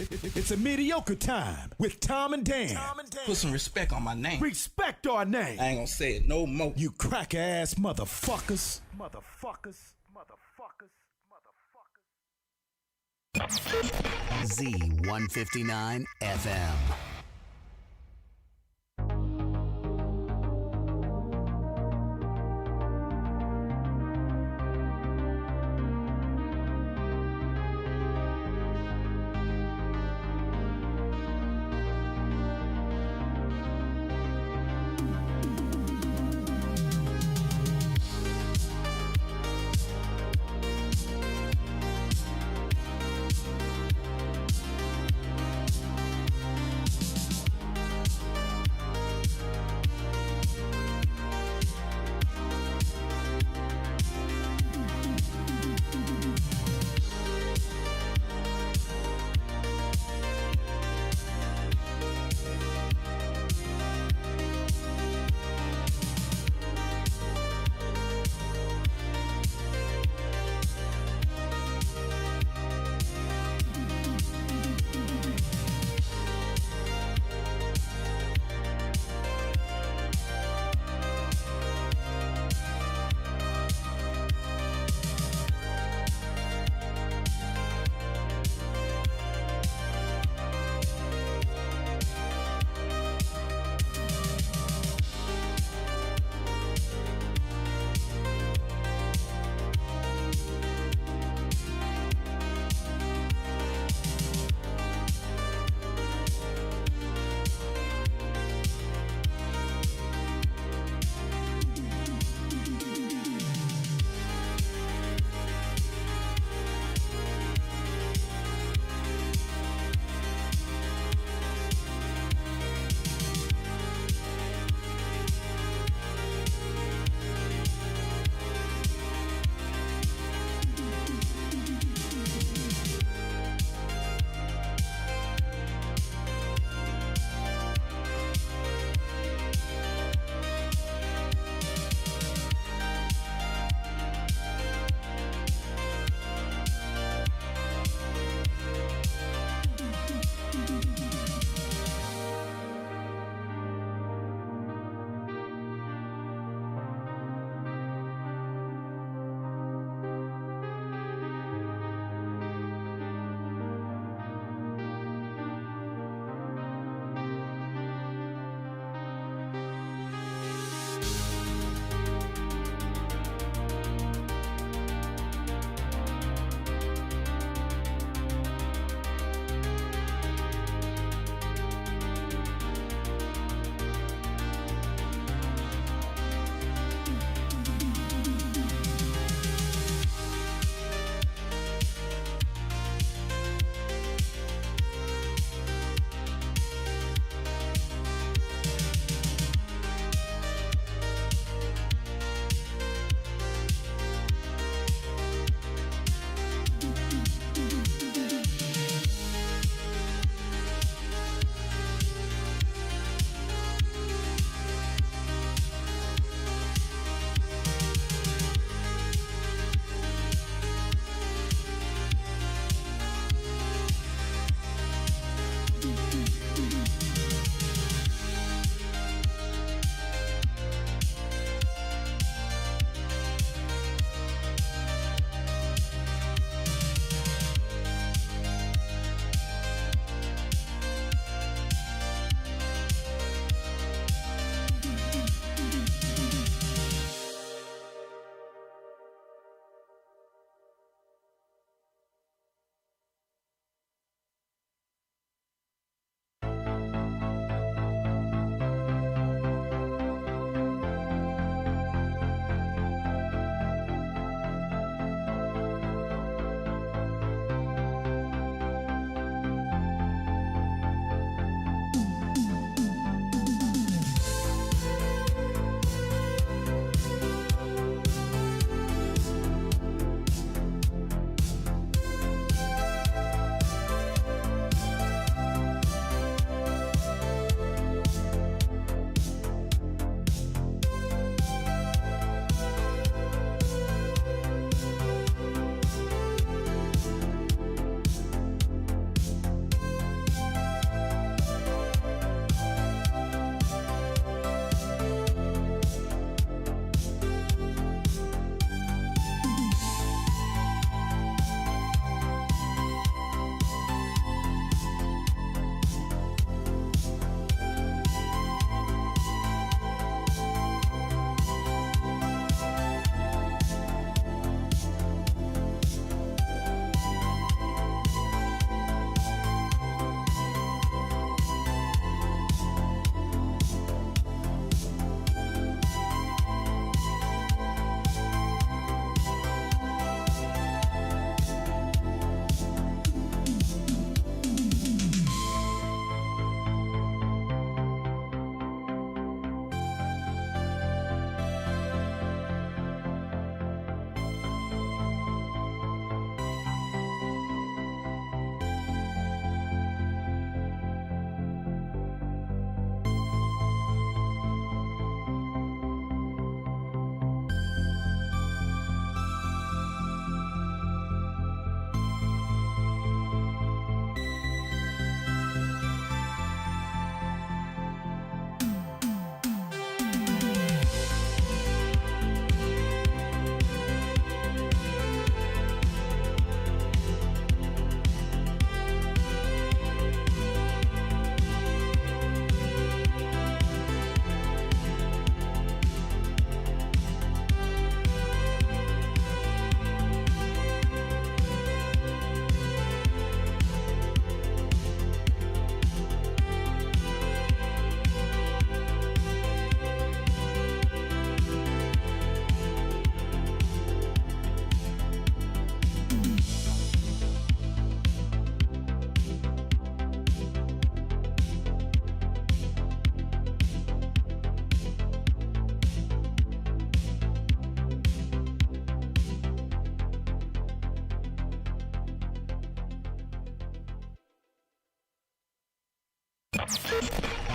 It's a mediocre time with Tom and Dan. Put some respect on my name. Respect our name. I ain't gonna say it no more. You cracker ass motherfuckers. Z159 FM.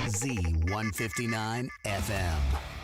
Z159 FM.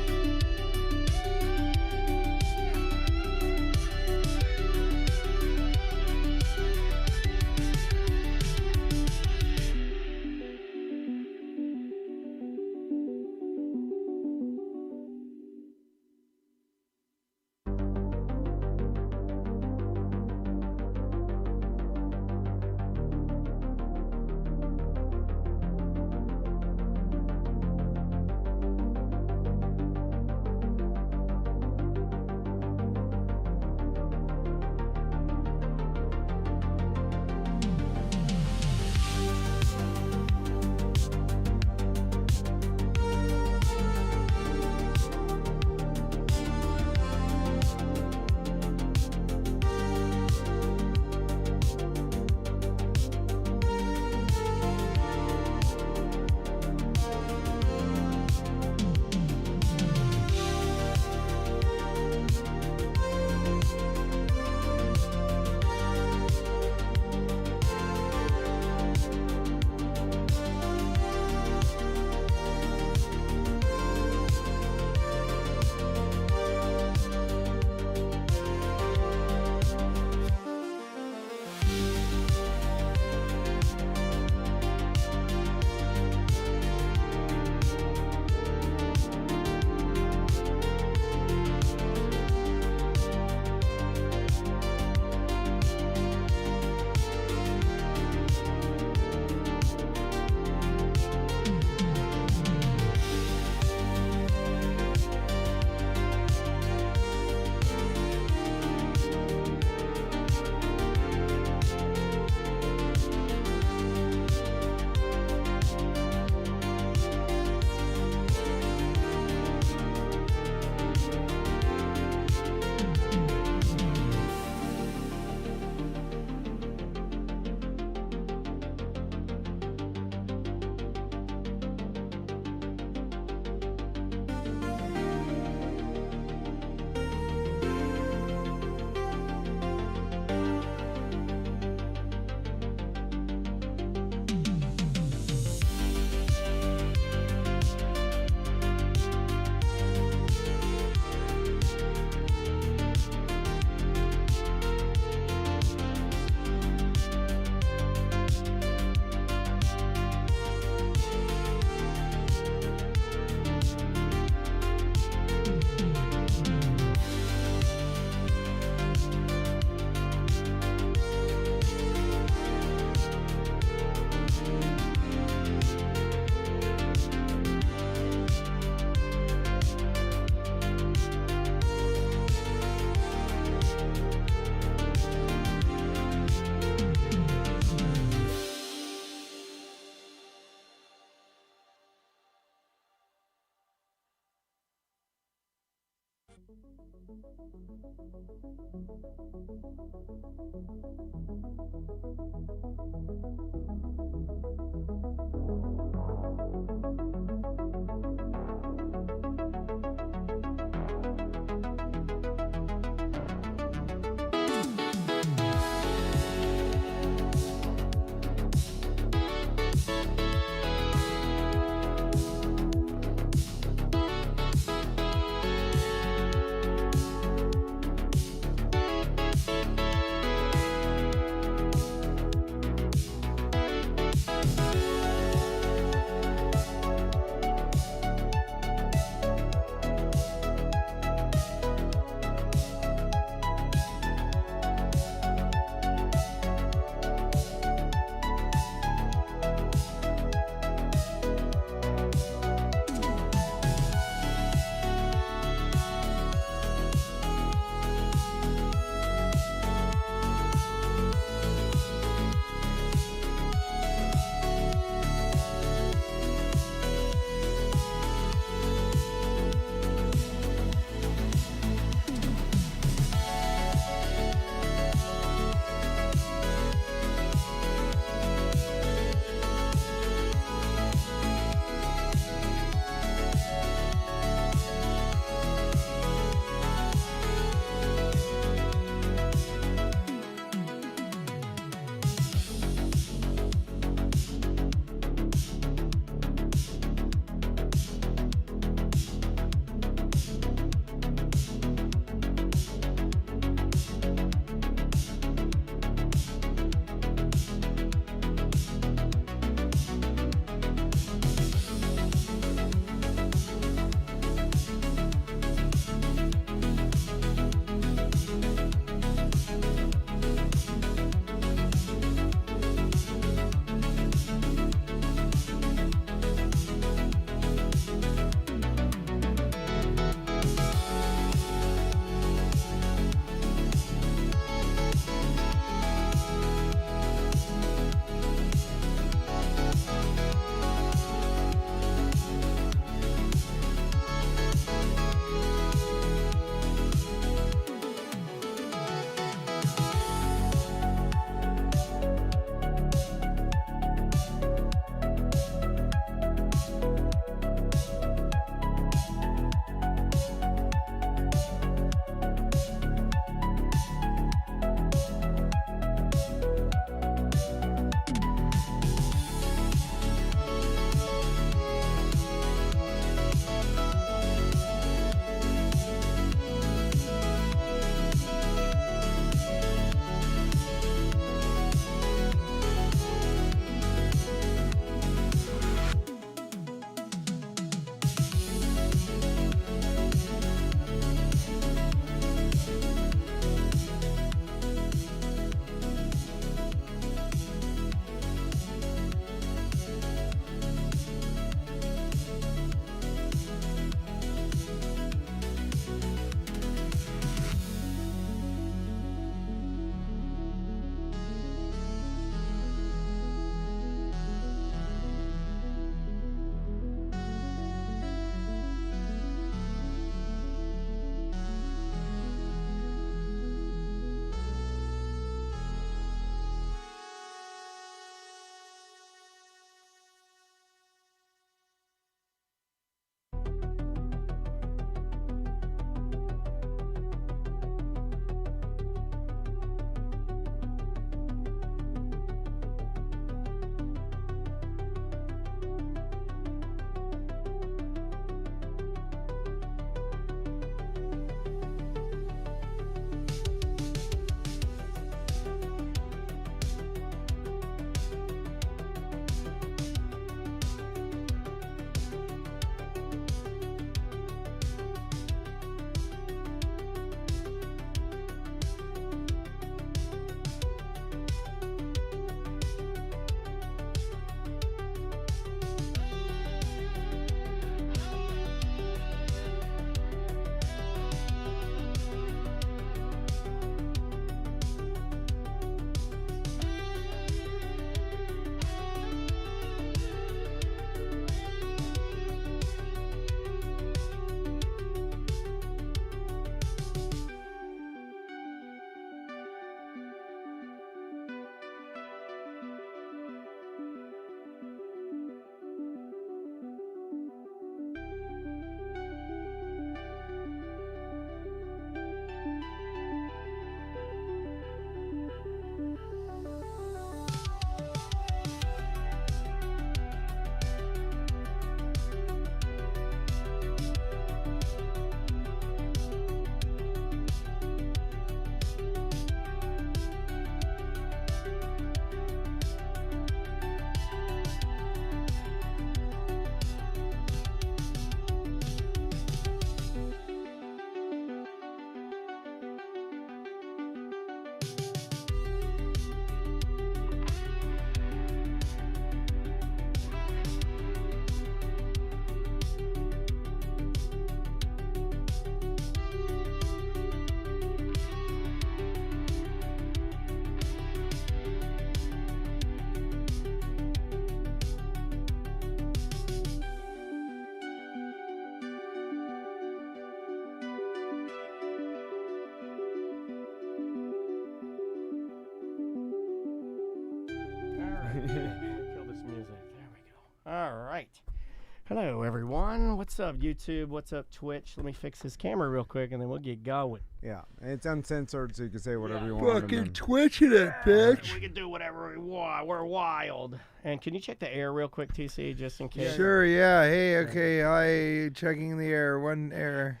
Hello, everyone. What's up, YouTube? What's up, Twitch? Let me fix this camera real quick, and then we'll get going. Yeah, it's uncensored, so you can say whatever you want. Fucking twitching it, bitch. We can do whatever we want. We're wild. And can you check the air real quick, TC, just in case? Sure, yeah. Hey, okay. Hi, checking the air. One air.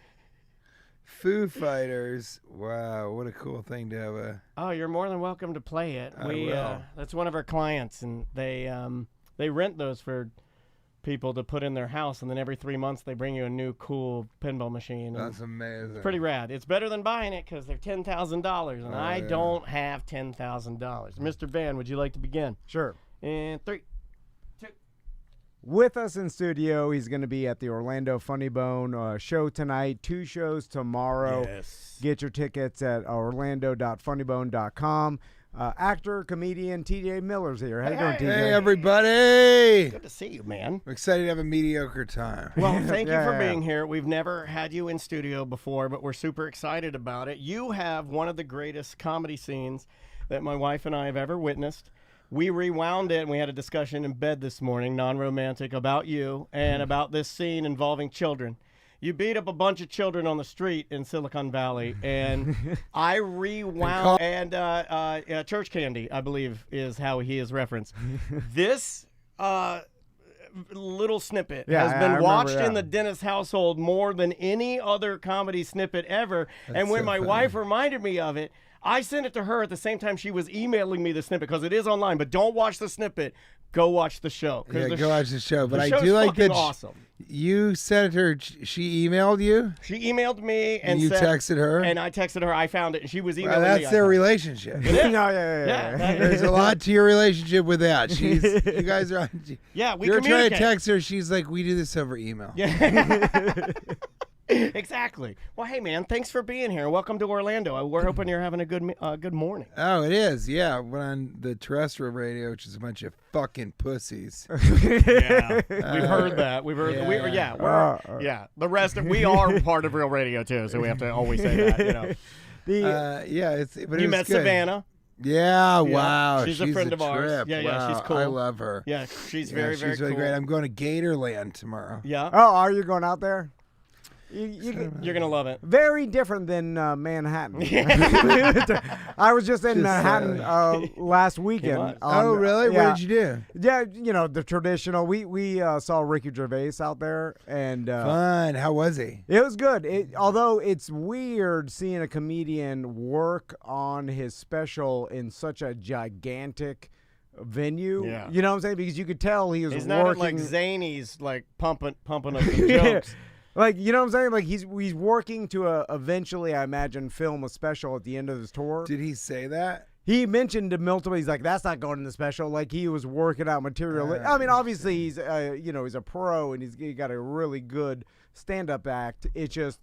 Foo Fighters. Wow, what a cool thing to have a... Oh, you're more than welcome to play it. I will. That's one of our clients, and they rent those for people to put in their house, and then every 3 months they bring you a new cool pinball machine. That's amazing. It's pretty rad. It's better than buying it because they're $10,000, and I don't have $10,000. Mr. Van, would you like to begin? Sure. And 3, 2. With us in studio, he's going to be at the Orlando Funny Bone show tonight. 2 shows tomorrow. Yes. Get your tickets at orlando.funnybone.com. Actor, comedian, TJ Miller's here. How you doing, TJ? Hey, everybody. Good to see you, man. I'm excited to have a mediocre time. Well, thank you for being here. We've never had you in studio before, but we're super excited about it. You have one of the greatest comedy scenes that my wife and I have ever witnessed. We rewound it, and we had a discussion in bed this morning, non-romantic, about you and about this scene involving children. You beat up a bunch of children on the street in Silicon Valley, and I rewound, and church candy, I believe, is how he is referenced. This little snippet has been watched in the Dennis household more than any other comedy snippet ever. And when my wife reminded me of it, I sent it to her at the same time she was emailing me the snippet, because it is online, but don't watch the snippet. Go watch the show. Yeah, go watch the show. But I show's do like that awesome. You sent her, she emailed you? She emailed me and you texted her? And I texted her. I found it, and she was emailing me. That's their relationship. Yeah. There's a lot to your relationship with that. You guys are on. Yeah, we You're trying to communicate. text her. She's like, we do this over email. Yeah. Exactly. Well, hey, man, thanks for being here. Welcome to Orlando. We're hoping you're having a good morning. Oh, it is. Yeah. We're on the terrestrial radio, which is a bunch of fucking pussies. Yeah. We've heard that. We've heard. Yeah. The rest of we are part of Real Radio too, so we have to always say that. You know. But You met good. Savannah. Yeah, wow. She's a friend of ours. Trip. Yeah, wow. she's cool. I love her. Yeah, she's very she's really cool. great. I'm going to Gatorland tomorrow. Yeah. Oh, are you going out there? You're going to love it. Very different than Manhattan. I was just in Manhattan last weekend. Oh, really? Yeah. What did you do? Yeah, the traditional. We saw Ricky Gervais out there, and fun. How was he? It was good. Although it's weird seeing a comedian work on his special in such a gigantic venue. Yeah. You know what I'm saying? Because you could tell he was He's working. not at, like Zany's, like pumping up some jokes. Like, you know what I'm saying? Like, he's working to eventually, I imagine, film a special at the end of his tour. Did he say that? He mentioned to Milton, he's like, that's not going in the special. Like, he was working out material. I mean, obviously, he's he's a pro, and he got a really good stand-up act. It's just,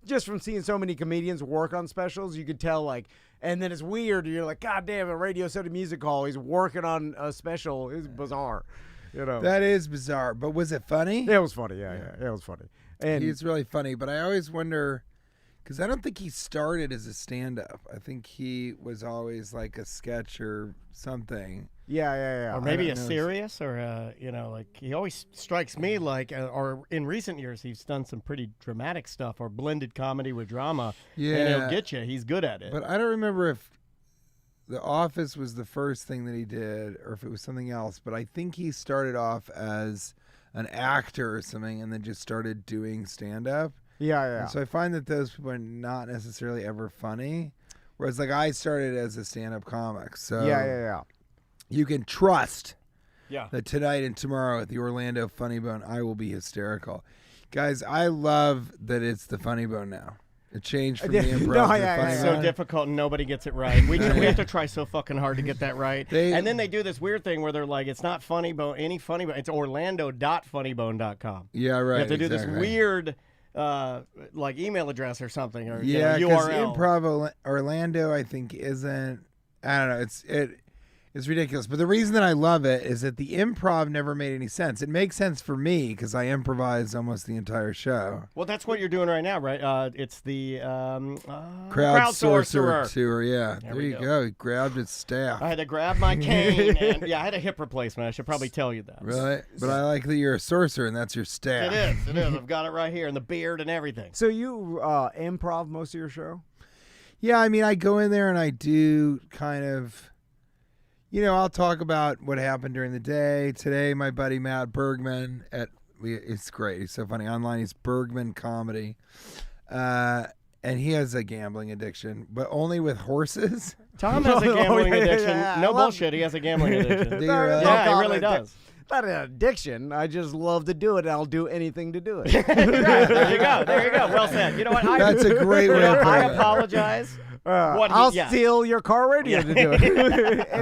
just from seeing so many comedians work on specials, you could tell, like, and then it's weird. You're like, God damn, a Radio City Music Hall, he's working on a special. It's bizarre. That is bizarre, but was it funny? It was funny, yeah. It was funny. And he's really funny, but I always wonder, because I don't think he started as a stand-up. I think he was always like a sketch or something. Yeah. Or maybe a serious, or like he always strikes me like, or in recent years he's done some pretty dramatic stuff or blended comedy with drama. Yeah, and he'll get you. He's good at it. But I don't remember if The Office was the first thing that he did, or if it was something else. But I think he started off as an actor or something, and then just started doing stand-up. Yeah. And so I find that those people are not necessarily ever funny. Whereas, like, I started as a stand-up comic. So Yeah. you can trust Yeah. that tonight and tomorrow at the Orlando Funny Bone, I will be hysterical. Guys, I love that it's the Funny Bone now. It changed from the improv to the Funny It's Bone. so difficult and nobody gets it right. We have to try so fucking hard to get that right. And then they do this weird thing where they're like, it's not Funny Bone, any Funny Bone. It's orlando.funnybone.com. Yeah, right. You have to do this exactly. weird like email address or something, or Yeah, because URL. Improv Orlando, I think, isn't. I don't know. It's ridiculous. But the reason that I love it is that the improv never made any sense. It makes sense for me because I improvise almost the entire show. Well, that's what you're doing right now, right? It's the Crowdsourcer tour, yeah. There you go. go. He grabbed his staff. I had to grab my cane, and I had a hip replacement. I should probably tell you that. Really? But I like that you're a sorcerer and that's your staff. It is. I've got it right here, and the beard and everything. So you improv most of your show? Yeah, I mean, I go in there and I do kind of, I'll talk about what happened during the day. Today, my buddy Matt Bergman it's great. He's so funny. Online, he's Bergman Comedy. And he has a gambling addiction, but only with horses. Tom has a gambling addiction. Yeah, No bullshit. He has a gambling addiction. Do you really? Yeah, he really does. Not an addiction. I just love to do it, and I'll do anything to do it. There you go. Well said. You know what? That's a great way to put I it. apologize. I'll steal your car radio to do it.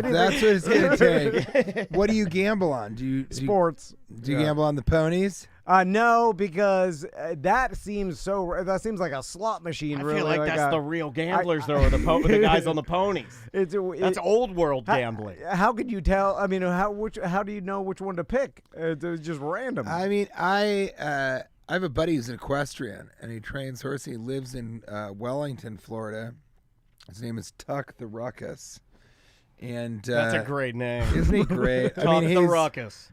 That's what it's going to take. What do you gamble on? Sports. Do you gamble on the ponies? No, because that seems like a slot machine. I really, feel like that's the real gamblers, though, or the guys on the ponies. That's old world gambling. How could you tell? I mean, how do you know which one to pick? It's just random. I mean, I have a buddy who's an equestrian, and he trains horses. He lives in Wellington, Florida. His name is Tuck the Ruckus. And That's a great name. Isn't he great? Tuck the Ruckus.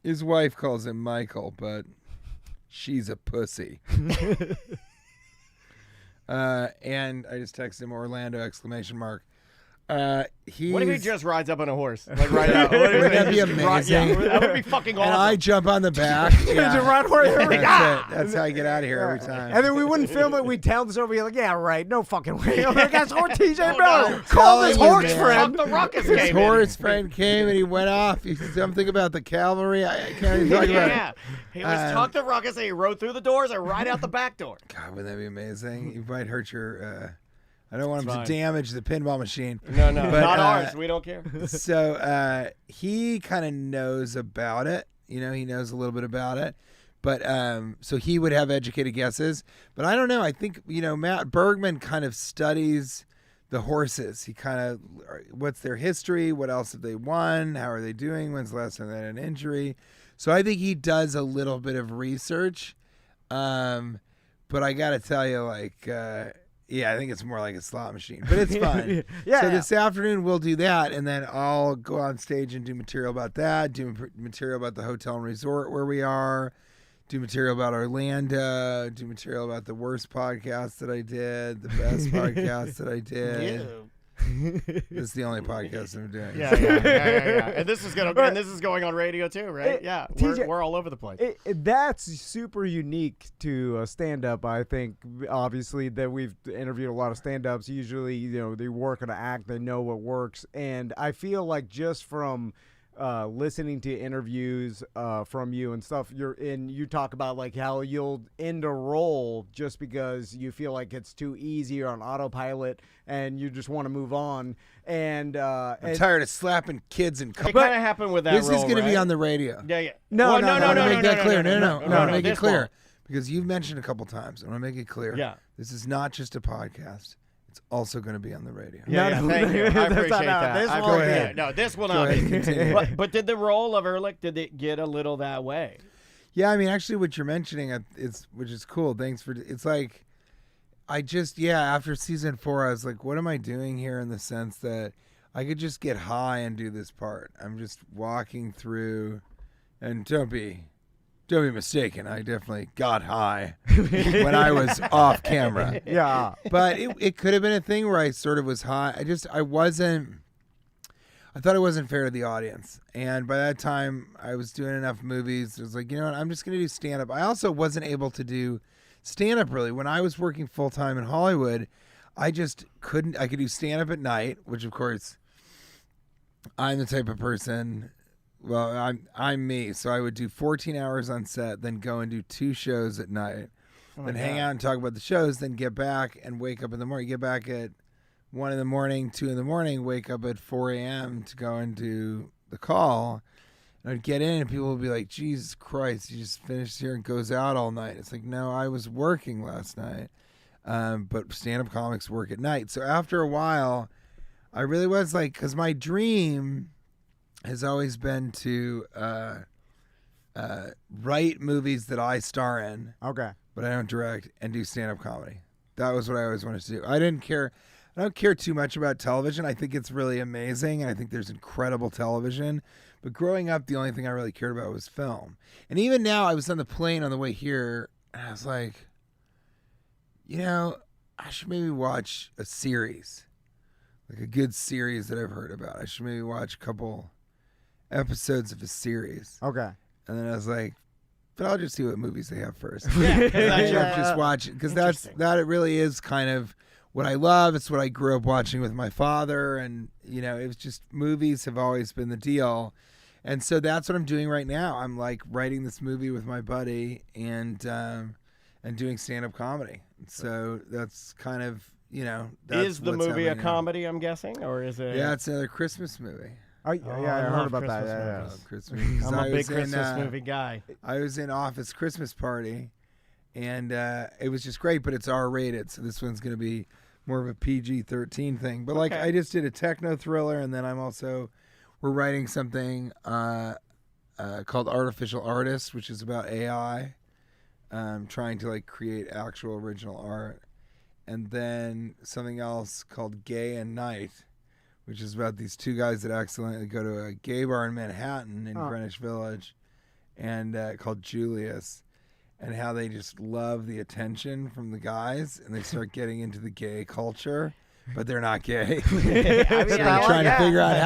His wife calls him Michael, but she's a pussy. And I just texted him Orlando ! What if he just rides up on a horse? Like right out. Wouldn't that be amazing? Yeah, that would be fucking awesome. And I jump on the back. Just run where you're That's how I get out of here every time. And then we wouldn't film it. We'd tell this over. You're like, yeah, right. No fucking way. I'm like, that's TJ Miller. no. Call this Telling you, horse man. friend. Tuck the Ruckus His came horse friend came and he went off. He said something about the cavalry. I can't even talk about it. Yeah. He was Tuck the Ruckus, and he rode through the doors and right out the back door. God, wouldn't that be amazing? You might hurt your... I don't want him to damage the pinball machine. No, but, not ours. We don't care. So he kind of knows about it. He knows a little bit about it. But so he would have educated guesses. But I don't know. I think, Matt Bergman kind of studies the horses. He kind of, what's their history? What else have they won? How are they doing? When's the last time they had an injury? So I think he does a little bit of research. But I got to tell you, yeah, I think it's more like a slot machine, but it's fun. This afternoon we'll do that, and then I'll go on stage and do material about that, do material about the hotel and resort where we are, do material about Orlando, do material about the worst podcast that I did, the best podcast that I did. This is the only podcast I'm doing. Yeah. And this is going on radio too, right? We're all over the place. That's super unique to stand-up. I think obviously that we've interviewed a lot of stand-ups. Usually, they work on an act, they know what works, and I feel like just from listening to interviews from you and stuff, you talk about like how you'll end a role just because you feel like it's too easy or on autopilot and you just want to move on. And I'm tired of slapping kids and it kind of happened with that. This role, is going to be right? on the radio. Yeah. No. I want to make that clear. No. I want to make it clear won't. because you've mentioned a couple times. I want to make it clear. Yeah. This is not just a podcast. It's also going to be on the radio. Yeah, thank you. I appreciate that. Go ahead. No, this will not be. But did the role of Ehrlich, did it get a little that way? Yeah, I mean, actually, what you're mentioning, which is cool. Thanks for. It's like, after season 4, I was like, what am I doing here? In the sense that I could just get high and do this part. I'm just walking through, and don't be mistaken. I definitely got high when I was off camera. Yeah. But it could have been a thing where I sort of was high. I thought it wasn't fair to the audience. And by that time, I was doing enough movies. It was like, what? I'm just going to do stand-up. I also wasn't able to do stand-up, really. When I was working full-time in Hollywood, I just couldn't. I could do stand-up at night, which, of course, I'm the type of person... Well, I'm me, so I would do 14 hours on set, then go and do 2 shows at night, then hang out and talk about the shows, then get back and wake up in the morning. Get back at 1 in the morning, 2 in the morning, wake up at 4 a.m. to go and do the call. And I'd get in and people would be like, Jesus Christ, you just finished here and goes out all night. It's like, no, I was working last night, but stand-up comics work at night. So after a while... I really was like, because my dream has always been to write movies that I star in, Okay. but I don't direct, and do stand-up comedy. That was what I always wanted to do. I don't care too much about television. I think it's really amazing, and I think there's incredible television. But growing up, the only thing I really cared about was film. And even now, I was on the plane on the way here, and I was like, I should maybe watch a series, like a good series that I've heard about. I should maybe watch a couple episodes of a series. Okay. And then I was like, but I'll just see what movies they have first. Yeah, Just watch it, because that it really is kind of what I love. It's what I grew up watching with my father, and it was just, movies have always been the deal. And so that's what I'm doing right now. I'm like writing this movie with my buddy and doing stand-up comedy. So that's kind of, that's Is the what's movie a happening now. comedy, I'm guessing, or is it? Yeah, it's another Christmas movie. Oh, Oh, yeah, I I heard love about that. Christmas Yeah, movies. Christmas movies. I'm a I big was in, Christmas movie guy. I was in Office Christmas Party, and it was just great, but it's R-rated, so this one's going to be more of a PG-13 thing. But like, Okay. I just did a techno thriller, and then we're writing something called Artificial Artist, which is about AI, trying to like create actual original art. And then something else called Gay and Night, which is about these two guys that accidentally go to a gay bar in Manhattan in Greenwich Village, and called Julius, and how they just love the attention from the guys, and they start getting into the gay culture, but they're not gay. So they're trying to figure out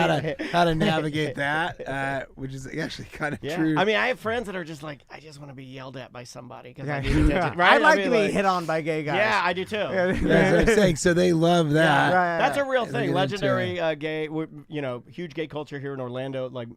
how to navigate that, which is actually kind of true. I mean, I have friends that are just like, I just want to be yelled at by somebody because I Yeah. need attention. Right? I'd like I to mean, be hit on by gay guys. Yeah, I do too. That's what I'm saying. So they love that. Right. That's a real They thing. get Legendary gay, huge gay culture here in Orlando. Like,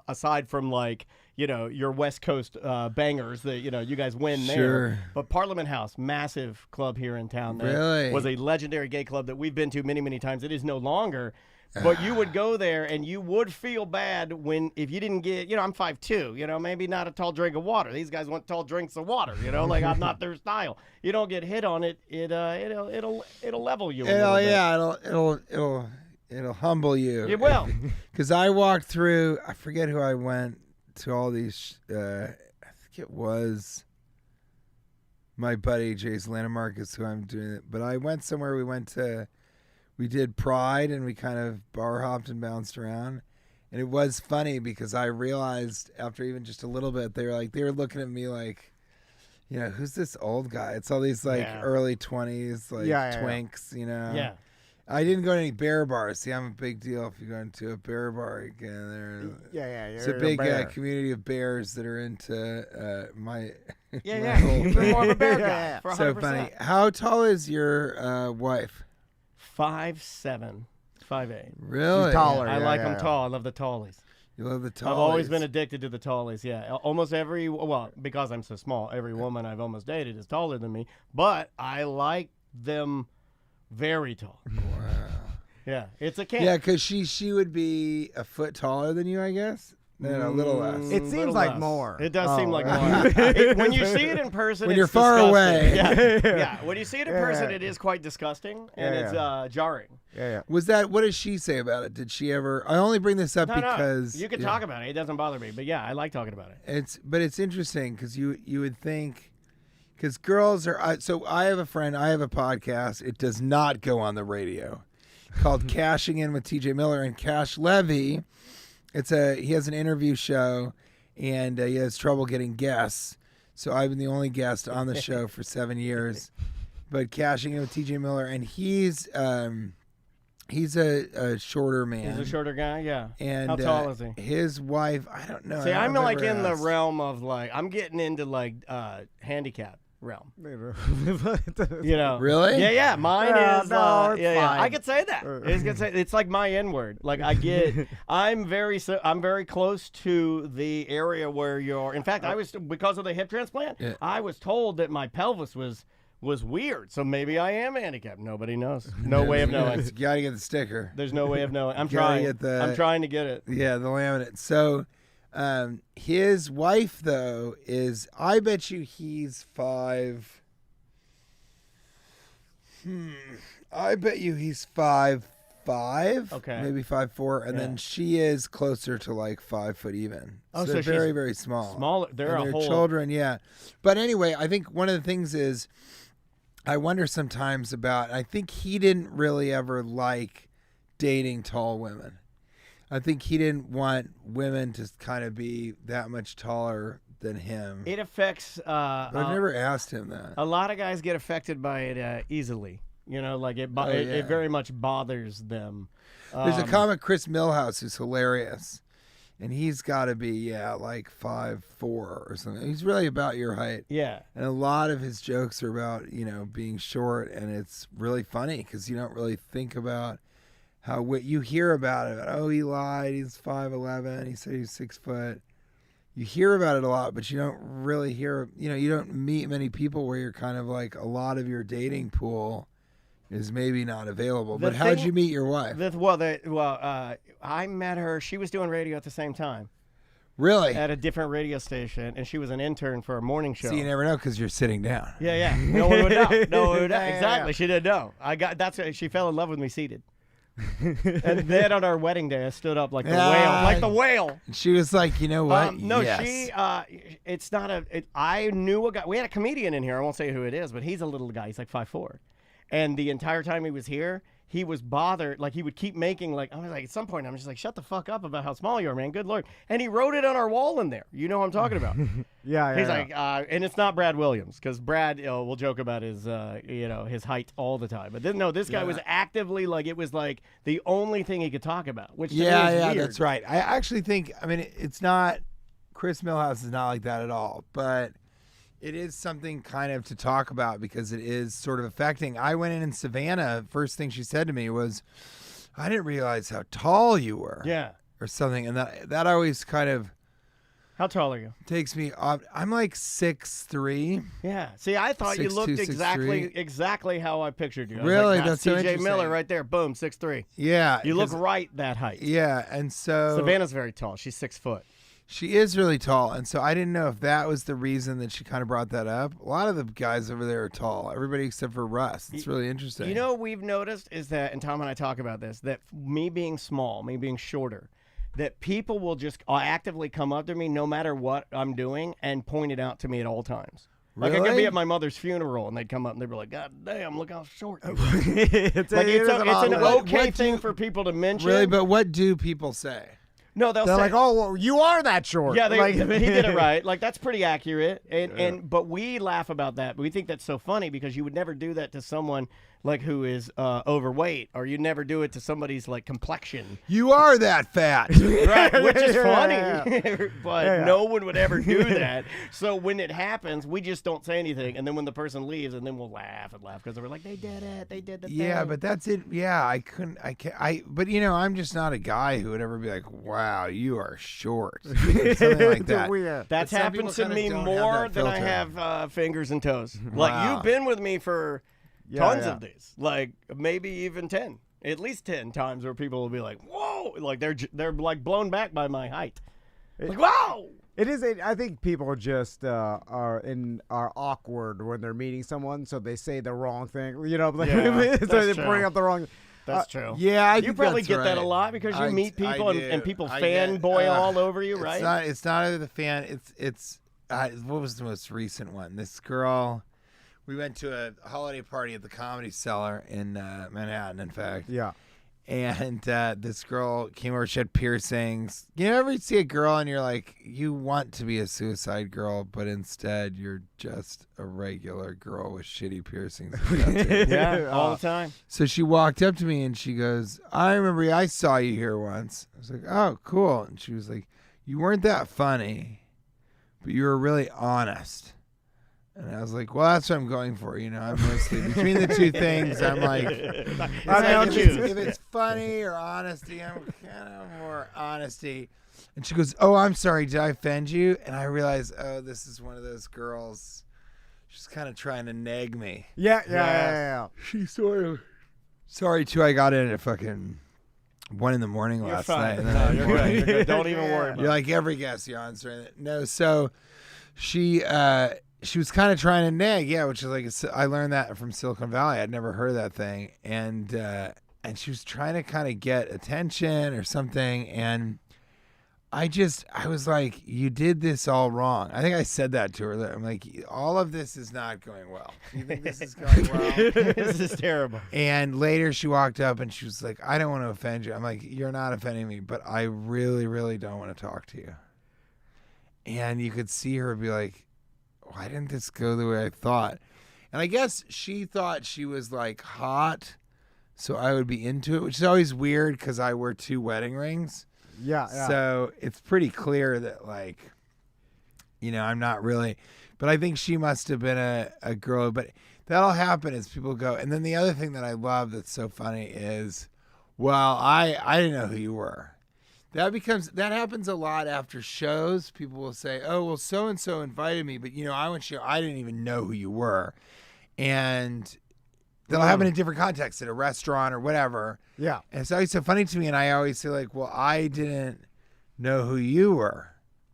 aside from like, your West Coast bangers that you guys win Sure. there. But Parliament House, massive club here in town. That Really? was a legendary gay club that we've been to many, many times. It is no longer. But you would go there and you would feel bad if you didn't get, I'm 5'2", maybe not a tall drink of water. These guys want tall drinks of water, like I'm not their style. You don't get hit on it, it'll level you a little bit. It'll humble you. It will. Because I walked through, I forget who I went to all these, I think it was my buddy Jason Landemarcus, who I'm doing it. But I went somewhere, we did Pride, and we kind of bar hopped and bounced around. And it was funny because I realized after even just a little bit, they were looking at me like, who's this old guy? It's all these early 20s, twinks, Yeah. I didn't go to any bear bars. See, I'm a big deal if you go into a bear bar again. Yeah. It's a you're big bear. community of bears that are into my. Yeah. You're more of a bear guy. Yeah. For 100%. So funny. How tall is your wife? 5'7", 5'8". Really? She's taller. I Yeah, like yeah, them yeah. tall. I love the tallies. You love the tallies. I've always been addicted to the tallies. Yeah, almost because I'm so small, every woman I've almost dated is taller than me. But I like them very tall. Wow. Yeah, it's a camp. Yeah, because she would be a foot taller than you, I guess. No, a little less. It seems little like less. more. It does seem Oh. like more. When you see it in person, When it's you're far disgusting. away. Yeah. When you see it in person, it is quite disgusting and it's jarring. Yeah. What does she say about it? Did she ever? I only bring this up because you can talk about it. It doesn't bother me. But yeah, I like talking about it. It's interesting because you would think, because girls are. So I have a friend. I have a podcast. It does not go on the radio, called Cashing In with TJ Miller and Cash Levy. He has an interview show, and he has trouble getting guests. So I've been the only guest on the show for 7 years. But Cashing In with TJ Miller, and he's a shorter man. He's a shorter guy, yeah. And how tall is he? His wife, I don't know. See, I'm I've like never in the asked. realm of like I'm getting into like handicap realm. Really? Yeah. Mine is. no, it's fine. I could say that. It's like my N word. Like I'm very close to the area where you're. In fact, I was because of the hip transplant. Yeah. I was told that my pelvis was weird. So maybe I am handicapped. Nobody knows. No way of knowing. You gotta get the sticker. There's no way of knowing. I'm Gotta trying. get the- I'm trying to get it. Yeah, the laminate. So, his wife though is. I bet you he's 5. I bet you he's 5'4" 5'5", Okay. maybe 5'4", and then she is closer to like 5 foot even. Oh, so so they're she's very, very small. Smaller. They're And a whole. children, yeah. But anyway, I think one of the things is, I wonder sometimes about. I think he didn't really ever like dating tall women. I think he didn't want women to kind of be that much taller than him. It affects. But I've never asked him that. A lot of guys get affected by it easily. You know, like it very much bothers them. There's a comic, Chris Millhouse, who's hilarious. And he's got to be, like 5'4" or something. He's really about your height. Yeah. And a lot of his jokes are about, being short. And it's really funny because you don't really think about how what you hear about it. Oh, he lied. He's 5'11". He said he's 6 foot. You hear about it a lot, but you don't really hear, you don't meet many people where you're kind of like, a lot of your dating pool is maybe not available. But how'd you meet your wife? I met her. She was doing radio at the same time. Really? At a different radio station, and she was an intern for a morning show. So you never know because you're sitting down. Yeah. No one would know. No one would know. Exactly. She didn't know. She fell in love with me seated. And then on our wedding day, I stood up like the whale. Like the whale. She was like, you know what? No, yes. it's not I knew a guy. We had a comedian in here. I won't say who it is, but he's a little guy. He's like 5'4". And the entire time he was here, he was bothered. Like, he would keep making, like, I was like, at some point, I'm just like, shut the fuck up about how small you are, man. Good Lord. And he wrote it on our wall in there. You know what I'm talking about. He's like, and it's not Brad Williams, because Brad will joke about his, his height all the time. But this guy was actively, like, it was like the only thing he could talk about, which to me is weird. That's right. I actually think, it's not, Chris Millhouse is not like that at all, but it is something kind of to talk about because it is sort of affecting. I went in Savannah. First thing she said to me was, I didn't realize how tall you were. Yeah. Or something. And that always kind of. How tall are you? Takes me off. I'm like 6'3". Yeah. See, I thought you looked 6'2", exactly how I pictured you. Really? Like, that's so TJ interesting. Miller right there. Boom, 6'3". Yeah. You look right that height. Yeah. And so. Savannah's very tall. She's 6 foot. She is really tall, and so I didn't know if that was the reason that she kind of brought that up. A lot of the guys over there are tall, everybody except for Russ. It's really interesting. You know what we've noticed is that, and Tom and I talk about this, that me being small, me being shorter, that people will just actively come up to me no matter what I'm doing and point it out to me at all times. Like, I could be at my mother's funeral, and they'd come up, and they'd be like, God damn, look how short you are. It's an okay thing for people to mention. Really, but what do people say? No, they're like, "Oh, well, you are that short." Yeah, he did it right. Like, that's pretty accurate. But we laugh about that. We think that's so funny because you would never do that to someone like who is overweight, or you never do it to somebody's like complexion. You are that fat, right? Which is funny, but no one would ever do that. So when it happens, we just don't say anything, and then when the person leaves, and then we'll laugh because we're like, they did it, they did the thing. Yeah, but that's it. Yeah, I can't. But I'm just not a guy who would ever be like, wow, you are short, something like that. That's happened to me more than I have fingers and toes. Like, you've been with me for tons of these, like maybe even 10, at least 10 times where people will be like, whoa, like they're like blown back by my height. Like, wow. It is. I think people just are awkward when they're meeting someone, so they say the wrong thing. So they bring up the wrong. That's true. Yeah, you probably get that a lot because you meet people and people fanboy all over you, right? It's not the fan. It's what was the most recent one? This girl. We went to a holiday party at the Comedy Cellar in Manhattan, in fact. Yeah. And this girl came over. She had piercings. You ever see a girl and you're like, you want to be a suicide girl, but instead you're just a regular girl with shitty piercings. Yeah, all the time. So she walked up to me and she goes, I remember I saw you here once. I was like, oh, cool. And she was like, you weren't that funny, but you were really honest. And I was like, well, that's what I'm going for. I'm mostly between the two things. I'm like, if it's funny or honesty, I'm kind of more honesty. And she goes, oh, I'm sorry. Did I offend you? And I realized, oh, this is one of those girls. She's kind of trying to nag me. Yeah. She's sort of sorry, too. I got in at fucking 1 a.m. last night. And then you're good. Don't even worry about it. You're like every guest you're answering. No, so she was kind of trying to nag, which is like I learned that from Silicon Valley. I'd never heard of that thing, and and she was trying to kind of get attention or something, and I was like, you did this all wrong. I think I said that to her. I'm like, all of this is not going well. Do you think this is going well? This is terrible. And later she walked up and she was like, I don't want to offend you. I'm like, you're not offending me, but I really, really don't want to talk to you. And you could see her be like, why didn't this go the way I thought? And I guess she thought she was like hot, so I would be into it, which is always weird because I wear 2 wedding rings. Yeah. So it's pretty clear that, like, I'm not really, but I think she must have been a girl. But that'll happen as people go. And then the other thing that I love that's so funny is, well, I didn't know who you were. That happens a lot after shows. People will say, oh, well, so-and-so invited me, but, I didn't even know who you were. And that'll happen in different contexts, at a restaurant or whatever. Yeah. And it's always so funny to me, and I always say, like, well, I didn't know who you were.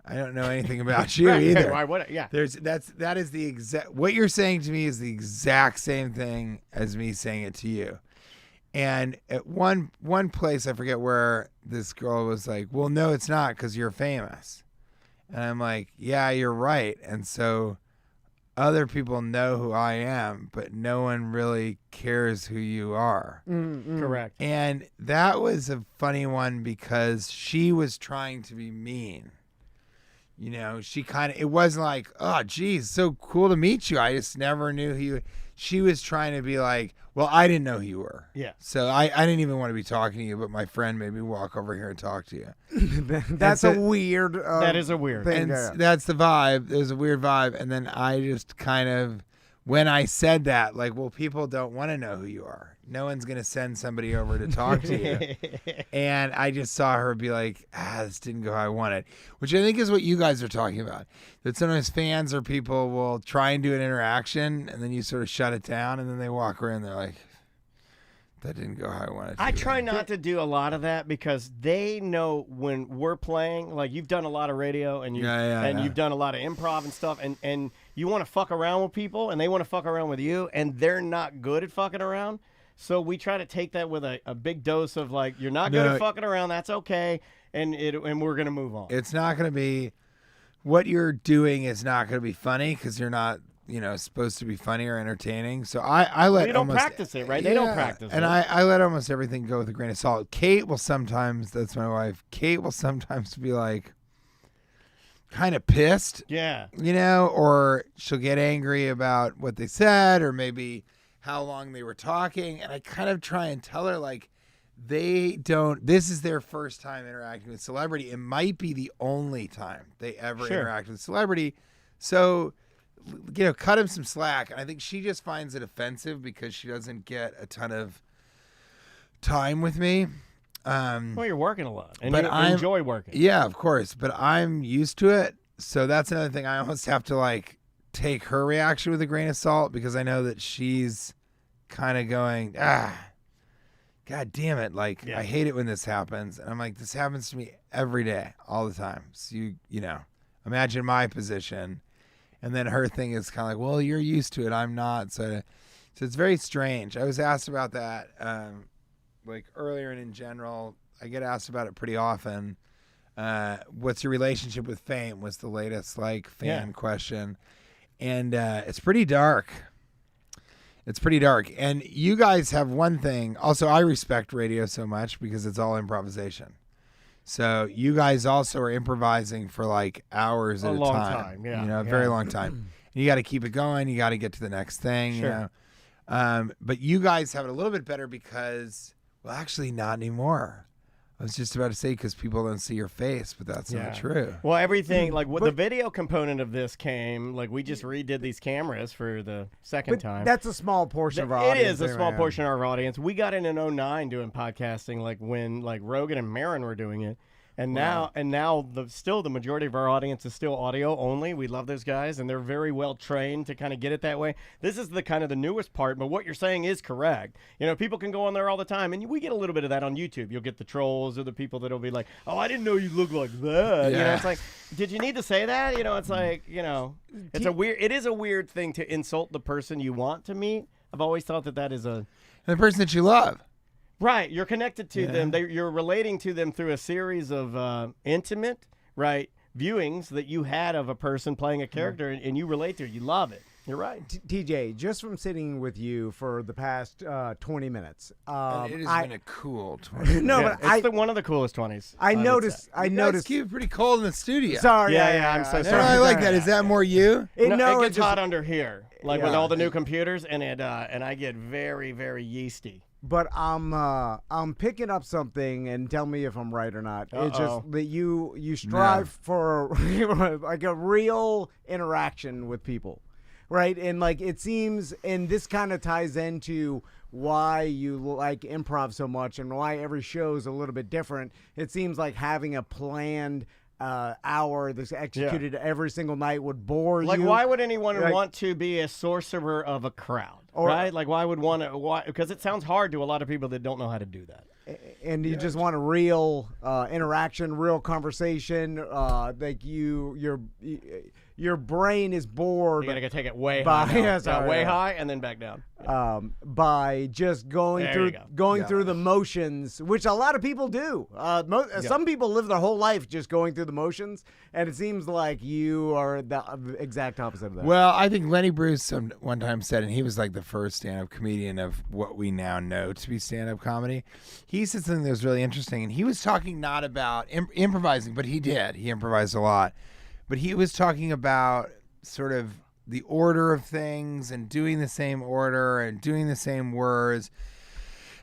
I don't know anything about you either. Yeah. That is the exact, what you're saying to me is the exact same thing as me saying it to you. And at one place, I forget where, this girl was like, well, no, it's not, because you're famous. And I'm like, yeah, you're right. And so other people know who I am, but no one really cares who you are. Correct. And that was a funny one because she was trying to be mean. She it wasn't like, oh, geez, so cool to meet you. I just never knew who you. She was trying to be like, well, I didn't know who you were. Yeah. So I didn't even want to be talking to you, but my friend made me walk over here and talk to you. That's a weird. That is a weird thing. And that's the vibe. There's a weird vibe. And then I just kind of, when I said that, like, well, people don't want to know who you are. No one's going to send somebody over to talk to you. And I just saw her be like, this didn't go how I wanted, which I think is what you guys are talking about. That sometimes fans or people will try and do an interaction, and then you sort of shut it down, and then they walk around and they're like, that didn't go how I wanted to. I try not to do a lot of that because they know when we're playing, like, you've done a lot of radio and you've done a lot of improv and stuff, and you want to fuck around with people and they want to fuck around with you, and they're not good at fucking around. So we try to take that with a big dose of, like, you're not good at fucking around, that's okay, and we're going to move on. It's not going to be, what you're doing is not going to be funny because you're not, supposed to be funny or entertaining. So I let you don't practice it, right? They don't practice it. And I let almost everything go with a grain of salt. Kate will sometimes, that's my wife, Kate will sometimes be like, kind of pissed. Yeah. Or she'll get angry about what they said or maybe how long they were talking. And I kind of try and tell her, like, this is their first time interacting with celebrity. It might be the only time they ever interact with celebrity. So, cut him some slack. And I think she just finds it offensive because she doesn't get a ton of time with me. Well, you're working a lot, and you enjoy working. Yeah, of course. But I'm used to it. So that's another thing. I almost have to, like, take her reaction with a grain of salt because I know that she's kind of going, God damn it. Like, I hate it when this happens. And I'm like, this happens to me every day, all the time. So, imagine my position. And then her thing is kind of like, well, you're used to it. I'm not. So it's very strange. I was asked about that, like, earlier and in general. I get asked about it pretty often. What's your relationship with fame was the latest, like, fan question. And it's pretty dark. It's pretty dark. And you guys have one thing. Also, I respect radio so much because it's all improvisation. So you guys also are improvising for, like, hours at a long time. Yeah. A very long time. And you got to keep it going. You got to get to the next thing. Sure. But you guys have it a little bit better because, well, actually not anymore. I was just about to say because people don't see your face, but that's not true. Well, everything, like, the video component of this came, like, we just redid these cameras for the second time. That's a small portion of our audience. It is a small portion of our audience. We got in 2009 doing podcasting, like, when, like, Rogan and Maron were doing it. And now the majority of our audience is still audio only. We love those guys, and they're very well trained to kind of get it that way. This is the kind of the newest part, but what you're saying is correct. People can go on there all the time, and we get a little bit of that on YouTube. You'll get the trolls or the people that'll be like, "Oh, I didn't know you look like that." Yeah. It's like, did you need to say that? It's like, it is a weird thing to insult the person you want to meet. I've always thought that is the person that you love. Right, you're connected to them. You're relating to them through a series of intimate, right, viewings that you had of a person playing a character, and you relate to it. You love it. You're right. TJ, just from sitting with you for the past 20 minutes, And it has been a cool 20. no, Yeah, but it's one of the coolest 20s. I would noticed. say. I You guys noticed. keep it pretty cold in the studio. Sorry, I'm so No, sorry. I like that. Is that more you? It No, gets just- hot under here, like with Yeah. all the new computers, and I get very, very yeasty. But I'm picking up something, and tell me if I'm right or not. It's just that you strive for like a real interaction with people, right? And like it seems, and this kind of ties into why you like improv so much and why every show is a little bit different. It seems like having a planned hour that's executed every single night would bore Like, you. why would anyone Like- want to be a sorcerer of a crowd? Or- right? Like, why would want to? Why? Because it sounds hard to a lot of people that don't know how to do that. And you just want a real interaction, real conversation. Like your brain is bored You gotta go take it way By- high. now. yeah, sorry, way yeah. high and then back down. by just going There through you go. through the motions, which a lot of people do. Some people live their whole life just going through the motions, and it seems like you are the exact opposite of that. Well, I think Lenny Bruce one time said, and he was like the first stand-up comedian of what we now know to be stand-up comedy. He said something that was really interesting, and he was talking not about improvising, but he did. He improvised a lot. But he was talking about sort of the order of things and doing the same order and doing the same words.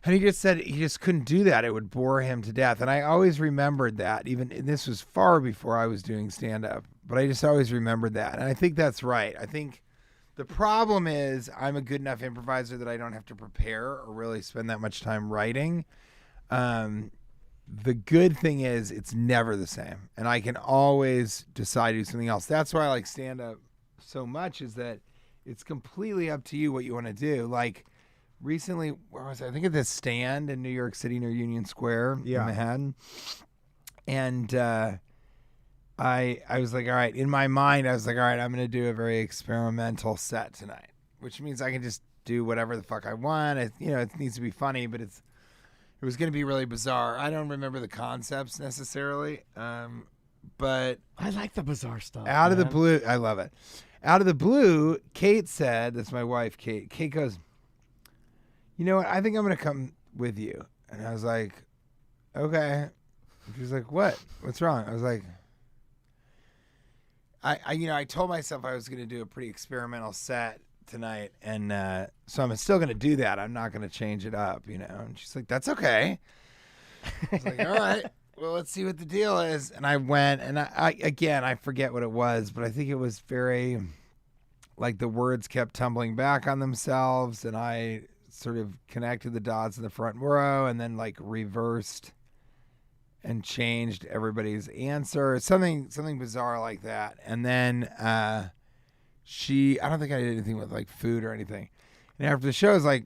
And he just said he just couldn't do that. It would bore him to death. And I always remembered that, even and this was far before I was doing stand-up. But I just always remembered that. And I think that's right. I think the problem is I'm a good enough improviser that I don't have to prepare or really spend that much time writing. The good thing is it's never the same. And I can always decide to do something else. That's why I like stand-up so much, is that it's completely up to you what you want to do. Like recently, where was I? I think at this stand in New York City near Union Square in Manhattan. And I was like, all right, in my mind, I was like, all right, I'm going to do a very experimental set tonight, which means I can just do whatever the fuck I want. It needs to be funny, but it was going to be really bizarre. I don't remember the concepts necessarily, but I like the bizarre stuff. out of the blue, I love it. Out of the blue, Kate said, that's my wife, Kate. Kate goes, you know what? I think I'm going to come with you. And I was like, okay. And she was like, what? What's wrong? I was like, I told myself I was going to do a pretty experimental set tonight. And so I'm still going to do that. I'm not going to change it up, And she's like, that's okay. I was like, all right. Well, let's see what the deal is. And I went, and I forget what it was, but I think it was very, like the words kept tumbling back on themselves, and I sort of connected the dots in the front row, and then like reversed and changed everybody's answer, something bizarre like that. And then I don't think I did anything with like food or anything. And after the show, I was like,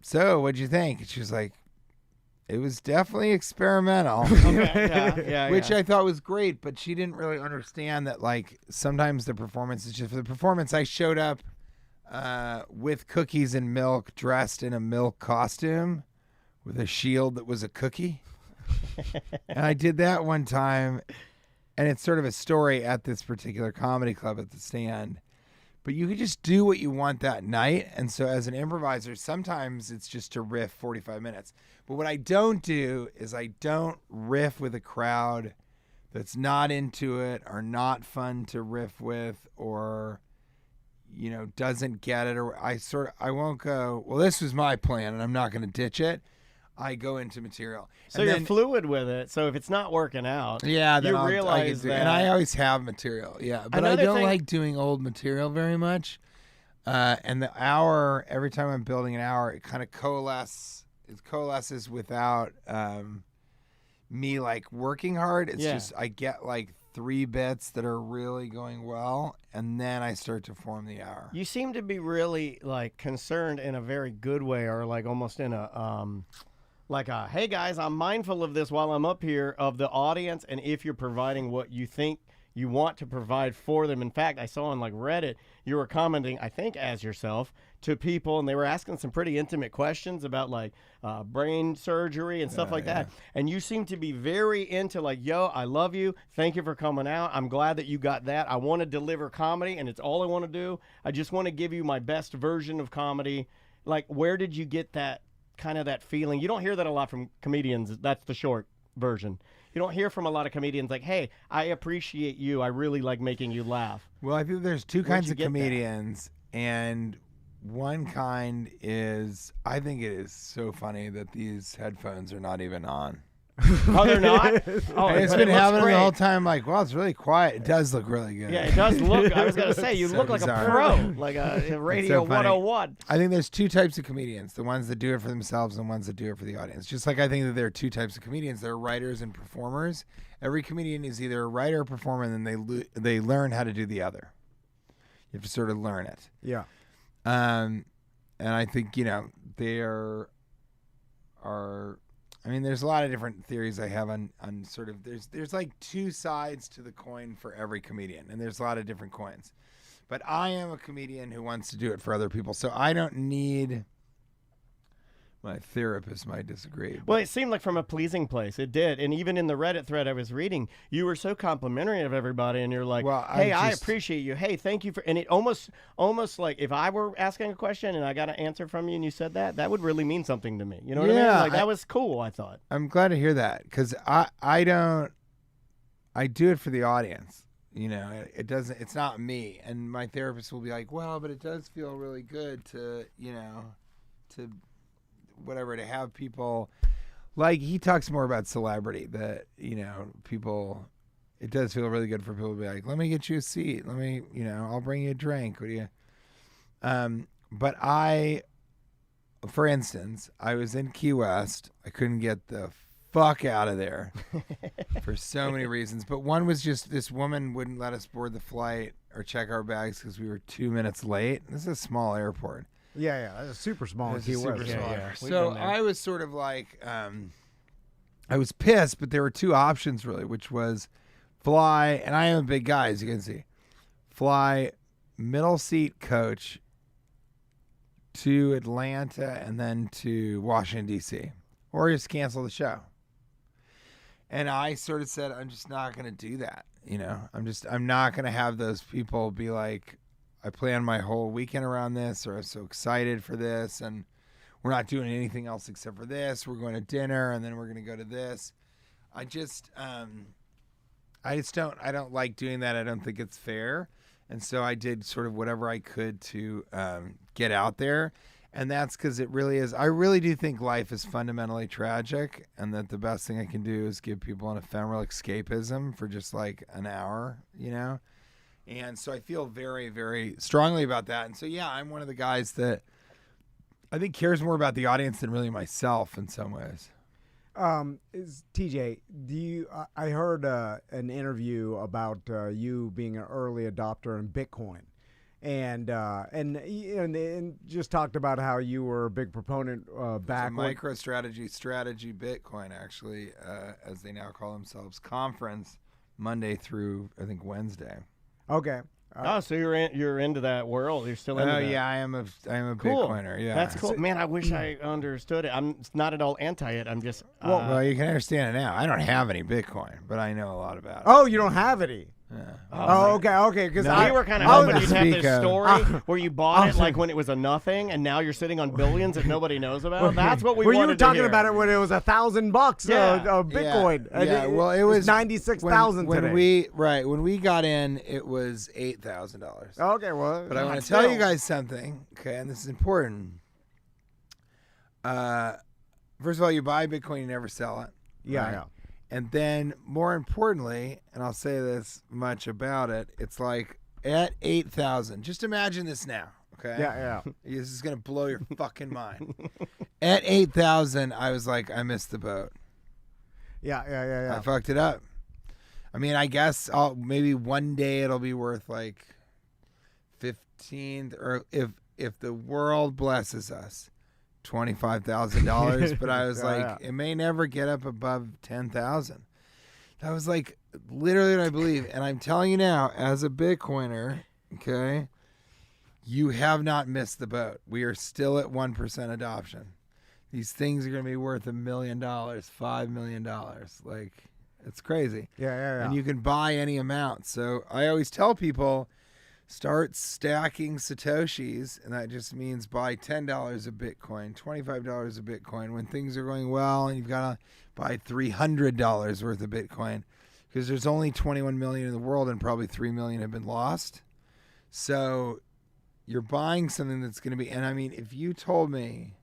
so what'd you think? And she was like, it was definitely experimental, which I thought was great, but she didn't really understand that, like, sometimes the performance is just for the performance. I showed up with cookies and milk, dressed in a milk costume with a shield that was a cookie. And I did that one time, and it's sort of a story at this particular comedy club at the Stand. But you can just do what you want that night. And so as an improviser, sometimes it's just to riff 45 minutes. But what I don't do is I don't riff with a crowd that's not into it or not fun to riff with, or, doesn't get it. Or I won't go, well, this was my plan and I'm not going to ditch it. I go into material. So you're fluid with it. So if it's not working out, then you I realize can do, that. and I always have material, but Another I don't thing- like doing old material very much. And the hour, every time I'm building an hour, it kind of coalesces without me like working hard. It's just I get like 3 bits that are really going well, and then I start to form the hour. You seem to be really like concerned in a very good way, or like almost in a hey guys, I'm mindful of this while I'm up here, of the audience, and if you're providing what you think You want to provide for them. In fact, I saw on like Reddit, you were commenting, I think as yourself, to people, and they were asking some pretty intimate questions about like brain surgery and stuff like that. And you seem to be very into like, yo, I love you. Thank you for coming out. I'm glad that you got that. I want to deliver comedy, and it's all I want to do. I just want to give you my best version of comedy. Like, where did you get that kind of that feeling? You don't hear that a lot from comedians. That's the short version. You don't hear from a lot of comedians like, hey, I appreciate you. I really like making you laugh. Well, I think there's two kinds of get that? comedians, and one kind is, I think it is so funny that these headphones are not even on. Oh, they're not? Oh, And it's but been it looks happening great. the whole time. Like, wow, it's really quiet. It does look really good. Yeah, it does look. I was going to say, you So look like bizarre. a pro, like a Radio so funny. 101. I think there's two types of comedians: the ones that do it for themselves and the ones that do it for the audience. Just like I think that there are two types of comedians: there are writers and performers. Every comedian is either a writer or performer, and then they learn how to do the other. You have to sort of learn it. Yeah. And I think they are. I mean, there's a lot of different theories I have on sort of there's like two sides to the coin for every comedian, and there's a lot of different coins. But I am a comedian who wants to do it for other people, so I don't need. My therapist might disagree. Well, it seemed like from a pleasing place. It did. And even in the Reddit thread I was reading, you were so complimentary of everybody, and you're like, Well, hey, I just- appreciate you. Hey, thank you for... And it almost like if I were asking a question and I got an answer from you and you said that would really mean something to me. You know what I mean? Yeah, Like, that was cool, I thought. I'm glad to hear that, because I do it for the audience. It doesn't. It's not me. And my therapist will be like, well, but it does feel really good to whatever, to have people, like, he talks more about celebrity, that people, it does feel really good for people to be like, let me get you a seat, let me, I'll bring you a drink, what do you but for instance, I was in Key West. I couldn't get the fuck out of there for so many reasons, but one was just this woman wouldn't let us board the flight or check our bags because we were 2 minutes late. This is a small airport. Yeah, that's a super small It's Key a super West. small. Yeah. We've So been there. I was sort of like, I was pissed, but there were two options really, which was fly, and I am a big guy, as you can see, fly middle seat coach to Atlanta and then to Washington, D.C., or just cancel the show. And I sort of said, I'm just not going to do that. I'm not going to have those people be like, I planned my whole weekend around this, or I'm so excited for this, and we're not doing anything else except for this. We're going to dinner, and then we're going to go to this. I don't like doing that. I don't think it's fair. And so I did sort of whatever I could to get out there. And that's because it really is. I really do think life is fundamentally tragic, and that the best thing I can do is give people an ephemeral escapism for just like an hour, And so I feel very, very strongly about that. And so, yeah, I'm one of the guys that I think cares more about the audience than really myself in some ways. Is TJ, I heard an interview about you being an early adopter in Bitcoin, and just talked about how you were a big proponent back when strategy Bitcoin, actually, as they now call themselves, conference Monday through, I think, Wednesday. Okay. Oh, so you're into that world. You're still into that. Oh, yeah, I am a Cool. Bitcoiner, yeah. That's cool. Man, I wish I understood it. I'm not at all anti it. I'm just... Well, you can understand it now. I don't have any Bitcoin, but I know a lot about it. Oh, you don't have any? Yeah. Oh, okay. Because we were kind of I hoping was you'd have speak this of- story where you bought it like when it was a nothing, and now you're sitting on billions that nobody knows about. That's what we Well, wanted you were talking to hear. about it when it was $1,000 Yeah. Bitcoin. Yeah, well, it was 96,000 today. when we got in, it was $8,000. Okay, well, But I want to tell you guys something, okay, and this is important. First of all, you buy Bitcoin, you never sell it. Yeah, right? yeah. And then, more importantly, and I'll say this much about it, it's like at 8,000. Just imagine this now, okay? Yeah. This is gonna blow your fucking mind. At 8,000, I was like, I missed the boat. Yeah. I fucked it up. I mean, I guess maybe one day it'll be worth like 15, or if the world blesses us, $25,000. But I was Yeah, like, it may never get up above 10,000. That was like literally what I believe. And I'm telling you now, as a Bitcoiner, okay, you have not missed the boat. We are still at 1% adoption. These things are going to be worth $1 million, $5 million. Like, it's crazy. Yeah. And you can buy any amount. So I always tell people, start stacking Satoshis, and that just means buy $10 of Bitcoin, $25 of Bitcoin when things are going well, and you've got to buy $300 worth of Bitcoin because there's only 21 million in the world and probably 3 million have been lost. So you're buying something that's going to be, and I mean, if you told me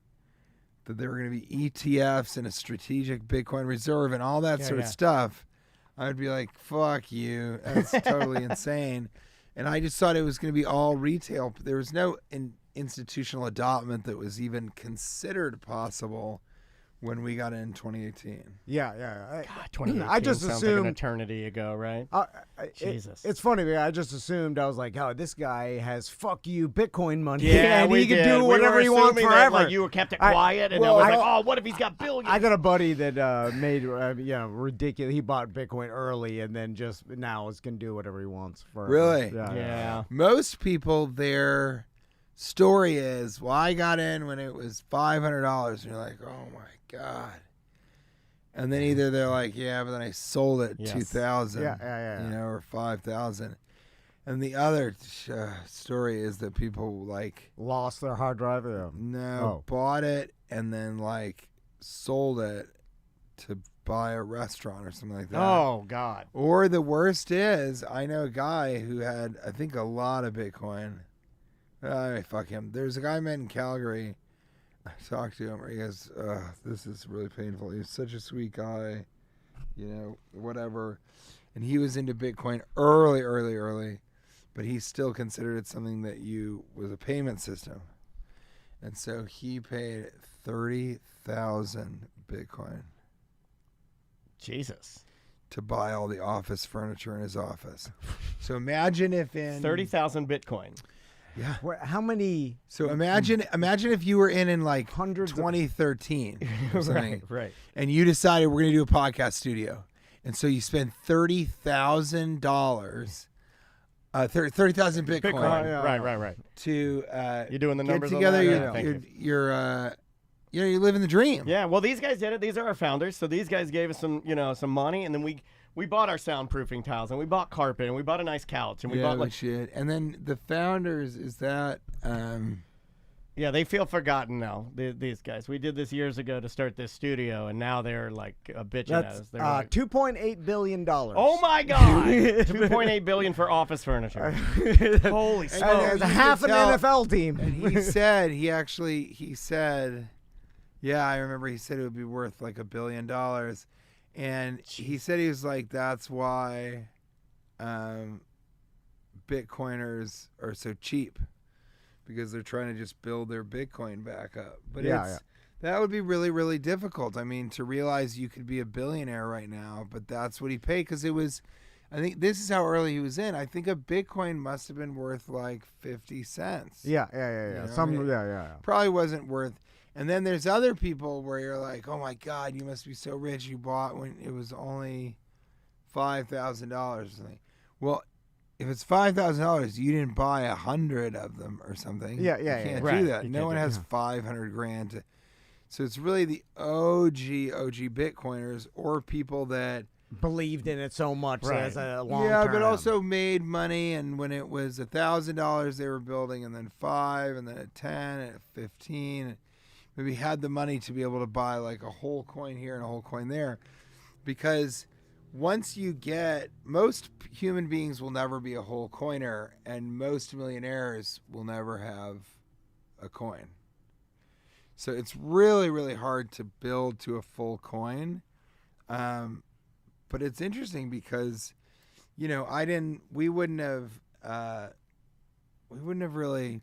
that there were going to be ETFs and a strategic Bitcoin reserve and all that sort of stuff, I would be like, fuck you. That's totally insane. And I just thought it was going to be all retail. There was no institutional adoption that was even considered possible when we got in 2018. God, 2018 I just sounds assumed like an eternity ago, right? Jesus. It's funny, man. I just assumed, I was like, oh, this guy has fuck you Bitcoin money. Yeah, and we he can did. do whatever we he were wants assuming forever. That, like, you kept it quiet, and I was like, oh, what if he's got billions? I got a buddy that made ridiculous. He bought Bitcoin early and then just now is can do whatever he wants forever. Really? Yeah. Most people, their story is, well, I got in when it was $500, and you're like, oh my God. And then either they're like, yeah, but then I sold it Yes. 2,000, Yeah. you know, or 5,000. And the other story is that people like Lost their hard drive. bought it and then like sold it to buy a restaurant or something like that. Oh, God. Or the worst is, I know a guy who had, I think, a lot of Bitcoin. Fuck him. There's a guy I met in Calgary. I talked to him where he goes, this is really painful. He was such a sweet guy, you know, whatever. And he was into Bitcoin early, but he still considered it something that was a payment system. And so he paid 30,000 Bitcoin. Jesus. To buy all the office furniture in his office. So imagine if in 30,000 Bitcoin. Yeah. How many? So imagine if you were in like Hundreds of- 2013 or something, Right. and you decided we're going to do a podcast studio, and so you spend $30,000, 30,000 Bitcoin, Right. to You doing the get numbers on together. that? Yeah, thank You're living the dream. Yeah, well, these guys did it. These are our founders. So these guys gave us some money, and then we bought our soundproofing tiles, and we bought carpet, and we bought a nice couch, and we bought shit. And then the founders, is that yeah, they feel forgotten now. These guys. We did this years ago to start this studio, and now they're like bitching at us. That's They're like, $2.8 billion. oh my God, $2.8 billion for office furniture. Holy And smokes! there's a half an tell- NFL team. And he said, yeah, I remember he said it would be worth like $1 billion. And he said, he was like, that's why Bitcoiners are so cheap, because they're trying to just build their Bitcoin back up. But that would be really, really difficult. I mean, to realize you could be a billionaire right now, but that's what he paid, because it was, I think this is how early he was in. I think a Bitcoin must have been worth like 50 cents. Yeah. You know, Probably wasn't worth. And then there's other people where you're like, oh my God, you must be so rich. You bought when it was only $5,000 or something. Well, if it's $5,000, you didn't buy 100 of them or something. Yeah, You can't right. do that. You No can't one do has 500 grand. So it's really the OG Bitcoiners, or people that Believed in it so much Right. as a long yeah, term. but also made money. And when it was $1,000, they were building, and then 5, and then at 10, and at 15. Maybe had the money to be able to buy like a whole coin here and a whole coin there, because once you get, most human beings will never be a whole coiner, and most millionaires will never have a coin. So it's really, really hard to build to a full coin. But it's interesting because, you know, we wouldn't have really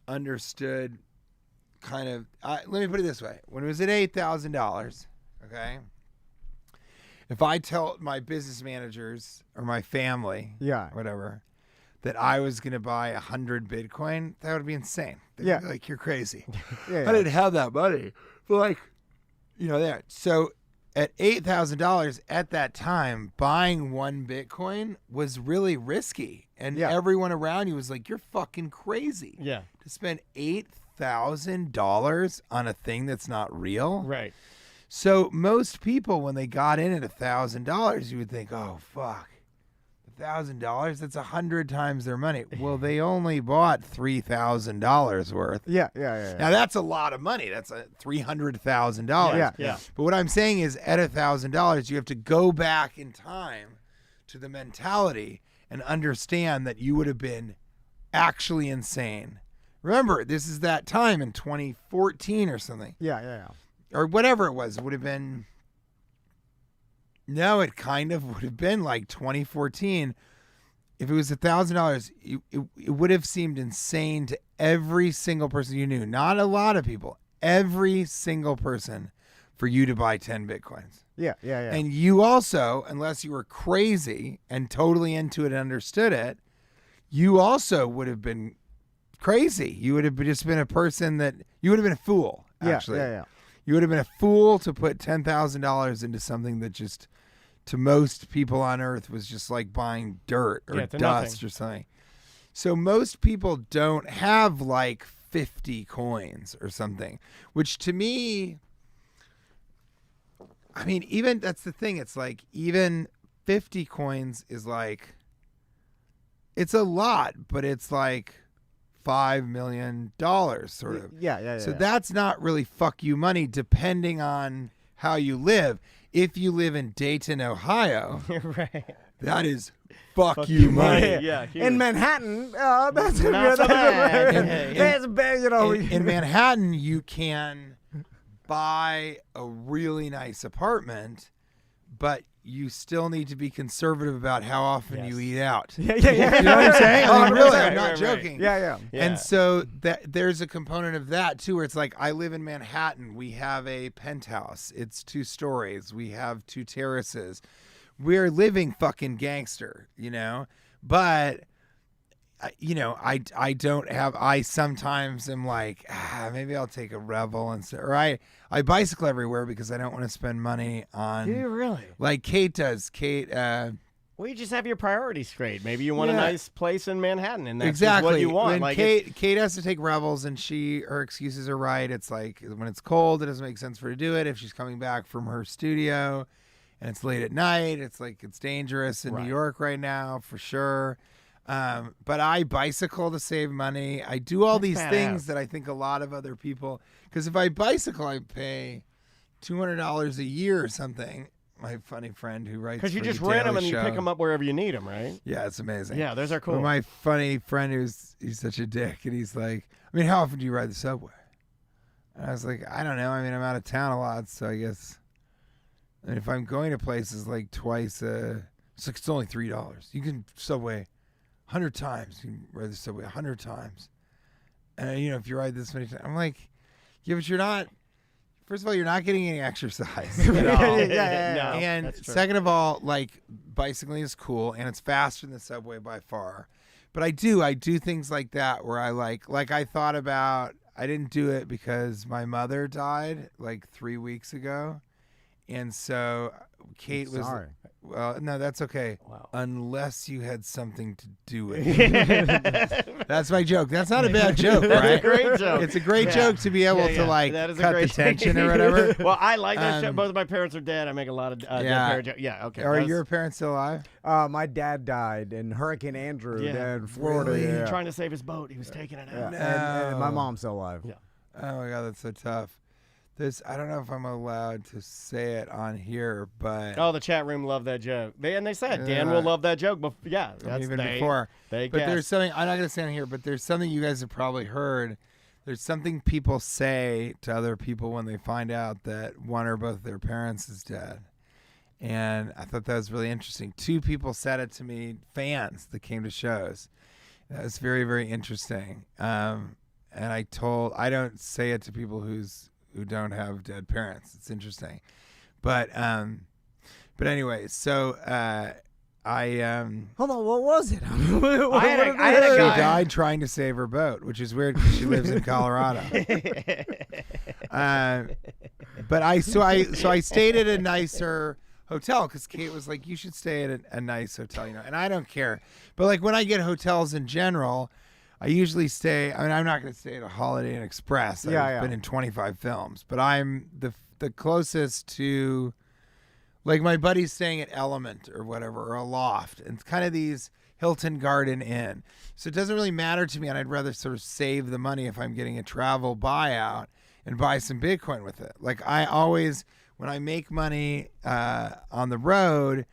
understood kind of, let me put it this way. When it was at $8,000, okay, if I tell my business managers or my family, Yeah. whatever, that I was going to buy 100 Bitcoin, that would be insane. They'd Yeah. be like, you're crazy. Yeah. I didn't have that money. But like, you know, that. So at $8,000 at that time, buying one Bitcoin was really risky. And everyone around you was like, you're fucking crazy. Yeah. To spend $8,000 on a thing that's not real. Right. So most people, when they got in at $1,000, you would think, oh, fuck. $1,000, that's 100 times their money. Well, they only bought $3,000 worth. Yeah. Now that's a lot of money. That's $300,000. Yeah. But what I'm saying is, at $1,000, you have to go back in time to the mentality and understand that you would have been actually insane. Remember, this is that time in 2014 or something. Yeah. Or whatever it was. It would have been. No, it kind of would have been like 2014. If it was $1,000, it would have seemed insane to every single person you knew. Not a lot of people. Every single person, for you to buy 10 Bitcoins. Yeah. And you also, unless you were crazy and totally into it and understood it, you also would have been crazy. You would have just been a person that, you would have been a fool, actually. Yeah. You would have been a fool to put $10,000 into something that just, to most people on earth, was just like buying dirt or dust nothing. or something. So most people don't have like 50 coins or something, which to me, I mean, even that's the thing. It's like, even 50 coins is like, it's a lot, but it's like $5 million sort of. Yeah. So that's not really fuck you money, depending on how you live. If you live in Dayton, Ohio, Right. that is fuck you money. Yeah. Huge. In Manhattan, that's Not so bad. That's bad, you know. In Manhattan, you can buy a really nice apartment, but you still need to be conservative about how often you eat out. Yeah. You know what I'm saying? I mean, really, I'm not Right. joking. Yeah. And so there's a component of that too, where it's like, I live in Manhattan. We have a penthouse. It's 2 stories. We have 2 terraces. We're living fucking gangster, you know? But, you know, I don't have, I sometimes am like, maybe I'll take a Revel instead. Or I bicycle everywhere because I don't want to spend money on. Do you really? Like Kate does. Kate, Well, you just have your priorities straight. Maybe you want a Yeah. nice place in Manhattan, and that's just exactly what you want. When Like Kate has to take Revels, and her excuses are right. It's like, when it's cold, it doesn't make sense for her to do it. If she's coming back from her studio and it's late at night, it's like, it's dangerous in New York right now for sure. But I bicycle to save money. I do all these things that I think a lot of other people, because if I bicycle, I pay $200 a year or something. My funny friend who writes, because you for just The rent them Daily and you Show. pick them up wherever you need them, right? Yeah, it's amazing. Yeah, those are cool. But my funny friend he's such a dick, and he's like, I mean, how often do you ride the subway? And I was like, I don't know. I mean, I'm out of town a lot, so I guess. And if I'm going to places like twice, it's only $3. You can subway 100 times. You can ride the subway 100 times. And you know, if you ride this many times, I'm like, yeah, but you're not. First of all, you're not getting any exercise. No. Yeah. And that's true. second of all, like, bicycling is cool and it's faster than the subway by far. But I do things like that where I like I thought about, I didn't do it because my mother died like 3 weeks ago. And so Kate was, Sorry. well, no, that's okay. Wow. Unless you had something to do with it. That's my joke. That's not a bad joke, right? That's a great joke. It's a great joke to be able to like That is a cut the great tension or whatever. Well, I like that shit. Both of my parents are dead. I make a lot of dead parent jokes. Yeah, okay. Are your parents still alive? My dad died in Hurricane Andrew Yeah. in Florida. Really? Yeah. trying to save his boat. He was taking it out. And my mom's still alive. Yeah. Oh my God, that's so tough. I don't know if I'm allowed to say it on here, but Oh, the chat room loved that joke. They said Dan will love that joke. But yeah, that's even before. They But there's guessed. something, I'm not going to say it on here, but there's something you guys have probably heard. There's something people say to other people when they find out that one or both their parents is dead. And I thought that was really interesting. 2 people said it to me, fans that came to shows. That was very, very interesting. And I don't say it to people who don't have dead parents. It's interesting. But anyway, so Hold on, what was it? I had a she guy. died trying to save her boat, which is weird because she lives in Colorado. But But I stayed at a nicer hotel because Kate was like, you should stay at a nice hotel, and I don't care. But like when I get hotels in general, I usually stay. I mean, I'm not going to stay at a Holiday Inn Express. I've been in 25 films, but I'm the closest to, like, my buddy's staying at Element or whatever, or a Loft, and it's kind of these Hilton Garden Inn. So it doesn't really matter to me, and I'd rather sort of save the money if I'm getting a travel buyout and buy some Bitcoin with it. Like I always, when I make money on the road,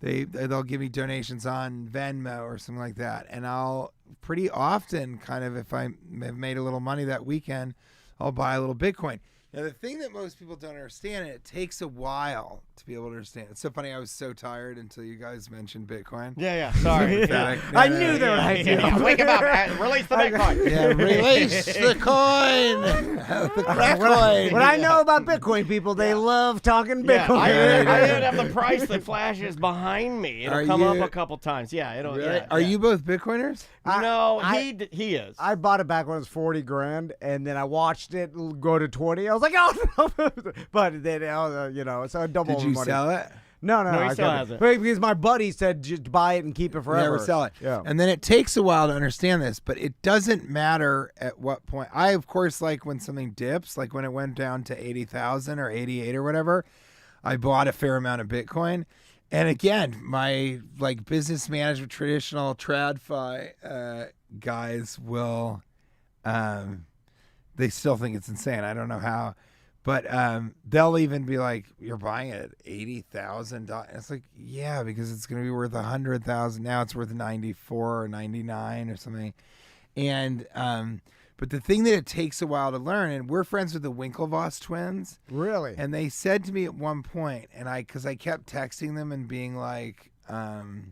they'll give me donations on Venmo or something like that, and I'll pretty often kind of, if I have made a little money that weekend, I'll buy a little Bitcoin. Now, the thing that most people don't understand, and it takes a while to be able to understand. It's so funny. I was so tired until you guys mentioned Bitcoin. Yeah. Sorry. I knew they were Yeah. Wake him up. Release the Bitcoin. Yeah, release the coin. The crack coin. What I know about Bitcoin people, they love talking Yeah, Bitcoin. I even have the price that flashes behind me. It'll come up a couple times. Yeah, it'll. Really? Yeah, Are you both Bitcoiners? No, he is. I bought it back when it was 40 grand, and then I watched it go to 20. I was like, oh no! But then, so I doubled Did you money. sell it? No, he I still kept has it. Because my buddy said just buy it and keep it forever. Never sell it. Yeah. And then it takes a while to understand this, but it doesn't matter at what point. I, of course, like when something dips, like when it went down to 80,000 or 88 or whatever, I bought a fair amount of Bitcoin. And again, my like business management, traditional TradFi guys will, they still think it's insane. I don't know how. But they'll even be like, "You're buying it at $80,000." It's like, yeah, because it's going to be worth $100,000 now. It's worth 94 or 99 or something. And but the thing that it takes a while to learn, and we're friends with the Winklevoss twins, Really? and they said to me at one point, and because I kept texting them and being like, "Well,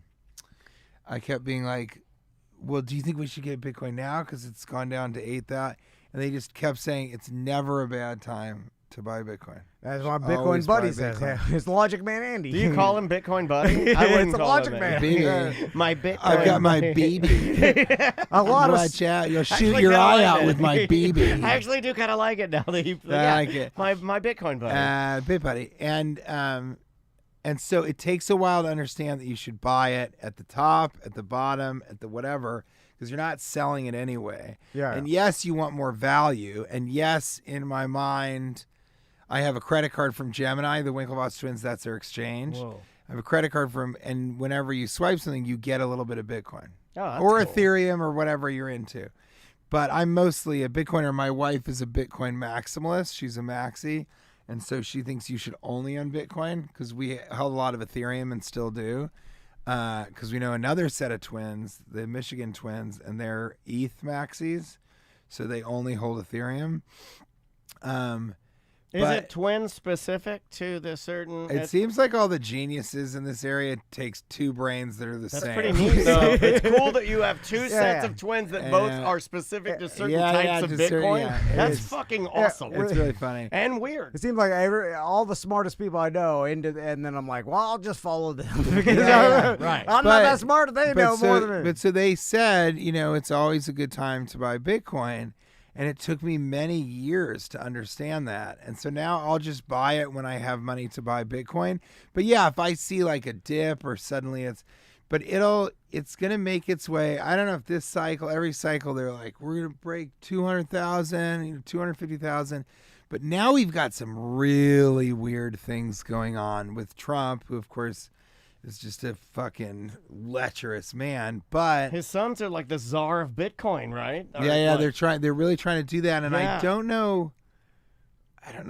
do you think we should get Bitcoin now because it's gone down to 8,000?" And they just kept saying it's never a bad time to buy Bitcoin. That's what my Always Bitcoin buy buddy says. Bitcoin. It's Logic Man Andy. Do you call him Bitcoin Buddy? I wouldn't It's a call Logic him Man. Baby. My Bitcoin. I've got my Buddy. BB. A lot of Watch out. You'll shoot Actually, your kinda eye like out it. with my BB. I actually do kind of like it now that you. I like it. My Bitcoin Buddy. Bit buddy. And so it takes a while to understand that you should buy it at the top, at the bottom, at the whatever, because you're not selling it anyway. Yeah. And yes, you want more value. And yes, in my mind, I have a credit card from Gemini, the Winklevoss twins. That's their exchange. Whoa. I have a credit card from, and whenever you swipe something, you get a little bit of Bitcoin. Oh, that's Or cool. Ethereum or whatever you're into. But I'm mostly a Bitcoiner. My wife is a Bitcoin maximalist. She's a maxi. And so she thinks you should only own Bitcoin because we held a lot of Ethereum and still do. Because we know another set of twins, the Michigan twins, and they're ETH maxis. So they only hold Ethereum. Is but- it twin specific to the certain? It seems like all the geniuses in this area takes two brains that are the That's same. pretty neat, though. It's cool that you have two sets Yeah. of twins that both Yeah. are specific to certain Yeah, types of to certain- Bitcoin. yeah, it That's is. fucking awesome. It's really funny. And weird. It seems like all the smartest people I know and then I'm like, well, I'll just follow them. Because Yeah, right. I'm not that smart. They know more than me. But so they said, it's always a good time to buy Bitcoin. And it took me many years to understand that. And so now I'll just buy it when I have money to buy Bitcoin. But yeah, if I see like a dip or suddenly it's going to make its way. I don't know if this cycle, every cycle, they're like, we're going to break 200,000, 250,000. But now we've got some really weird things going on with Trump, who of course is just a fucking lecherous man. But His sons are like the czar of Bitcoin, right? Or yeah, what? they're really trying to do that. And Yeah. I don't know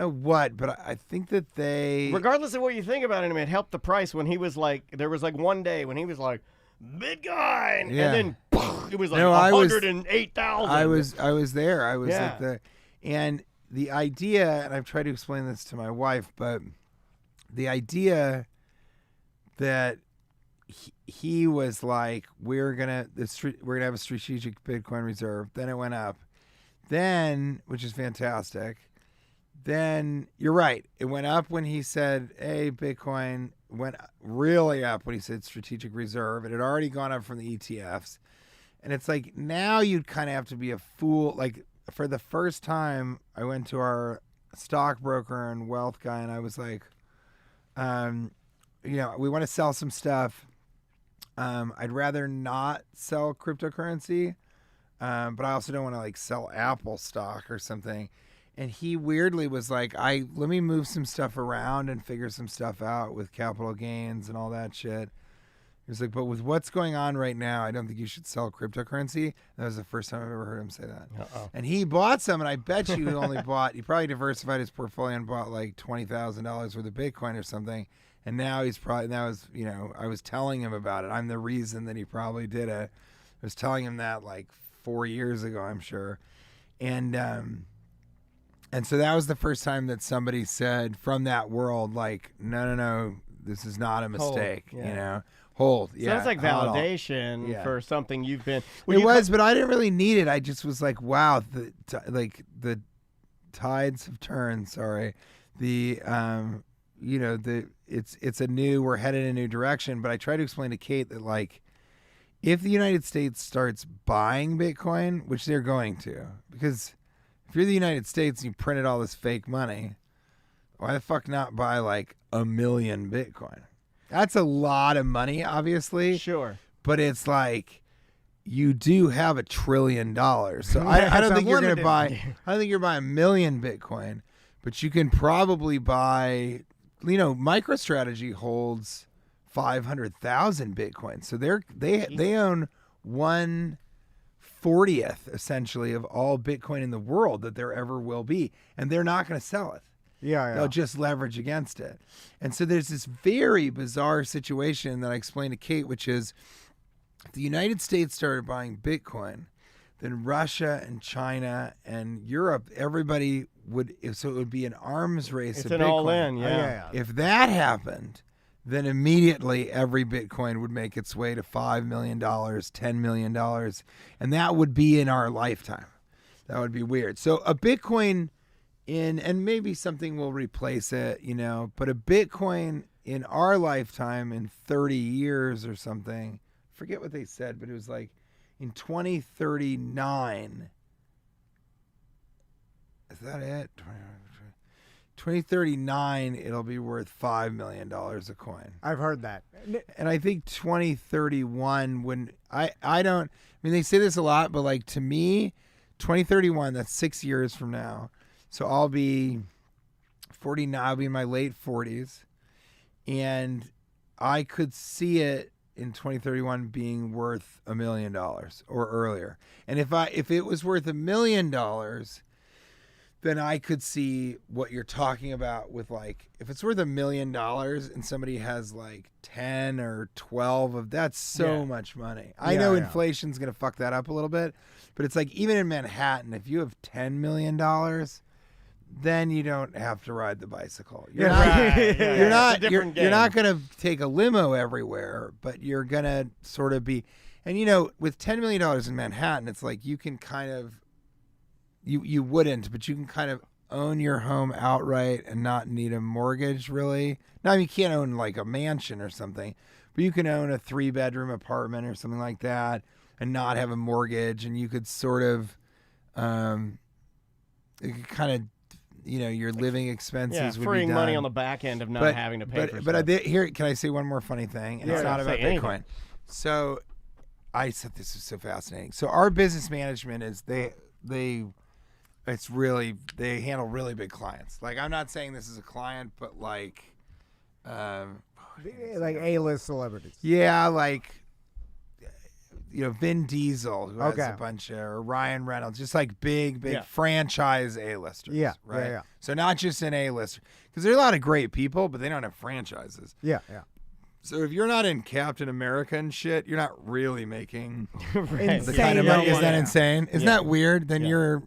what, but I think that they, Regardless of what you think about him, it helped the price when he was like, there was like one day when he was like, Bitcoin, Yeah. and then it was like No, I was- 108,000. I was there. I was Yeah. and the idea, and I've tried to explain this to my wife, but the idea that he was like, we're gonna have a strategic Bitcoin reserve. Then it went up, which is fantastic. Then you're right, it went up when he said, "Hey, Bitcoin." Went really up when he said strategic reserve. It had already gone up from the ETFs, and it's like now you'd kind of have to be a fool. Like for the first time, I went to our stockbroker and wealth guy, and I was like, we want to sell some stuff. I'd rather not sell cryptocurrency, but I also don't want to like sell Apple stock or something. And he weirdly was like, let me move some stuff around and figure some stuff out with capital gains and all that shit. He was like, but with what's going on right now, I don't think you should sell cryptocurrency. That was the first time I've ever heard him say that. Uh-oh. And he bought some, and I bet you he probably diversified his portfolio and bought like $20,000 worth of Bitcoin or something. And now I was telling him about it. I'm the reason that he probably did it. I was telling him that like 4 years ago, I'm sure. And so that was the first time that somebody said from that world, like, no, this is not a mistake, Hold. So that's like validation for something you've been. It was, but I didn't really need it. I just was like, wow, the tides have turned. Sorry, we're headed in a new direction. But I try to explain to Kate that like, if the United States starts buying Bitcoin, which they're going to, because if you're the United States and you printed all this fake money, why the fuck not buy like 1 million Bitcoin? That's a lot of money, obviously. Sure. But it's like you do have $1 trillion. So I don't think you're going to buy. I don't think you're buying 1 million Bitcoin, but you can probably buy. MicroStrategy holds 500,000 Bitcoin, so they own 1/40th essentially of all Bitcoin in the world that there ever will be, and they're not going to sell it. Yeah. They'll just leverage against it. And so there's this very bizarre situation that I explained to Kate, which is if the United States started buying Bitcoin, then Russia and China and Europe, everybody would, so it would be an arms race. It's of an Bitcoin. all-in, yeah. If that happened, then immediately every Bitcoin would make its way to $5 million, $10 million, and that would be in our lifetime. That would be weird. So a Bitcoin and maybe something will replace it, but a Bitcoin in our lifetime in 30 years or something, forget what they said, but it was like in 2039. Is that it? 2039, it'll be worth $5 million a coin. I've heard that. And I think 2031, they say this a lot, but like to me, 2031, that's 6 years from now. So I'll be 49, I'll be in my late 40s, and I could see it in 2031 being worth $1 million or earlier. And if it was worth $1 million, then I could see what you're talking about with like, if it's worth $1 million and somebody has like 10 or 12 of that's so much money. I know inflation's going to fuck that up a little bit, but it's like even in Manhattan, if you have $10 million, then you don't have to ride the bicycle. You're not going to take a limo everywhere, but you're going to sort of be, and with $10 million in Manhattan, it's like you can kind of, you wouldn't, but you can kind of own your home outright and not need a mortgage really. Now, you can't own like a mansion or something, but you can own a 3-bedroom apartment or something like that and not have a mortgage, and you could sort of, it could kind of, your living expenses would be freeing done. money on the back end of not having to pay for stuff. But here, can I say one more funny thing? And it's not about Bitcoin. So I said this is so fascinating. So our business management is they handle really big clients. Like, I'm not saying this is a client, but like A-list celebrities. Yeah, like Vin Diesel, who has a bunch of, or Ryan Reynolds, just like big franchise A-listers. Yeah, right. Yeah. So not just an A-lister, because there are a lot of great people, but they don't have franchises. Yeah. So if you're not in Captain America and shit, you're not really making the kind of money. Is that insane? Isn't that weird? Then you're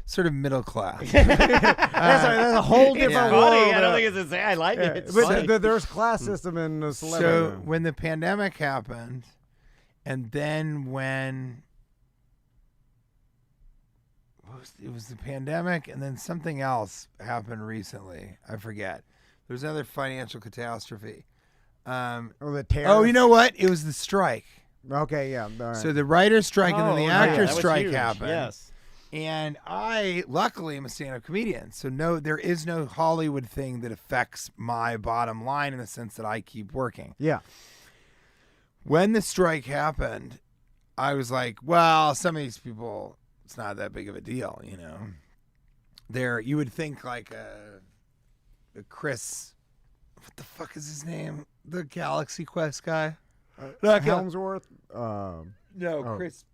sort of middle class. That's a whole different world. I don't think it's insane. I like it. It's funny. But there's class system in the celebrity. So when the pandemic happened, and then when it was the pandemic, and then something else happened recently. I forget. There was another financial catastrophe. The tariff. Oh, you know what? It was the strike. Okay, yeah. All right. So the writers' strike and then the actors' strike happened. Yes. And I, luckily, am a stand-up comedian. So no, there is no Hollywood thing that affects my bottom line in the sense that I keep working. Yeah. When the strike happened, I was like, well, some of these people, it's not that big of a deal, you know. You would think like a Chris, what the fuck is his name? The Galaxy Quest guy? Helmsworth. Chris.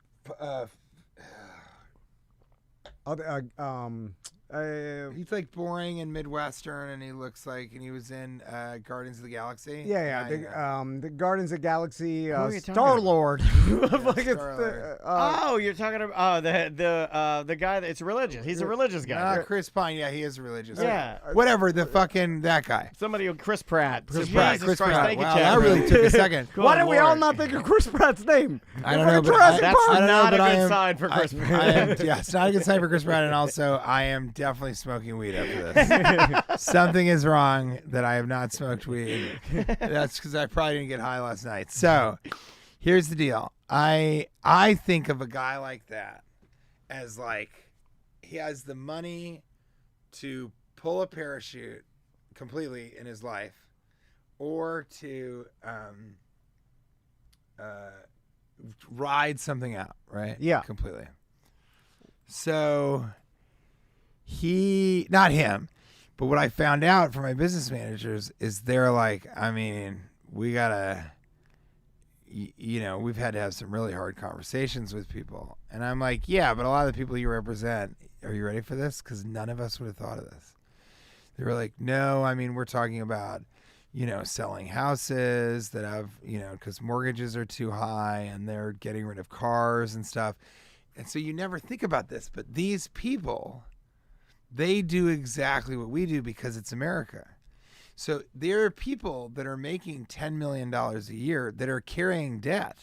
He's like boring and Midwestern, and he looks like, and he was in Guardians of the Galaxy. The Guardians of the Galaxy. Who are you talking Star Lord. Oh, you're talking about the guy that's religious. He's a religious guy. Chris Pine. Yeah, he is religious. Yeah. Whatever. The fucking that guy. Somebody, Chris Pratt. Chris Jesus Pratt. Christ, thank you, Wow, Chad. that really took a second. Why did we all Lord. not think of Chris Pratt's name? I don't know, but Jurassic That's Park. not a but I good am- sign for Chris Pratt. Yeah, it's not a good sign for Chris Pratt, and also I am definitely smoking weed after this. Something is wrong that I have not smoked weed. That's because I probably didn't get high last night. So here's the deal. I think of a guy like that as like he has the money to pull a parachute completely in his life, or to ride something out, right? Yeah. Completely. So not him, but what I found out from my business managers is they're like, I mean, we gotta, we've had to have some really hard conversations with people. And I'm like, yeah, but a lot of the people you represent, are you ready for this? Because none of us would have thought of this. They were like, no, I mean, we're talking about, selling houses that have, because mortgages are too high and they're getting rid of cars and stuff. And so you never think about this, but these people, they do exactly what we do because it's America. So there are people that are making $10 million a year that are carrying debt,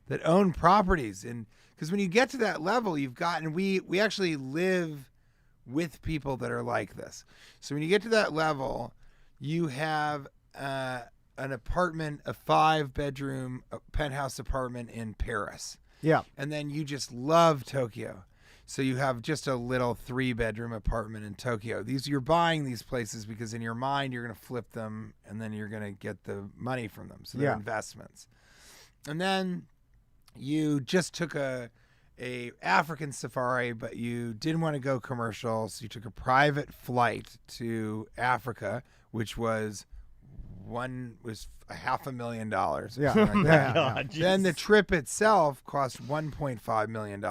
that own properties. And because when you get to that level, we actually live with people that are like this. So when you get to that level, you have an apartment, a 5-bedroom penthouse apartment in Paris. Yeah. And then you just love Tokyo. So you have just a little 3-bedroom apartment in Tokyo. You're buying these places because in your mind you're going to flip them and then you're going to get the money from them. So they're investments. And then you just took a African safari, but you didn't want to go commercial, so you took a private flight to Africa, which was $500,000. Yeah. Something like that. God, Then the Jesus. trip itself cost $1.5 million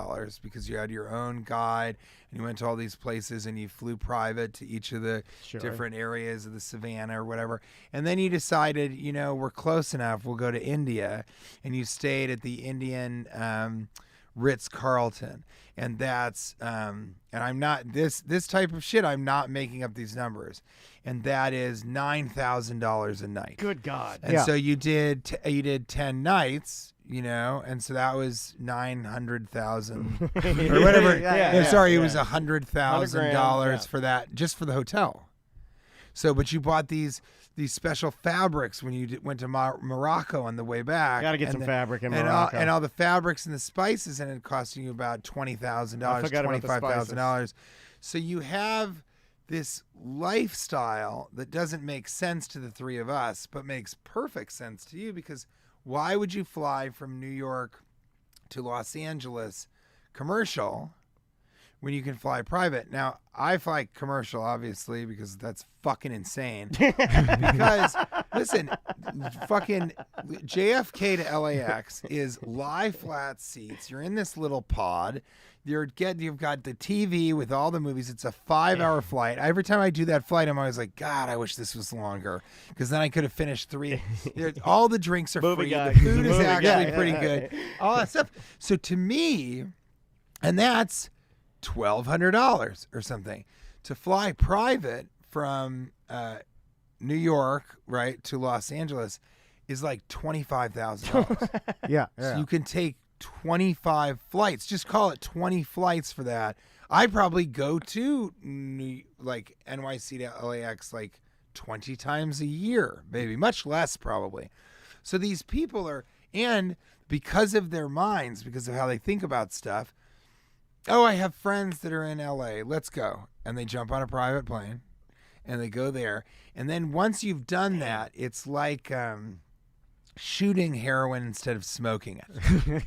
because you had your own guide and you went to all these places and you flew private to each of the different areas of the savannah or whatever. And then you decided, we're close enough, we'll go to India, and you stayed at the Indian Ritz-Carlton. And that's and I'm not this type of shit, I'm not making up these numbers, and that is $9,000 a night. Good God. And so you did 10 nights, and so that was 900,000 or whatever. It was $100,000 for that, just for the hotel. So, but you bought these special fabrics when you went to Morocco on the way back. Got to get some fabric in Morocco. And all the fabrics and the spices, and it costing you about $20,000, $25,000. So you have this lifestyle that doesn't make sense to the three of us, but makes perfect sense to you, because why would you fly from New York to Los Angeles commercial when you can fly private? Now, I fly commercial, obviously, because that's fucking insane. Because, listen, fucking JFK to LAX is lie flat seats. You're in this little pod. You've got the TV with all the movies. It's a 5-hour flight. Every time I do that flight, I'm always like, God, I wish this was longer, because then I could have finished 3. All the drinks are free. Guy. The food is actually pretty good. All that stuff. So to me, and that's $1,200 or something to fly private from New York, right, to Los Angeles is like $25,000. Yeah. So you can take 25 flights. Just call it 20 flights for that. I probably go to NYC to LAX like 20 times a year, maybe much less probably. So these people are, and because of their minds, because of how they think about stuff, oh, I have friends that are in LA. Let's go. And they jump on a private plane and they go there. And then once you've done that, it's like shooting heroin instead of smoking it.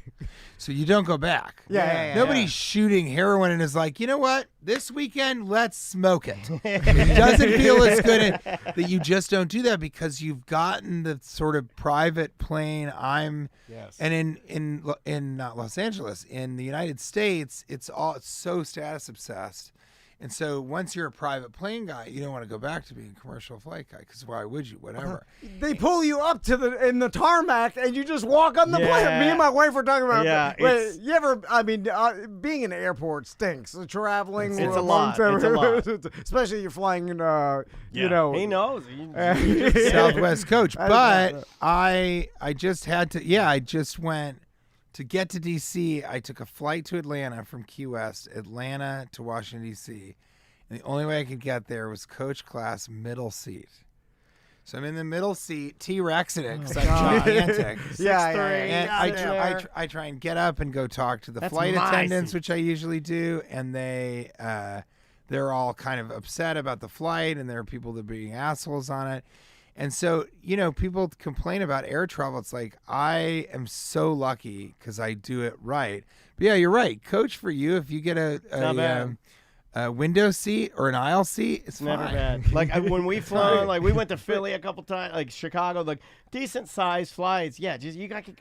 So you don't go back. Yeah. Nobody's shooting heroin and is like, you know what? This weekend, let's smoke it. It doesn't feel as good that you just don't do that because you've gotten the sort of private plane. Yes. And in not Los Angeles, in the United States, it's so status obsessed. And so once you're a private plane guy, you don't want to go back to being a commercial flight guy because why would you? Whatever. They pull you up to in the tarmac and you just walk on the plane. Me and my wife were talking about. Yeah, Wait, you ever? I mean, being in an airport stinks. Traveling. It's a lot. It's a lot. Especially you're flying. You know. He knows. Southwest coach. But I just had to. Yeah, I just went. To get to D.C., I took a flight to Atlanta from Key West, Atlanta to Washington, D.C. And the only way I could get there was coach class middle seat. So I'm in the middle seat, T-Rex in it because I'm gigantic. And I try and get up and go talk to the flight attendants, which I usually do, and they're all kind of upset about the flight, and there are people that are being assholes on it. And so, people complain about air travel. It's like, I am so lucky because I do it right. But yeah, you're right. Coach, for you, if you get a window seat or an aisle seat, it's never fine. bad. Like when we flown, like we went to Philly a couple times, like Chicago, like decent sized flights. Yeah,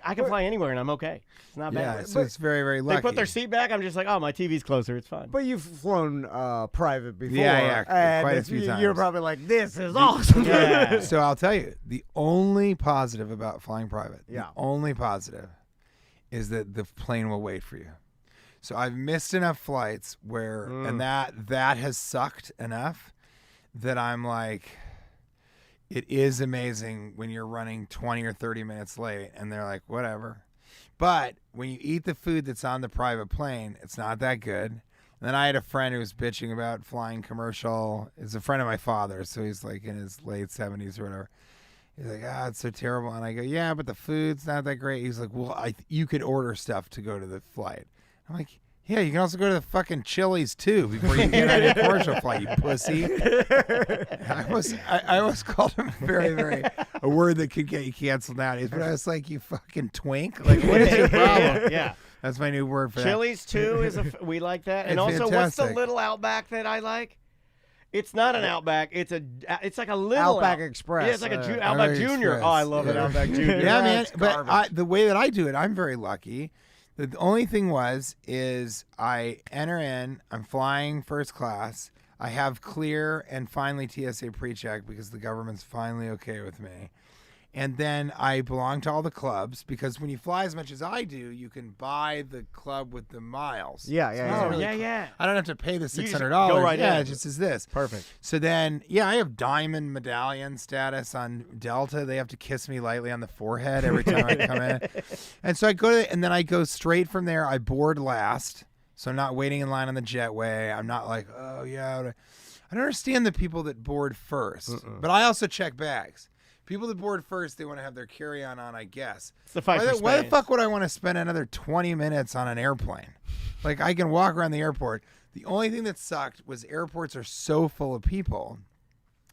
I can fly anywhere and I'm okay. It's not bad. Yeah, so it's very, very lucky. They put their seat back. I'm just like, oh, my TV's closer. It's fine. But you've flown private before. Yeah, and quite a few times. You're probably like, this is awesome. Yeah. So I'll tell you, the only positive about flying private, the only positive is that the plane will wait for you. So I've missed enough flights where, and that has sucked enough that I'm like, it is amazing when you're running 20 or 30 minutes late and they're like, whatever. But when you eat the food that's on the private plane, it's not that good. And then I had a friend who was bitching about flying commercial. It's a friend of my father's, so he's like in his late 70s or whatever. He's like, it's so terrible. And I go, yeah, but the food's not that great. He's like, well, you could order stuff to go to the flight. I'm like, yeah, you can also go to the fucking Chili's too before you get on your commercial flight, you pussy. I almost called him very, very a word that could get you canceled nowadays, but I was like, you fucking twink. Like, what is your problem? Yeah. That's my new word for Chili's too we like that. And It's also, fantastic. what's the little Outback that I like? It's not an Outback. It's like a little Outback Express. Yeah, it's like a Outback Outback Junior. Express. Oh, I love it, Outback Junior. Yeah, man. That's But garbage. the way that I do it, I'm very lucky. The only thing is I enter in, I'm flying first class. I have clear and finally TSA pre-check because the government's finally okay with me. And then I belong to all the clubs because when you fly as much as I do, you can buy the club with the miles. Yeah. Oh, yeah. I don't have to pay the $600. just go right yeah, in. it just is this. Perfect. So then, I have diamond medallion status on Delta. They have to kiss me lightly on the forehead every time I come in. And so I go and then I go straight from there. I board last. So I'm not waiting in line on the jetway. I'm not like, oh, yeah. I don't understand the people that board first. But I also check bags. People that board first, they want to have their carry-on on, I guess. It's the fight for Why the space. fuck would I want to spend another 20 minutes on an airplane? Like, I can walk around the airport. The only thing that sucked was airports are so full of people.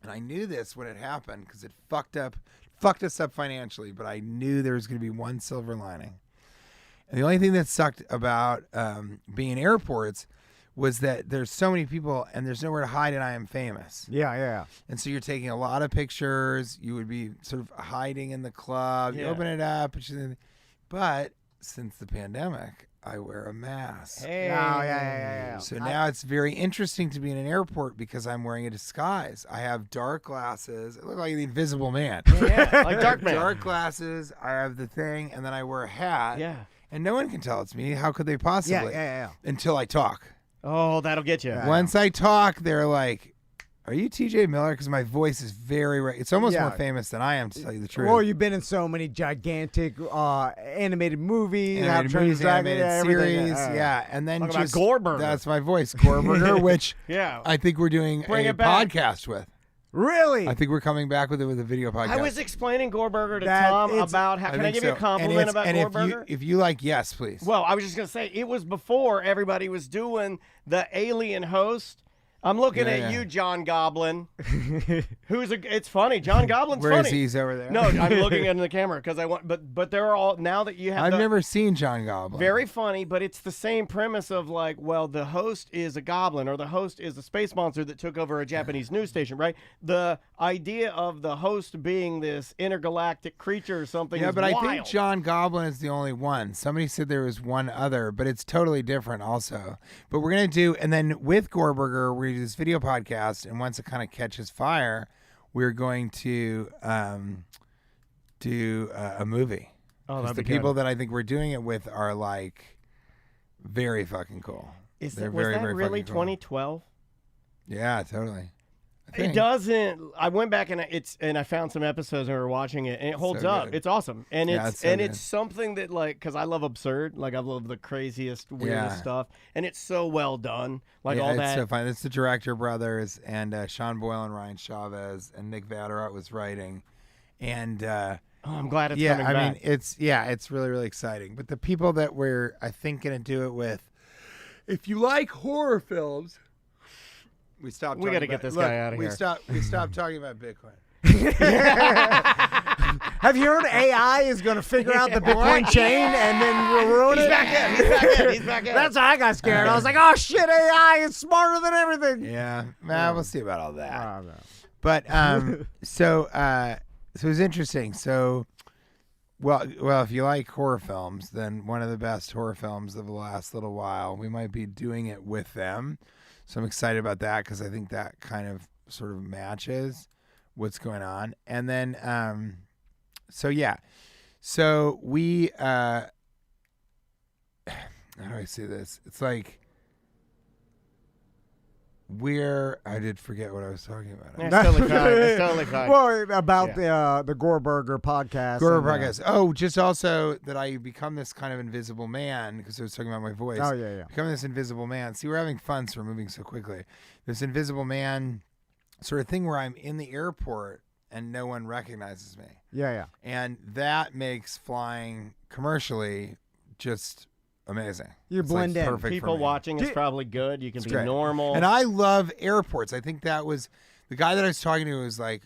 And I knew this when it happened because it fucked us up financially, but I knew there was going to be one silver lining. And the only thing that sucked about being in airports was that there's so many people and there's nowhere to hide and I am famous. Yeah. And so you're taking a lot of pictures. You would be sort of hiding in the club. You Yeah. open it up. But since the pandemic, I wear a mask. Hey. Yeah. So now it's very interesting to be in an airport because I'm wearing a disguise. I have dark glasses. I look like the Invisible Man. Yeah, like Darkman. Dark glasses. I have the thing, and then I wear a hat. Yeah. And no one can tell it's me. How could they possibly? Yeah. Until I talk. Oh, that'll get you. Yeah. Once I talk, they're like, are you TJ Miller? Because my voice is it's almost more famous than I am, to tell you the truth. Well, you've been in so many gigantic animated movies, animated series, yeah. and then Talk about just Gorburger. that's my voice, Gorburger, which Yeah. I think we're doing Bring a it back. podcast with. Really? I think we're coming back with it with a video podcast. I was explaining Goreburger to That Tom it's- about how. Can I think give you a so. compliment about and Goreburger? if you like, yes, please. Well, I was just gonna say it was before everybody was doing the alien host. I'm looking Yeah, at yeah. you, John Goblin. It's funny. John Goblin's Where funny. is he? He's over there. No, I'm looking into the camera because I want. But they're all now that you have. I've the, never seen John Goblin. Very funny, but it's the same premise of like, well, the host is a goblin or the host is a space monster that took over a Japanese news station, right? The idea of the host being this intergalactic creature or something. Yeah, is but wild. I think John Goblin is the only one. Somebody said there was one other, but it's totally different also. But we're going to do, and then with Goreburger, we're going to do this video podcast, and once it kind of catches fire, we're going to do a movie. Oh, 'Cause that'd the be good. people that I think we're doing it with are like very fucking cool. Was They're that very, very really fucking cool. 2012? Yeah, totally. I It think. doesn't. I went back and I found some episodes and we were watching it, and it holds So up. good. It's awesome, and Yeah, it's it's so good. it's something that like because I love absurd, like I love the craziest, weirdest Yeah. stuff, and it's so well done, like Yeah, all it's that. so fun. It's the director brothers and Sean Boyle and Ryan Chavez and Nick Vatterott was writing, and Oh, I'm glad it's yeah, coming I back. mean it's really really exciting. But the people that we're I think gonna do it with, if you like horror films, we stopped. We got gotta to get this guy outta here. We stopped talking about Bitcoin. Have you heard AI is going to figure out the Bitcoin chain and then ruin He's it? back in. He's back in. He's back in. That's how I got scared. I was like, oh shit, AI is smarter than everything. Yeah, we'll see about all that. Oh, no. But so it was interesting. So, well, if you like horror films, then one of the best horror films of the last little while, we might be doing it with them. So I'm excited about that because I think that kind of sort of matches what's going on. And then, so yeah, so we, how do I say this? It's like. I did forget what I was talking about. It's totally fine. It's totally fine. Well, about the Goreburger podcast. Gore and, podcast. Oh, just also that I become this kind of invisible man because I was talking about my voice. Oh, yeah. Becoming this invisible man. See, we're having fun, so we're moving so quickly. This invisible man sort of thing where I'm in the airport and no one recognizes me. Yeah. And that makes flying commercially just amazing. You It's, like, blend in. perfect for People me. watching is probably good. You can It's be great. normal. And I love airports. I think that was the guy that I was talking to was like,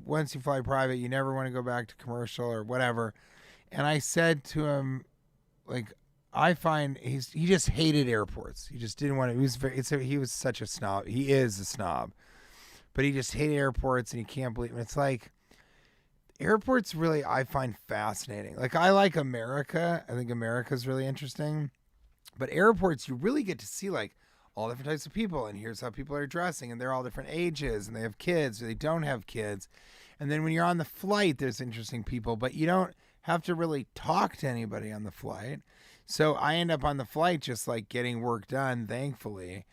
once you fly private, you never want to go back to commercial or whatever. And I said to him, like, I find he just hated airports. He just didn't want to. He was such a snob. He is a snob, but he just hated airports and he can't believe. And it's like airports really I find fascinating. Like I like America. I think America's really interesting. But airports, you really get to see like all different types of people, and here's how people are dressing, and they're all different ages, and they have kids or they don't have kids. And then when you're on the flight, there's interesting people, but you don't have to really talk to anybody on the flight. So I end up on the flight just like getting work done, thankfully.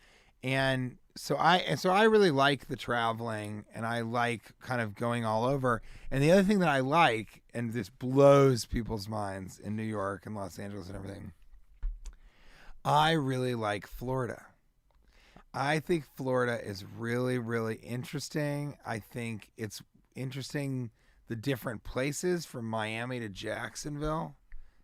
And so I really like the traveling, and I like kind of going all over. And the other thing that I like, and this blows people's minds in New York and Los Angeles and everything, I really like Florida. I think Florida is really, really interesting. I think it's interesting the different places from Miami to Jacksonville.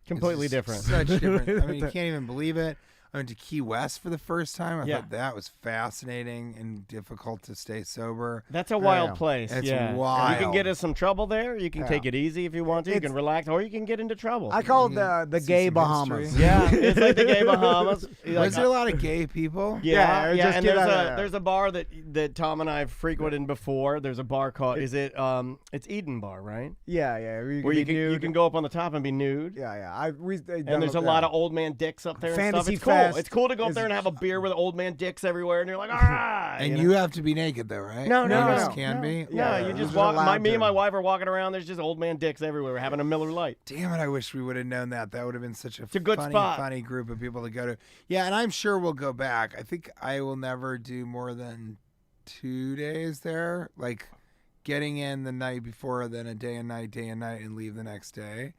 Completely It's just different. Such different. I mean, you can't even believe it. I went to Key West for the first time. I Yeah. thought that was fascinating and difficult to stay sober. That's a wild Yeah. place. It's yeah. wild. You can get in some trouble there. You can Yeah. take it easy if you want to. You It's- can relax, or you can get into trouble. I call it the See gay some Bahamas. history. yeah, it's like the gay Bahamas. Was there a lot of gay people? Yeah, Yeah, just and get there's out of there. there's a bar that Tom and I have frequented before. There's a bar called it's Eden Bar, right? Yeah. Where you be can nude. go up on the top and be nude. Yeah. And there's a lot of old man dicks up there and stuff. Fantasy It's cool. Fest It's cool to go up is- there and have a beer with old man dicks everywhere, and you're like, ah. And know? you have to be naked though, right? No, You no, just no. can be. No, Yeah, you you're just just walk. allowed Me to. and my wife are walking around. There's just old man dicks everywhere. We're having a Miller Lite. Damn it! I wish we would have known that. That would have been such a, a good funny, spot. funny group of people to go to. Yeah, and I'm sure we'll go back. I think I will never do more than 2 days there. Like getting in the night before, then a day and night, and leave the next day.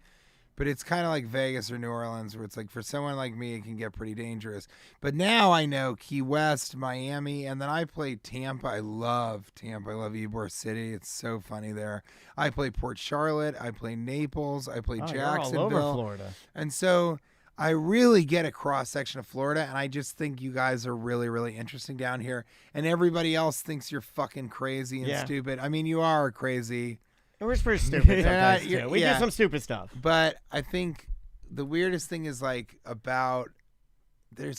But it's kind of like Vegas or New Orleans, where it's like for someone like me, it can get pretty dangerous. But now I know Key West, Miami, and then I play Tampa. I love Tampa. I love Ybor City. It's so funny there. I play Port Charlotte. I play Naples. I play Jacksonville. You're all over Florida. And so I really get a cross section of Florida, and I just think you guys are really, really interesting down here. And everybody else thinks you're fucking crazy and stupid. I mean, you are crazy. We're pretty stupid sometimes, too. We do some stupid stuff. But I think the weirdest thing is there's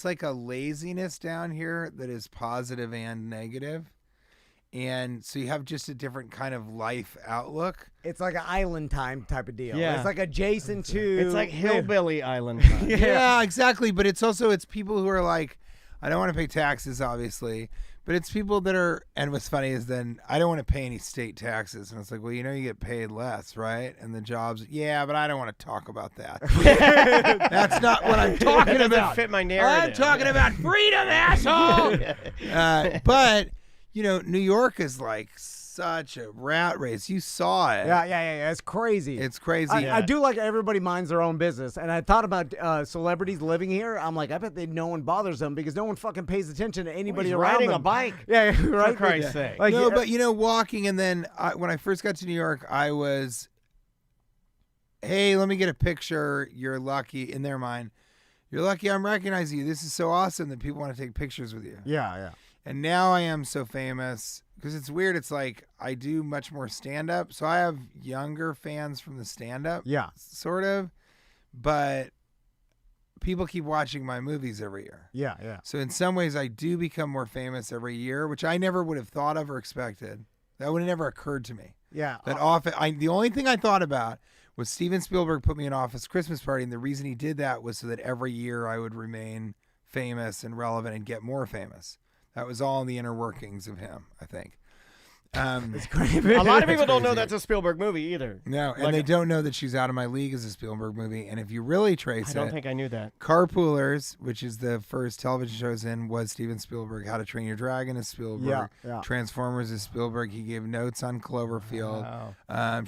like a laziness down here that is positive and negative. And so you have just a different kind of life outlook. It's like an island time type of deal. Yeah. It's like adjacent to. It's like hillbilly island time. Yeah, exactly. But it's people who are like, I don't want to pay taxes, obviously. But it's people that are, and what's funny is then I don't want to pay any state taxes. And it's like, well, you get paid less, right? And the jobs, yeah, but I don't want to talk about that. That's not what I'm talking That doesn't about. fit my narrative. I'm talking about freedom, asshole. But, New York is like such a rat race. You saw it. Yeah. It's crazy. It's crazy. I do like everybody minds their own business. And I thought about celebrities living here. I'm like, I bet no one bothers them because no one fucking pays attention to anybody around riding them. a bike. Yeah, right. For Christ's sake. Like, No, but walking, and then when I first got to New York, I was, hey, let me get a picture. You're lucky. In their mind, you're lucky I'm recognizing you. This is so awesome that people want to take pictures with you. Yeah. And now I am so famous because it's weird. It's like I do much more stand-up. So I have younger fans from the stand-up. Yeah. Sort of. But people keep watching my movies every year. Yeah. So in some ways, I do become more famous every year, which I never would have thought of or expected. That would have never occurred to me. Yeah. That the only thing I thought about was Steven Spielberg put me in Office Christmas Party, and the reason he did that was so that every year I would remain famous and relevant and get more famous. That was all in the inner workings of him, I think. It's crazy. A lot of people don't know that's a Spielberg movie either. No, and they don't know that She's Out of My League is a Spielberg movie. And if you really trace it, I don't think I knew that. Carpoolers, which is the first television show I was in, was Steven Spielberg. How to Train Your Dragon is Spielberg. Yeah. Transformers is Spielberg. He gave notes on Cloverfield.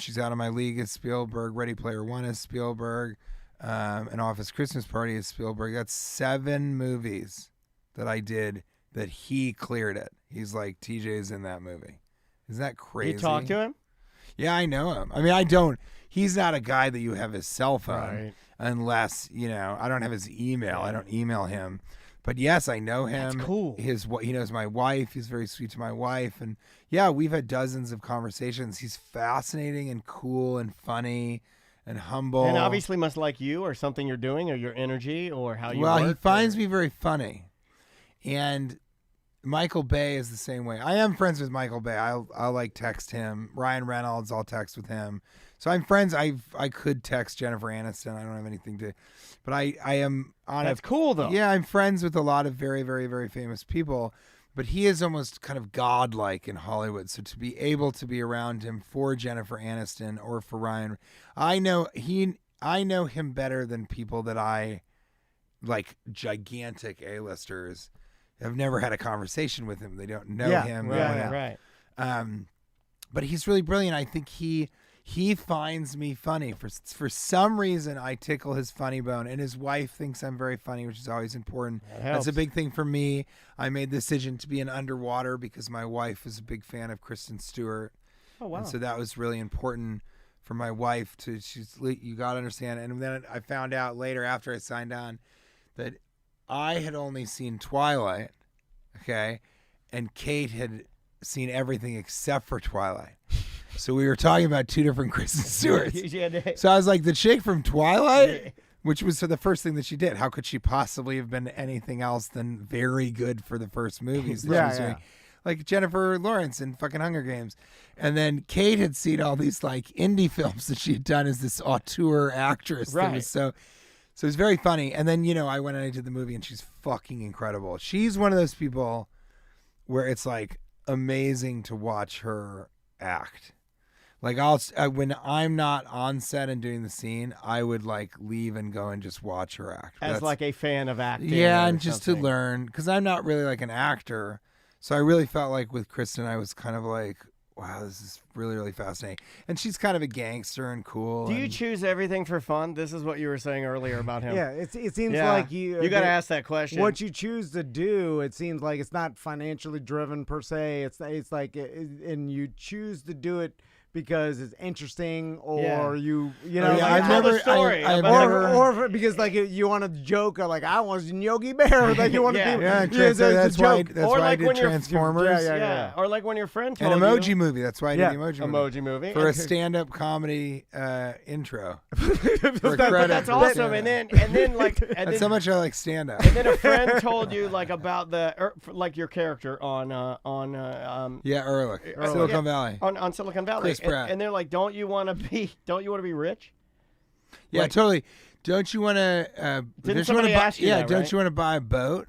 She's Out of My League is Spielberg. Ready Player One is Spielberg. An Office Christmas Party is Spielberg. That's 7 movies that I did that he cleared it. He's like, TJ's in that movie. Isn't that crazy? You talk to him? Yeah, I know him. I mean, I don't. He's not a guy that you have his cell phone Right. unless, I don't have his email. I don't email him. But yes, I know him. That's cool. He knows my wife. He's very sweet to my wife. And yeah, we've had dozens of conversations. He's fascinating and cool and funny and humble. And obviously must like you or something you're doing or your energy or how you Well, work. he finds me very funny. And Michael Bay is the same way. I am friends with Michael Bay. I'll like text him. Ryan Reynolds, I'll text with him. So I'm friends. I could text Jennifer Aniston. I don't have anything to, but I am on. That's cool though. Yeah, I'm friends with a lot of very, very, very famous people. But he is almost kind of godlike in Hollywood. So to be able to be around him for Jennifer Aniston or for Ryan, I know him better than people that I like, gigantic A-listers. I've never had a conversation with him. They don't know him. Right. But he's really brilliant. I think he finds me funny. For some reason, I tickle his funny bone, and his wife thinks I'm very funny, which is always important. That's a big thing for me. I made the decision to be in Underwater because my wife was a big fan of Kristen Stewart. Oh, wow. And so that was really important for my wife to. You got to understand. And then I found out later after I signed on that I had only seen Twilight, okay, and Kate had seen everything except for Twilight. So we were talking about 2 different Kristen Stewarts. So I was like, the chick from Twilight, which was the first thing that she did. How could she possibly have been anything else than very good for the first movies that she was doing? Like Jennifer Lawrence in fucking Hunger Games. And then Kate had seen all these like indie films that she had done as this auteur actress. Right. That was so it was very funny. And then, I went and I did the movie and she's fucking incredible. She's one of those people where it's like amazing to watch her act. Like when I'm not on set and doing the scene, I would like leave and go and just watch her act. As like a fan of acting. Yeah, or and just something. to learn, because I'm not really like an actor. So I really felt like with Kristen, I was kind of like, wow, this is really, really fascinating. And she's kind of a gangster and cool. Do you and- choose everything for fun? This is what you were saying earlier about him. Yeah, it seems Yeah. like you got to ask that question. What you choose to do, it seems like it's not financially driven per se. It's like, and you choose to do it because it's interesting, or Yeah. you know, Yeah, like, I've tell the never, story I've about- never, or because like you want to joke, like I was in Yogi Bear, like you want to Yeah. be, yeah, it's a that's why. joke. That's Or why like I when did you're- Transformers. Yeah. Or like when your friend An told emoji you. movie. That's why I did Yeah. the emoji movie. Emoji movie. For a stand-up comedy intro. For But credit that's for awesome. stand-up. And then like, and That's how then, much I like stand-up. and then a friend told you like about like your character on Yeah, Ehrlich. Ehrlich. Silicon Yeah. Valley. on Silicon Valley. Chris Pratt. And they're like, don't you want to be rich? Yeah, Like- totally. Don't you want to? Didn't somebody ask you Yeah, that, don't right? you want to buy a boat?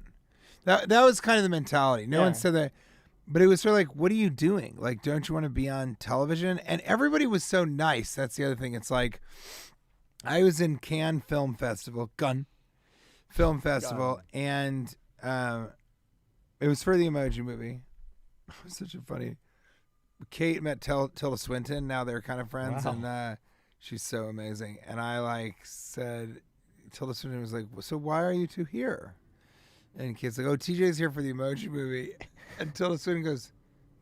That was kind of the mentality. No Yeah. one said that, but it was sort of like, what are you doing? Like, don't you want to be on television? And everybody was so nice. That's the other thing. It's like, I was in Cannes Film Festival, and it was for the Emoji Movie. It was such a funny. Kate met Tilda Swinton. Now they're kind of friends, Wow. and she's so amazing. And I like said, Tilda Swinton was like, "So why are you two here?" And Kate's like, "Oh, TJ's here for the Emoji Movie." And Tilda Swinton goes,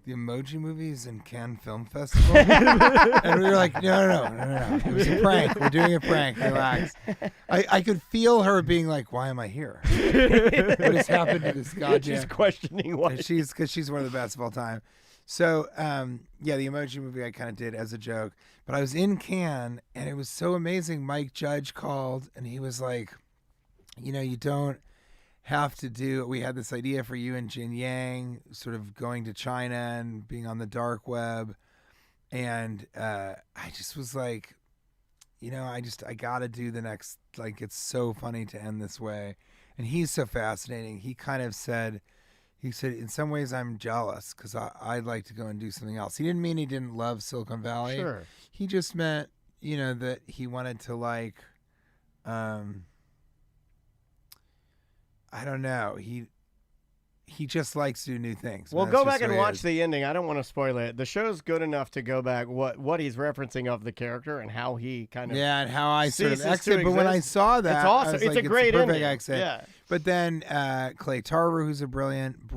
"The Emoji Movie is in Cannes Film Festival?" And we were like, no. It was a prank. We're doing a prank. Relax. I could feel her being like, why am I here? What has happened to this goddamn... She's questioning why. Because she's one of the best of all time. So, yeah, the Emoji Movie I kind of did as a joke. But I was in Cannes, and it was so amazing. Mike Judge called, and he was like, you don't have to do... We had this idea for you and Jin Yang sort of going to China and being on the dark web. And I just was like, I got to do the next... Like, it's so funny to end this way. And he's so fascinating. He kind of said... He said, in some ways, I'm jealous because I'd like to go and do something else. He didn't mean he didn't love Silicon Valley. Sure. He just meant, that he wanted to, like, I don't know. He just likes to do new things. Well, That's go just back who and he watch is. the ending. I don't want to spoil it. The show's good enough to go back what he's referencing of the character and how he kind of Yeah, and how I sort of ceases to exit. But when I exist. saw that, It's awesome. I was It's like, a great the perfect ending. exit. Yeah. But then Clay Tarver, who's a brilliant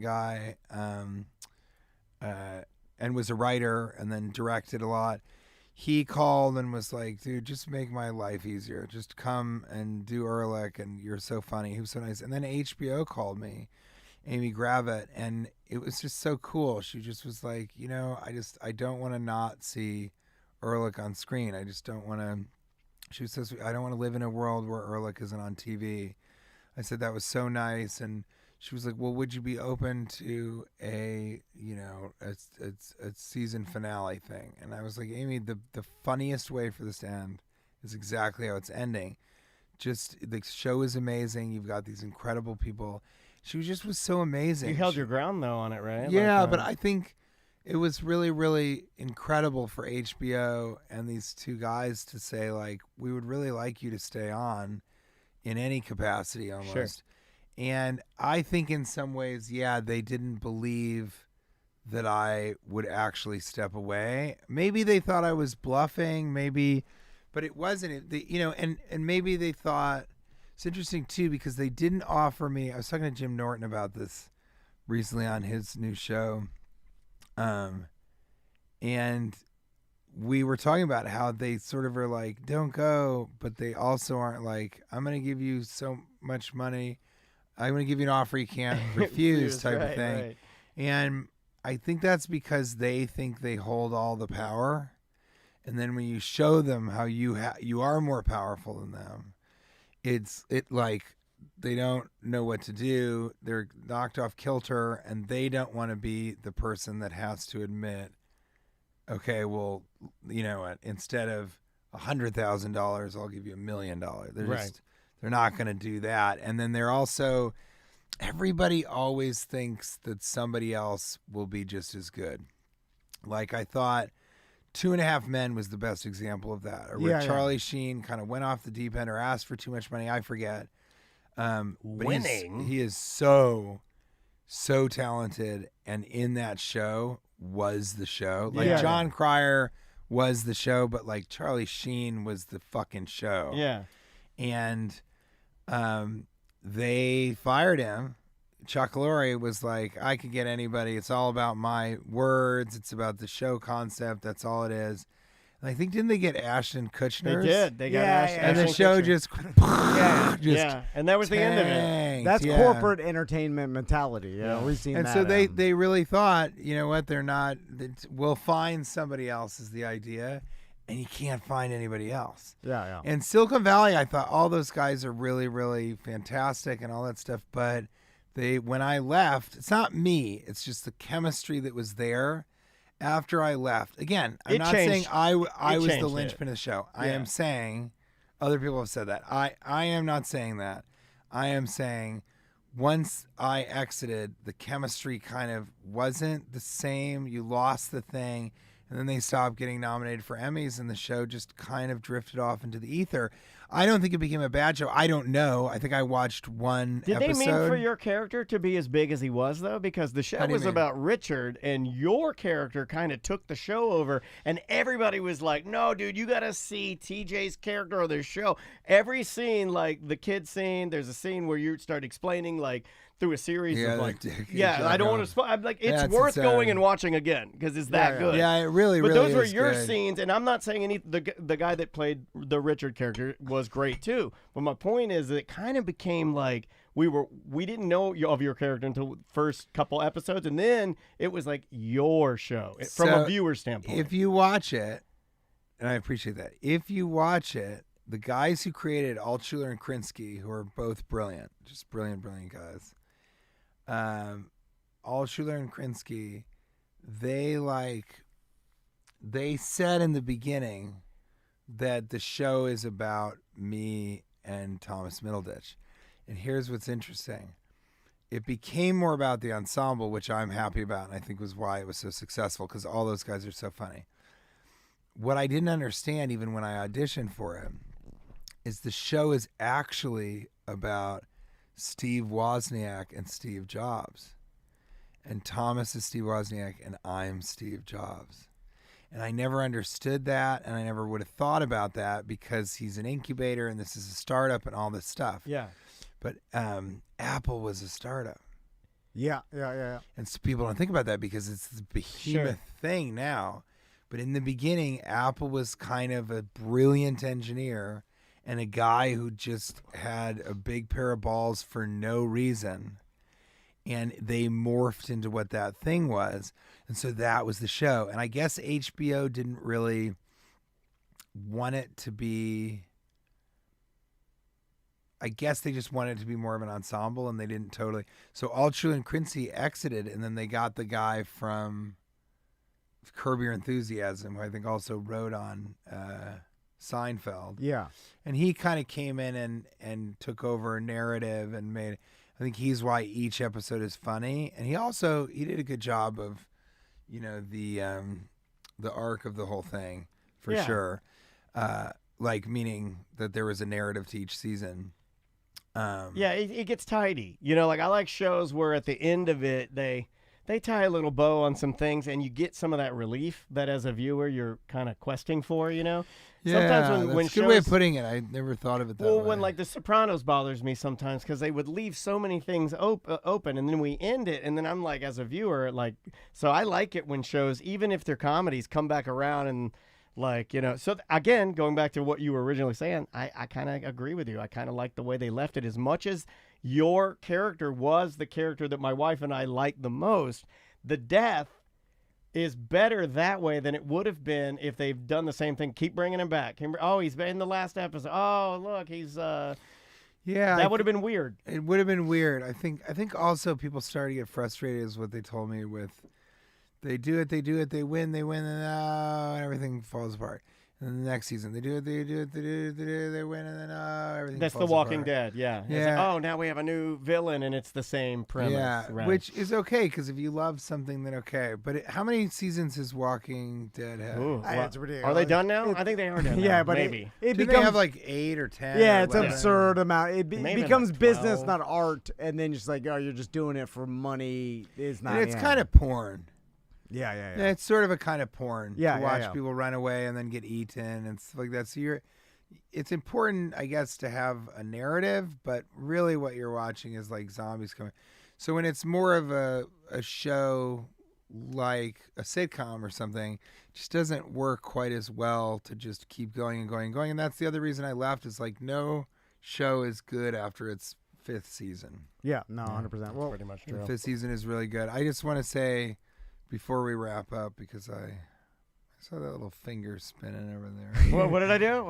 guy, and was a writer and then directed a lot. He called and was like, dude, just make my life easier. Just come and do Ehrlich, and you're so funny. He was so nice. And then HBO called me, Amy Gravitt, and it was just so cool. She just was like, I don't want to not see Ehrlich on screen. I just don't want to. She was so sweet. I don't want to live in a world where Ehrlich isn't on TV. I said that was so nice, and she was like, well, would you be open to a season finale thing? And I was like, Amy, the funniest way for this to end is exactly how it's ending. Just the show is amazing. You've got these incredible people. She was so amazing. You held your ground though on it, right? Yeah, Like, but I think it was really, really incredible for HBO and these two guys to say, like, we would really like you to stay on in any capacity almost. Sure. And I think in some ways, yeah, they didn't believe that I would actually step away. Maybe they thought I was bluffing, but it wasn't. And maybe they thought, it's interesting too, because they didn't offer me, I was talking to Jim Norton about this recently on his new show. And we were talking about how they sort of are like, don't go, but they also aren't like, I'm going to give you so much money. I'm going to give you an offer you can't refuse type of thing. Right. And I think that's because they think they hold all the power. And then when you show them how you are more powerful than them, it like they don't know what to do. They're knocked off kilter, and they don't want to be the person that has to admit, okay, well, you know what? Instead of $100,000, I'll give you $1 million. They're not going to do that. And then they're also, everybody always thinks that somebody else will be just as good. Like I thought 2.5 Men was the best example of that. Or where Charlie Sheen kind of went off the deep end or asked for too much money. I forget. But Winning. he is so talented. And in that show was the show. Like Yeah. John Cryer was the show, but like Charlie Sheen was the fucking show. Yeah. And they fired him. Chuck Lorre was like, I could get anybody. It's all about my words. It's about the show concept. That's all it is. And I think, didn't they get Ashton Kutcher? They did. They got Ashton And the Ashton show Kutcher. just, Yeah. And that was the end of it. tanked. That's Yeah. corporate entertainment mentality. Yeah, we've seen And that. so they really thought, you know what, they're not, we'll find somebody else is the idea, and you can't find anybody else. Yeah. And Silicon Valley, I thought all those guys are really, really fantastic and all that stuff, but when I left, it's not me, it's just the chemistry that was there after I left. Again, I'm It not changed. saying I was the changed linchpin of the show. I Yeah. am saying, other people have said that. I am not saying that. I am saying once I exited, the chemistry kind of wasn't the same. You lost the thing. And then they stopped getting nominated for Emmys, and the show just kind of drifted off into the ether. I don't think it became a bad show. I don't know. I think I watched one Did episode. they mean for your character to be as big as he was, though? Because the show How do you was mean? about Richard, and your character kind of took the show over, and everybody was like, no, dude, you got to see TJ's character or their show. Every scene, like the kid scene, there's a scene where you start explaining, like, through a series Yeah, of, like, the dick- yeah, I don't want to, I'm like, it's That's worth insane. going and watching again, because it's that good. Yeah, it really, But really those were is your good. scenes, and I'm not saying the guy that played the Richard character was great too. But my point is that it kind of became like we didn't know of your character until the first couple episodes, and then it was like your show from a So, viewer standpoint. If you watch it, and I appreciate that, if you watch it, the guys who created Altshuler and Krinsky, who are both brilliant, just brilliant, brilliant guys, Altshuler and Krinsky, they said in the beginning that the show is about me and Thomas Middleditch. And here's what's interesting. It became more about the ensemble, which I'm happy about, and I think was why it was so successful, because all those guys are so funny. What I didn't understand, even when I auditioned for it, is the show is actually about Steve Wozniak and Steve Jobs. And Thomas is Steve Wozniak, and I'm Steve Jobs. And I never understood that, and I never would have thought about that, because he's an incubator, and this is a startup, and all this stuff. yeah. But Apple was a startup. Yeah. And so people don't think about that because it's the behemoth thing now. But in the beginning, Apple was kind of a brilliant engineer and a guy who just had a big pair of balls for no reason. And they morphed into what that thing was. And so that was the show. And I guess HBO didn't really want it to be... I guess they just wanted it to be more of an ensemble, and they didn't totally. So Altshuler and Krinsky exited, and then they got the guy from Curb Your Enthusiasm, who I think also wrote on Seinfeld. Yeah. And he kind of came in and took over a narrative and made. I think he's why each episode is funny, and he did a good job of, the arc of the whole thing for sure. Like meaning that there was a narrative to each season. Yeah, it gets tidy. Like I like shows where at the end of it they tie a little bow on some things, and you get some of that relief that as a viewer you're kind of questing for. Yeah, sometimes when that's a good shows, way of putting it. I never thought of it that way. when like The Sopranos bothers me sometimes because they would leave so many things open, and then we end it, and then I'm like, as a viewer, like, so I like it when shows, even if they're comedies, come back around and. So again, going back to what you were originally saying, I kind of agree with you. I kind of like the way they left it. As much as your character was the character that my wife and I liked the most, the death is better that way than it would have been if they've done the same thing. Keep bringing him back. Oh, he's in the last episode. Oh, look, he's... that would have been weird. It would have been weird. I think also people started to get frustrated is what they told me with... They do it, they win, and everything falls apart. And then the next season, they do it, they win, and then everything That's falls The Walking apart. Dead, yeah. It's Yeah. like, oh, now we have a new villain, and it's the same premise. Yeah, right. which is okay, because if you love something, then okay. But how many seasons has Walking Dead have? Ooh, It's ridiculous. are they done now? I think they are done now. Yeah, but maybe. it Did becomes they have like 8 or 10? yeah, or it's whatever? absurd amount. It Maybe becomes like business, 12. not art, and then just like, oh, you're just doing it for money. It's not. And it's yeah. kind of porn. Yeah. Yeah, it's sort of a kind of porn. Yeah, to yeah, watch yeah. people run away and then get eaten and stuff like that. So it's important, I guess, to have a narrative, but really what you're watching is like zombies coming. So when it's more of a show like a sitcom or something, it just doesn't work quite as well to just keep going and going and going. And that's the other reason I left, is like no show is good after its 5th season. Yeah, no, 100%. Well, Pretty much The true. 5th season is really good. I just want to say before we wrap up, because I saw that little finger spinning over there. What did I do? no.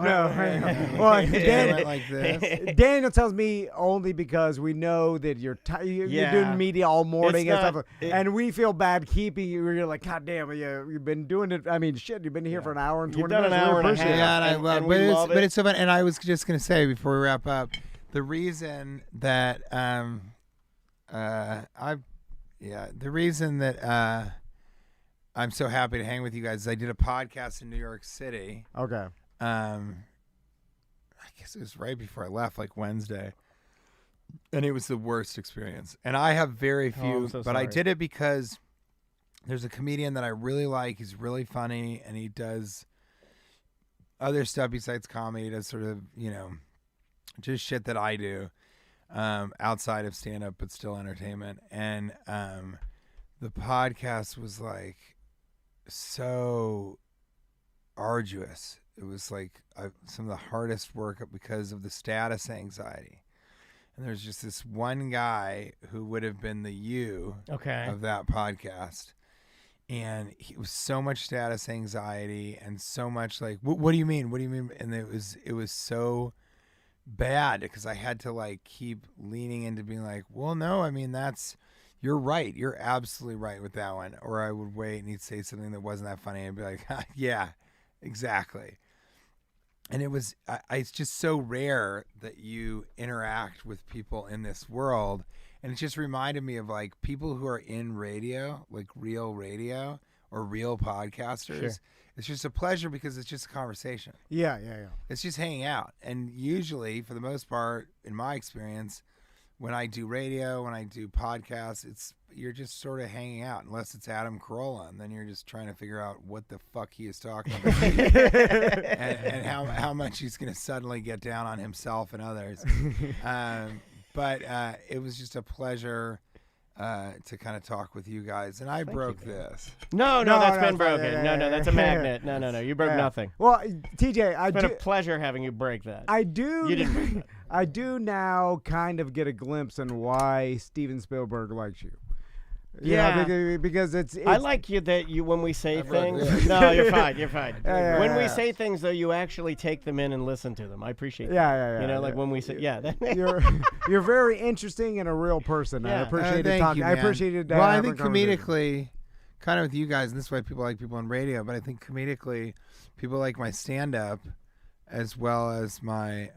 Well, I Dan, went like this. Daniel tells me only because we know that you're Yeah. doing media all morning It's and not- stuff, and we feel bad keeping you. You're like, God damn, you've been doing it. I mean, shit, you've been here for an hour and You've 20 done an minutes. We hour and a appreciate half. it. Yeah, and I and- love, and but we it's love but it. it's so fun. And I was just gonna say before we wrap up, the reason that the reason that I'm so happy to hang with you guys is I did a podcast in New York City. Okay. I guess it was right before I left, like Wednesday, and it was the worst experience. And I have very few, I'm so but I sorry. did it because there's a comedian that I really like. He's really funny, and he does other stuff besides comedy. He does sort of, just shit that I do outside of stand-up, but still entertainment. And the podcast was like so arduous. It was like some of the hardest work because of the status anxiety. And there's just this one guy who would have been the you Okay. of that podcast. And he was so much status anxiety and so much like, what do you mean? What do you mean? And it was so bad because I had to like keep leaning into being like, well, no, I mean, you're right. You're absolutely right with that one. Or I would wait and he'd say something that wasn't that funny and be like, yeah, exactly. And it's just so rare that you interact with people in this world. And it just reminded me of like people who are in radio, like real radio or real podcasters. Sure. It's just a pleasure because it's just a conversation. Yeah. It's just hanging out. And usually, for the most part, in my experience, when I do radio, when I do podcasts, you're just sort of hanging out, unless it's Adam Carolla, and then you're just trying to figure out what the fuck he is talking about and how much he's going to suddenly get down on himself and others. But it was just a pleasure to kind of talk with you guys, and I broke this. No, No, that's no, been it's fine. broken. Yeah, No, yeah, that's a yeah. magnet. No, you broke Yeah. nothing. Well, TJ, It's been a pleasure having you break that. I do. You didn't break that. I do now kind of get a glimpse on why Steven Spielberg likes you. You know, Yeah. because it's I like you that you when we say broke things. this. No, you're fine. You're fine. Yeah, When we yeah. say things, though, you actually take them in and listen to them. I appreciate that. Yeah. You know, like when we say, You're very interesting and a real person. I Yeah. appreciate Thank talking. you, I man. appreciated that. Well, I think comedically, kind of with you guys, and this is why people like people on radio, but I think comedically, people like my stand-up as well as my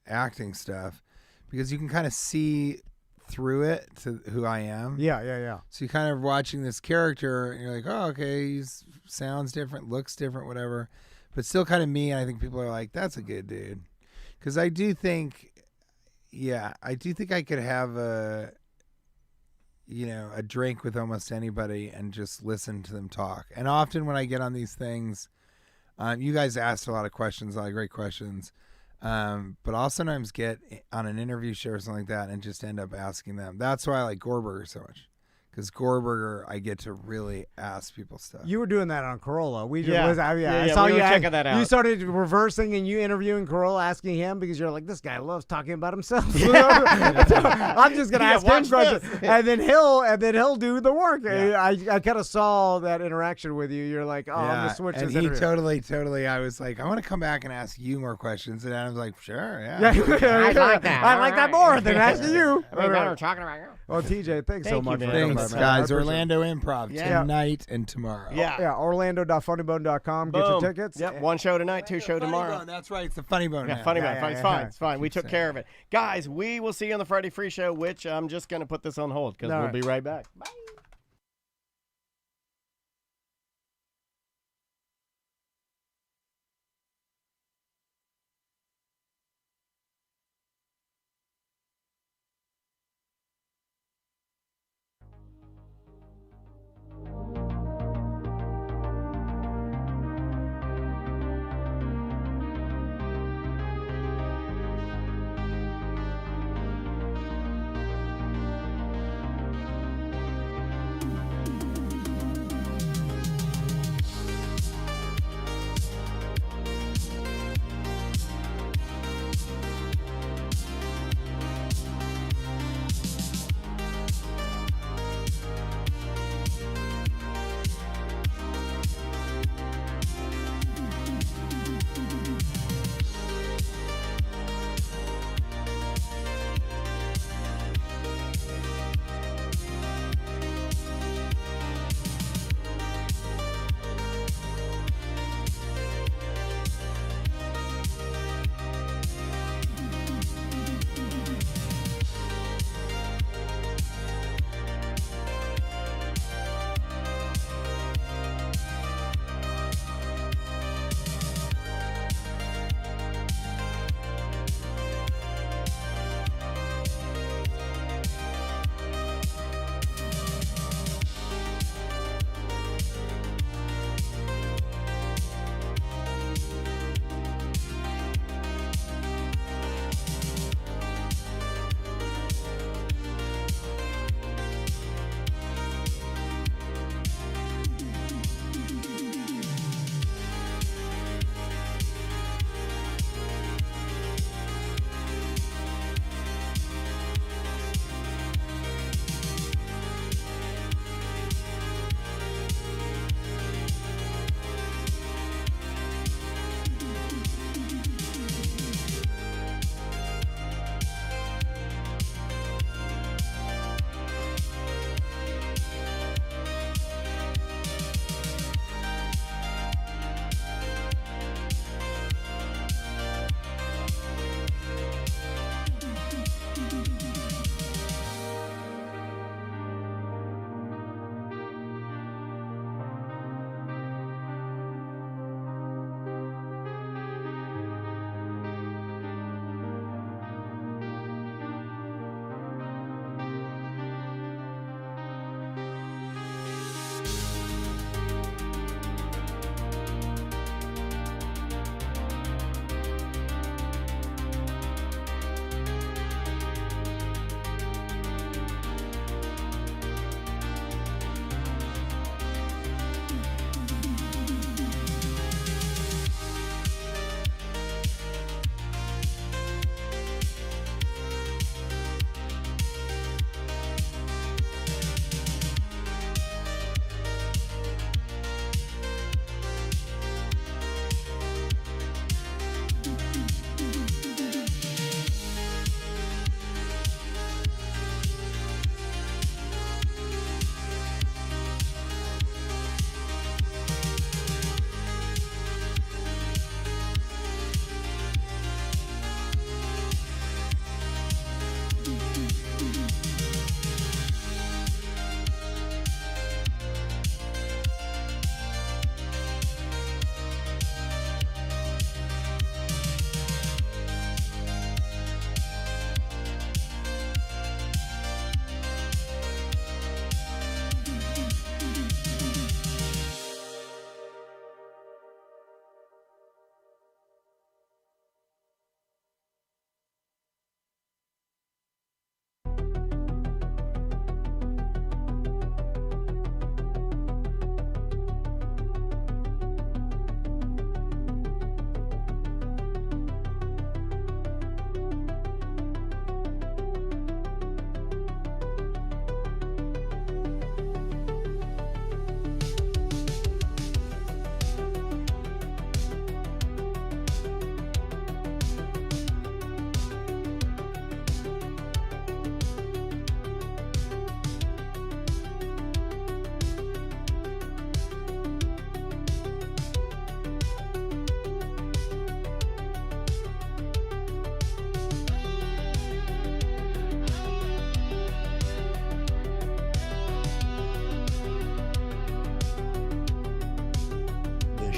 acting stuff, because you can kind of see through it to who I am. Yeah. So you're kind of watching this character, and you're like, oh, okay, he sounds different, looks different, whatever, but still kind of me. And I think people are like, that's a good dude. Because I do think I could have a drink with almost anybody and just listen to them talk. And often when I get on these things, you guys asked a lot of questions, a lot of great questions. But I'll sometimes get on an interview show or something like that and just end up asking them. That's why I like Gorberger so much. Because Gorberger, I get to really ask people stuff. You were doing that on Corolla. We just Yeah. I Yeah, saw we you were checking that You out. started reversing and you interviewing Corolla, asking him because you're like, this guy loves talking about himself. So I'm just gonna Yeah, ask him watch questions, this. and then he'll do the work. Yeah. I kind of saw that interaction with you. You're like, oh, I'm gonna switch and this. he interview. totally, I was like, I want to come back and ask you more questions. And Adam's like, sure, yeah. I like that. I like that more than asking you. I mean, now we're talking about you. Well, TJ, thanks so Thank you, much. man. for coming Thanks, by, man. I guys. appreciate it. Orlando Improv Yeah. tonight and tomorrow. Yeah. Orlando.funnybone.com. Get your Boom. tickets. Yep. One show tonight, two show Funny tomorrow. Bone, that's right. It's the Funny Bone. Yeah, now. funny Yeah, man. yeah, It's yeah, fine. yeah. It's fine. We took care of it. Guys, we will see you on the Friday Free Show, which I'm just going to put this on hold because All we'll right. be right back. Bye.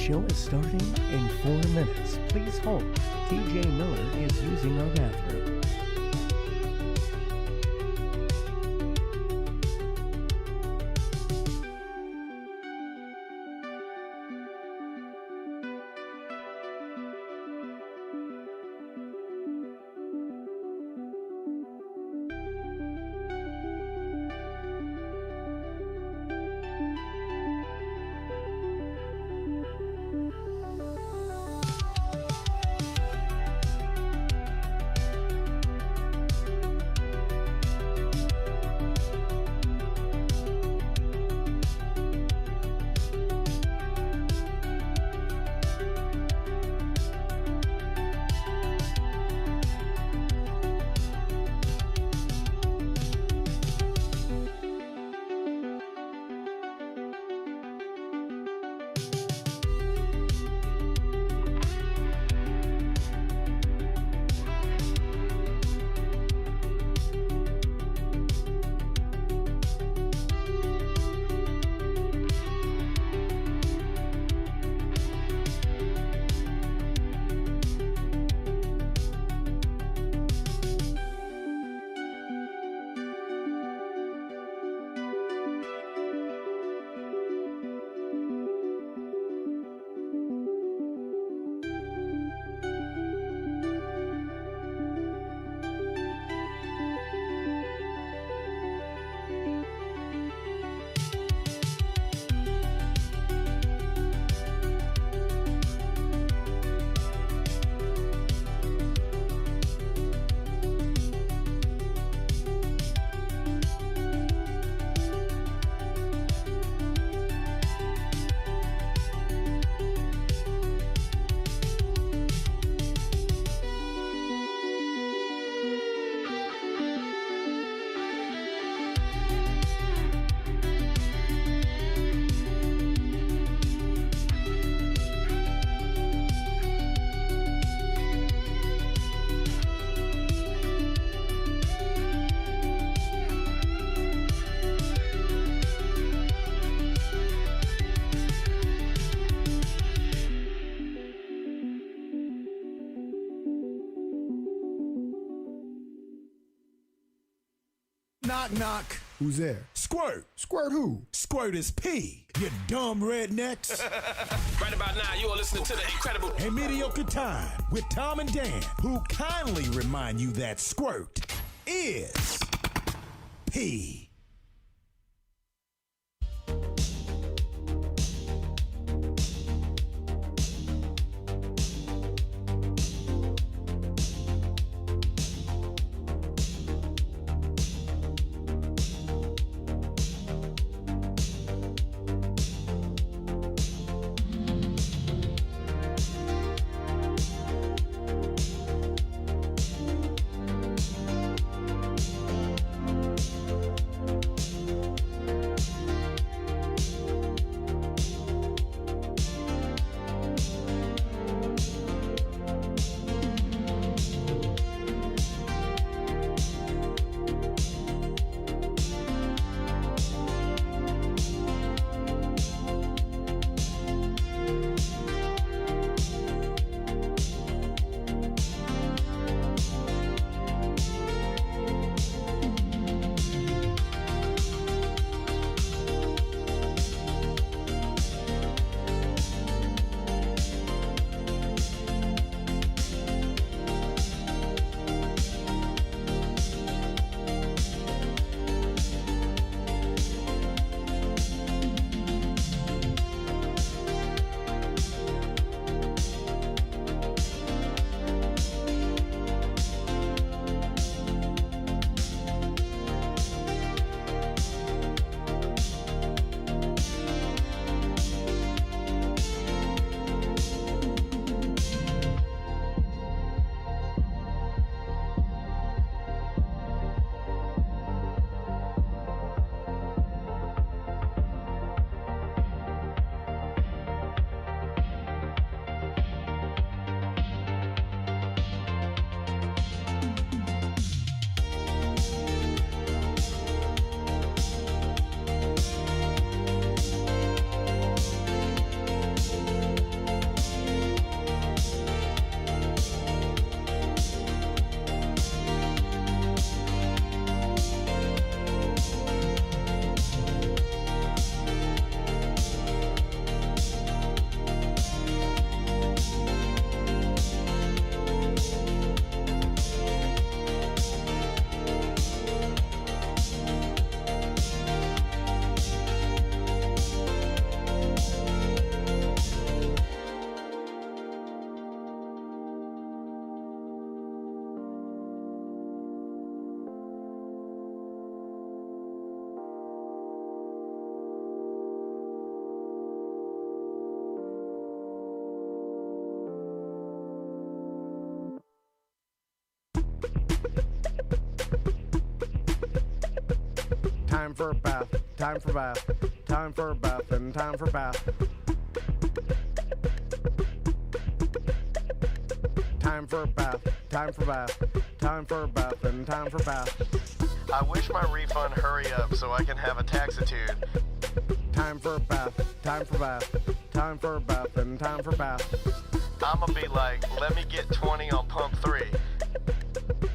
show is starting in 4 minutes. Please hold. TJ Miller is using our bathroom. Knock, knock. Who's there? Squirt. Squirt who? Squirt is P, you dumb rednecks. Right about now, you are listening to the incredible A Mediocre Time with Tom and Dan, who kindly remind you that squirt is P. Time for a bath, time for bath, time for a bath, and time for bath. Time for a bath, time for bath, time for a bath, and time for bath. I wish my refund hurry up so I can have a taxitude. Time for a bath, time for bath, time for a bath, and time for bath. I'ma be like, let me get 20 on pump 3.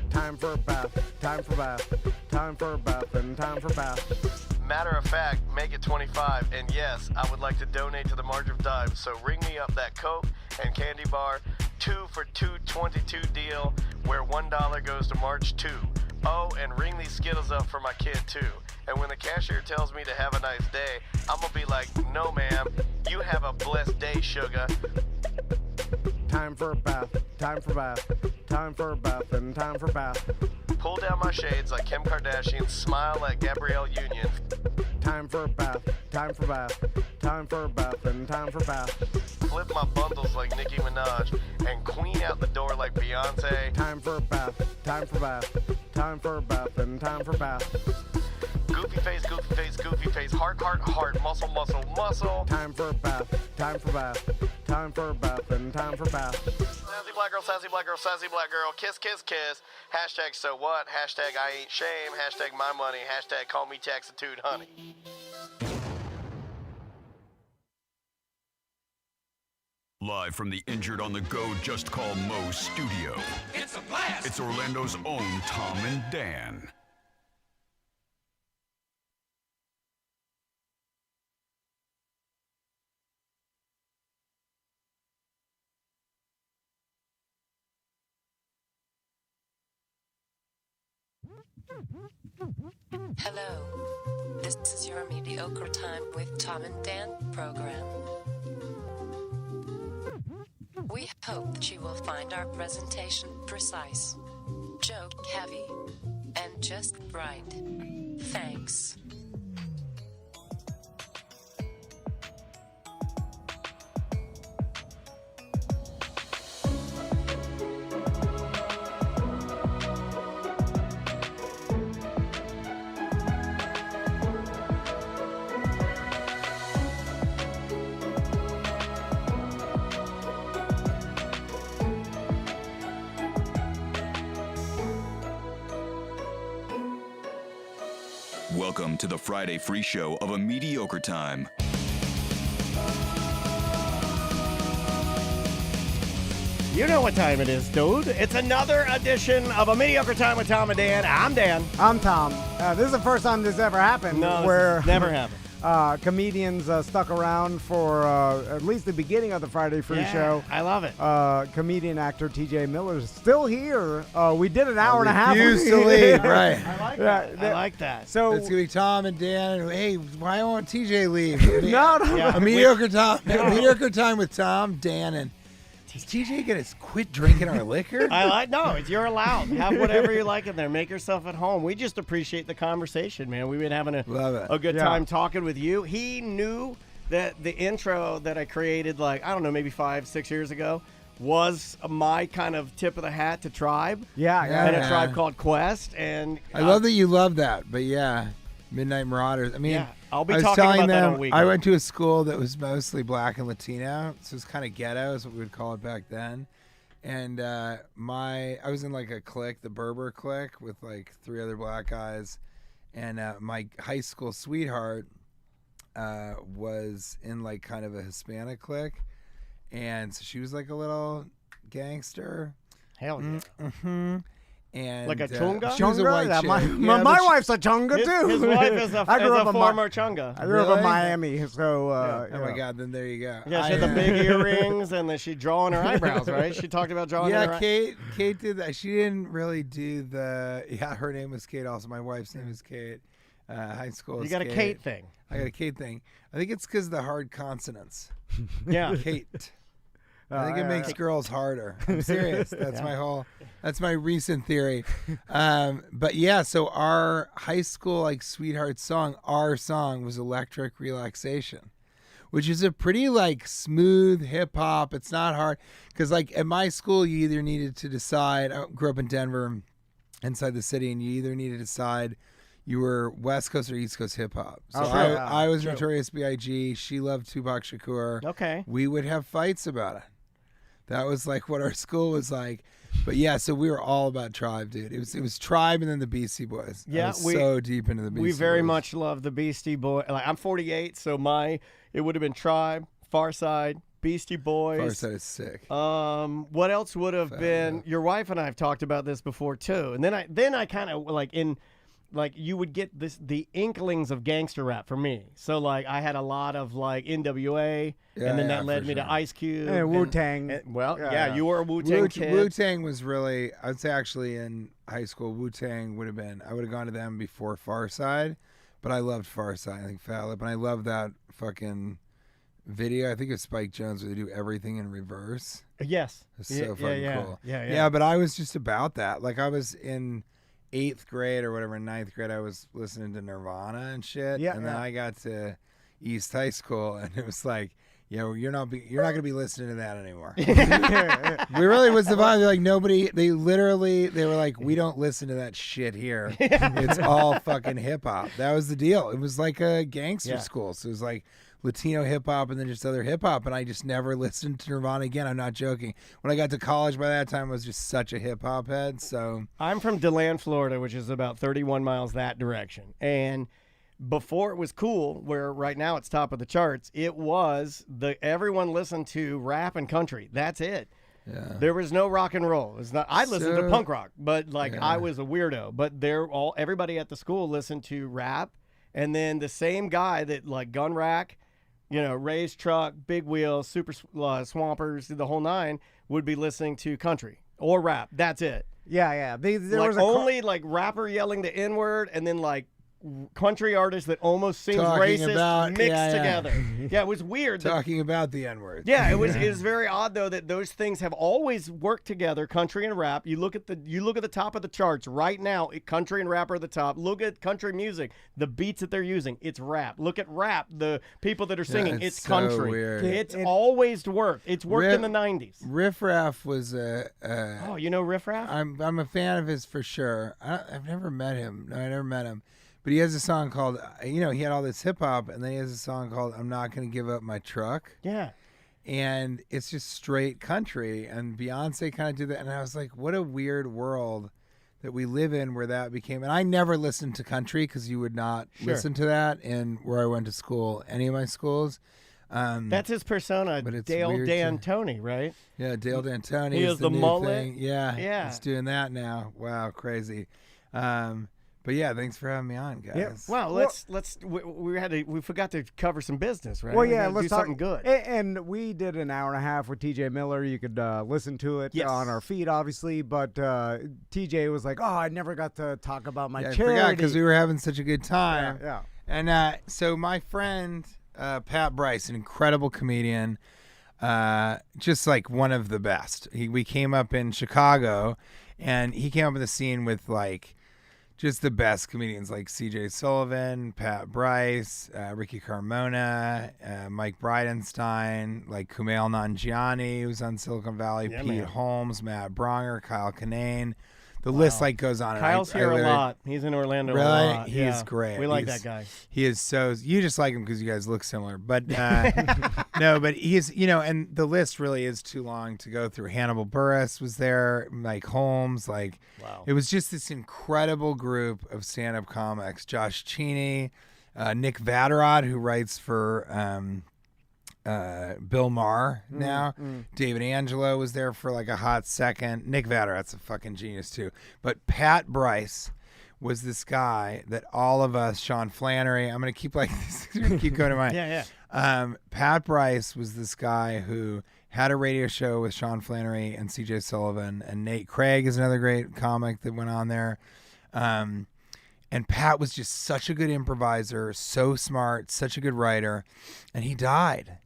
Time for a bath, time for bath, time for a bath, and time for bath. Matter of fact, make it 25, and yes, I would like to donate to the March of Dimes, so ring me up that Coke and candy bar 2 for $2.22 deal where $1 goes to March 2. Oh, and ring these Skittles up for my kid too. And when the cashier tells me to have a nice day, I'm gonna be like, no ma'am, you have a blessed day, sugar. Time for a bath, time for bath, time for a bath, and time for bath. Pull down my shades like Kim Kardashian, smile like Gabrielle Union. Time for a bath, time for bath, time for a bath, and time for bath. Flip my bundles like Nicki Minaj and queen out the door like Beyonce. Time for a bath, time for bath, time for a bath, and time for bath. Goofy face, goofy face, goofy face, heart, heart, heart, muscle, muscle, muscle. Time for a bath, time for bath, time for a bath, and time for bath. Sassy black girl, sassy black girl, sassy black girl, kiss, kiss, kiss. Hashtag so what, hashtag I ain't shame, hashtag my money, hashtag call me taxitude honey. Live from the Injured on the Go Just Call Mo studio. It's a blast. It's Orlando's own Tom and Dan. Hello. This is your Mediocre Time with Tom and Dan program. We hope that you will find our presentation precise, joke heavy, and just right. Thanks. Welcome to the Friday free show of A Mediocre Time. You know what time it is, dude. It's another edition of A Mediocre Time with Tom and Dan. I'm Dan. I'm Tom. This is the first time this ever happened. No, where never happened. Comedians stuck around for at least the beginning of the Friday Free Show. I love it. Comedian actor TJ Miller's still here. We did an hour and a half. Refuse to leave, right? I like that. I like that. So It's gonna be Tom and Dan. Hey, why won't TJ leave? no. Yeah. A mediocre time. A mediocre time with Tom, Dan, and is TJ gonna quit drinking our liquor? You're allowed. Have whatever you like in there. Make yourself at home. We just appreciate the conversation, man. We've been having Love it. a good Yeah. time talking with you. He knew that the intro that I created, maybe 5-6 years ago, was my kind of tip of the hat to Tribe. Yeah. And a Yeah. Tribe Called Quest. And I love that you love that, but yeah, Midnight Marauders. I mean, Yeah, I'll be I was talking telling about that them on Weekend. I went to a school that was mostly black and Latino, so it was kind of ghetto, is what we would call it back then. And I was in like a clique, the Berber clique, with like 3 other black guys, and my high school sweetheart was in like kind of a Hispanic clique, and so she was like a little gangster. Hell yeah. Mm-hmm. And Like a chunga? She was a white chick. My Yeah, but she- wife's a chunga too. His wife is a, I grew is up a in former chunga. I grew up Really? in Miami, so Oh my God! Then there you go. Yeah, she had the big earrings, and then she drawing her eyebrows, right? She talked about drawing her Yeah, Kate did that. She didn't really do the. Yeah, her name was Kate. Also, my wife's name is Kate. High school. You is got a Kate thing. I got a Kate thing. I think it's because the hard consonants. Yeah. Kate. I think it makes girls harder. I'm serious. That's that's my recent theory. But yeah, so our high school like sweetheart song, our song was Electric Relaxation, which is a pretty like smooth hip hop. It's not hard because like at my school, you either needed to decide. I grew up in Denver, inside the city, and you either needed to decide you were West Coast or East Coast hip hop. So Oh, I was true. Notorious B.I.G. She loved Tupac Shakur. Okay. We would have fights about it. That was like what our school was like. But yeah, so we were all about Tribe, dude. It was Tribe and then the Beastie Boys. I Yeah, was we- so deep into the Beastie We very Boys. much love the Beastie Boys. Like, I'm 48, so it would have been Tribe, Farside, Beastie Boys. Farside is sick. What else would have been? Your wife and I have talked about this before too. And then I kind of you would get the inklings of gangster rap for me. So like I had a lot of like NWA, and then that led me to Ice Cube And Wu-Tang. You were a Wu-Tang kid. Wu-Tang was really, I would say actually in high school, Wu-Tang would have been, I would have gone to them before Farside, but I loved Farside. I think Fat Lip, and I love that fucking video. I think it's Spike Jonze where they do everything in reverse. Yes. It's so fucking cool. Yeah. But I was just about that. Like I was in 8th grade or whatever, 9th grade, I was listening to Nirvana and shit. Yeah, and then I got to East High School and it was like, yeah, you're not going to be listening to that anymore. We really was the vibe. Like nobody, they were like, we don't listen to that shit here. It's all fucking hip hop. That was the deal. It was like a gangster school. So it was like Latino hip hop and then just other hip hop. And I just never listened to Nirvana again. I'm not joking. When I got to college by that time, I was just such a hip hop head. So I'm from DeLand, Florida, which is about 31 miles that direction. And before it was cool, where right now it's top of the charts, it was everyone listened to rap and country. That's it. yeah. There was no rock and roll. It's not. I listened to So- punk rock, but like Yeah. I was a weirdo. But everybody at the school listened to rap, and then the same guy that like Gun Rack, raised truck, big wheels, super swampers, the whole nine, would be listening to country or rap. That's it. Yeah. There Like was only like rapper yelling the N word, and then like country artist that almost seems Talking racist about- mixed yeah. together. Yeah, it was weird. Talking about the N-word. Yeah, it was very odd though that those things have always worked together, country and rap. You look at the top of the charts right now, country and rap are the top. Look at country music, the beats that they're using, it's rap. Look at rap, the people that are singing, it's it's so country. weird. It's always worked. It's worked in the 90s. Riff Raff was Oh, you know Riff Raff? I'm a fan of his for sure. I've never met him. No, I never met him. But he has a song called, he had all this hip hop, and then he has a song called "I'm Not Gonna Give Up My Truck." Yeah. And it's just straight country. And Beyonce kind of did that, and I was like, what a weird world that we live in where that became. And I never listened to country because you would not listen to that in where I went to school, any of my schools. That's his persona, but it's Dale weird D'Antoni, right? Yeah, Dale D'Antoni. He is has the new mullet. thing. Yeah, Yeah. he's doing that now. Wow, crazy. But yeah, thanks for having me on, guys. Yeah. Wow, we forgot to cover some business, right? Well, We yeah, gotta let's do talk something good. And we did an hour and a half with TJ Miller. You could listen to it on our feed, obviously. But TJ was like, "Oh, I never got to talk about my I charity." forgot because we were having such a good time. Yeah. And so my friend Pat Bryce, an incredible comedian, just like one of the best. We came up in Chicago, and he came up in the scene with like just the best comedians like C.J. Sullivan, Pat Bryce, Ricky Carmona, Mike Bridenstine, like Kumail Nanjiani, who's on Silicon Valley, Yeah, Pete man. Holmes, Matt Bronger, Kyle Canane. The list like goes on. Kyle's here a lot. He's in Orlando a Really? lot. He's Yeah. great. We like He's- that guy. He is so. You just like him because you guys look similar, but no. But he's and the list really is too long to go through. Hannibal Buress was there, Mike Holmes. Like, Wow. it was just this incredible group of stand-up comics. Josh Cheney, Nick Vatterott, who writes for Bill Maher now. David Angelo was there for like a hot second. Nick Vatterott's a fucking genius too. But Pat Bryce was this guy that all of us, Sean Flannery, I'm gonna keep like this, keep going to mind. Yeah. Pat Bryce was this guy who had a radio show with Sean Flannery and CJ Sullivan, and Nate Craig is another great comic that went on there. And Pat was just such a good improviser, so smart, such a good writer, and he died.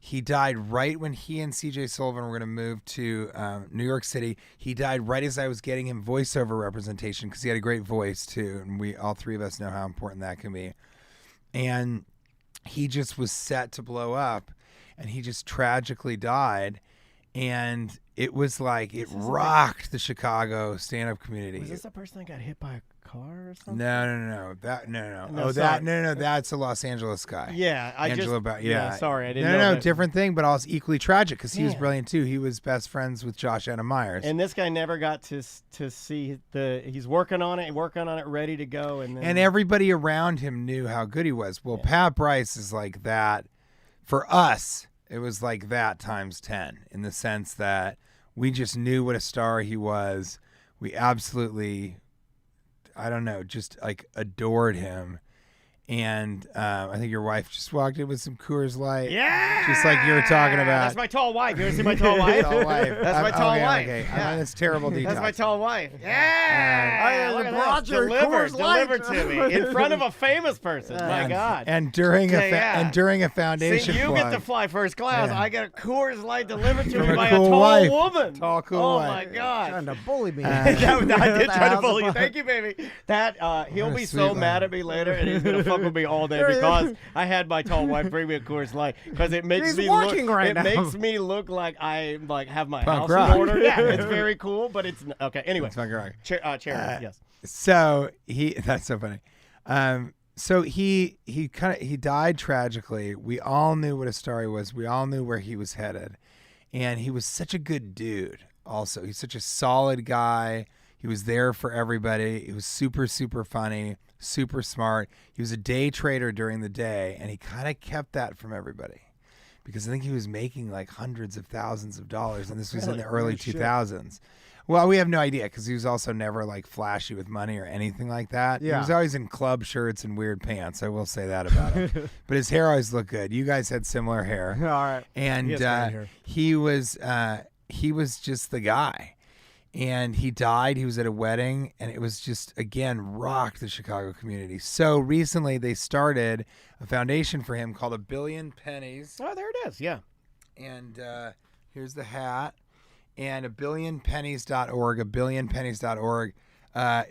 He died right when he and CJ Sullivan were going to move to New York City. He died right as I was getting him voiceover representation because he had a great voice too, and we all three of us know how important that can be. And he just was set to blow up, and he just tragically died. And it was like it rocked the Chicago stand-up community. Was this the person that got hit by a car or something? No. No, That's a Los Angeles guy. Yeah, sorry, I didn't know. No, that. different thing, but also equally tragic because he was brilliant too. He was best friends with Josh Adam Myers. And this guy never got to see he's working on it, ready to go, and everybody around him knew how good he was. Well, Pat Bryce is like that. For us, it was like that times 10 in the sense that we just knew what a star he was. We absolutely, I don't know, just like adored him. And I think your wife just walked in with some Coors Light. Yeah! Just like you were talking about. That's my tall wife. You ever see my tall wife? That's my tall wife. Okay. Yeah. I'm on this terrible detox. That's my tall wife. Yeah! Look at that. Delivered to me in front of a famous person. My God. And during a foundation See, you plug. get to fly first class. Yeah. I get a Coors Light delivered to From me a by cool a tall wife. woman. Tall, cool Oh, wife. my God. Trying to bully me. I did try to bully you. Thank you, baby. That he'll What a be sweet so one. mad at me later, and he's gonna fuck with me all day because I had my tall wife bring me a Coors Light because it makes He's me working look. right it now. makes me look like I have my Punk house rock. in order. Yeah, it's very cool, but it's okay. Anyway, It's punk rock. charity. Yes. So that's so funny. So he died tragically. We all knew what a star he was. We all knew where he was headed, and he was such a good dude. Also, he's such a solid guy. He was there for everybody. He was super, super funny, super smart. He was a day trader during the day, and he kind of kept that from everybody because I think he was making like hundreds of thousands of dollars, and this was in the early 2000s. Well, we have no idea because he was also never like flashy with money or anything like that. Yeah. He was always in club shirts and weird pants. I will say that about him. But his hair always looked good. You guys had similar hair. All right. And He has great hair. he was just the guy. And he died. He was at a wedding, and it was just, again, rocked the Chicago community. So recently they started a foundation for him called a Billion Pennies. Oh, there it is. Yeah. And here's the hat. And a billionpennies.org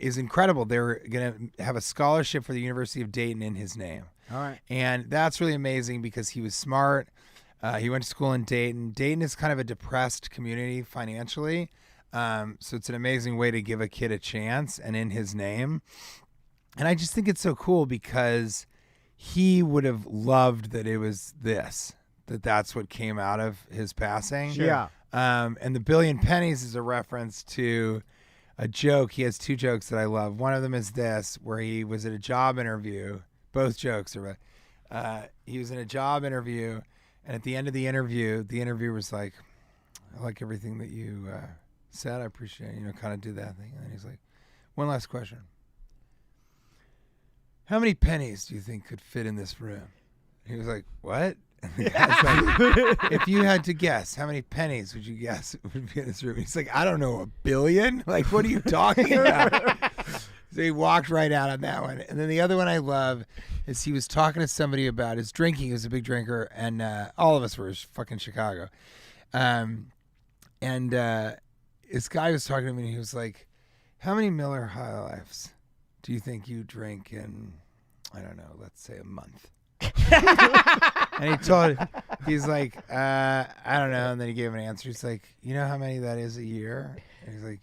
is incredible. They're going to have a scholarship for the University of Dayton in his name. All right. And that's really amazing because he was smart. He went to school in Dayton. Dayton is kind of a depressed community financially. So it's an amazing way to give a kid a chance and in his name. And I just think it's so cool because he would have loved that it was that's what came out of his passing. Sure. Yeah. And the Billion Pennies is a reference to a joke. He has two jokes that I love. One of them is this, where he was at a job interview. Both jokes are, he was in a job interview, and at the end of the interviewer was like, I like everything that you said. I appreciate it. Kind of do that thing. And then he's like, one last question. How many pennies do you think could fit in this room? He was like, what? And the guy's like, if you had to guess, how many pennies would you guess would be in this room? He's like, I don't know, 1 billion? Like, what are you talking about? So he walked right out on that one. And then the other one I love is he was talking to somebody about his drinking. He was a big drinker, and all of us were fucking Chicago. And this guy was talking to me, and he was like, how many Miller High Lifes do you think you drink in, I don't know, let's say a month? And he's like, I don't know. And then he gave an answer. He's like, you know how many that is a year? And he's like,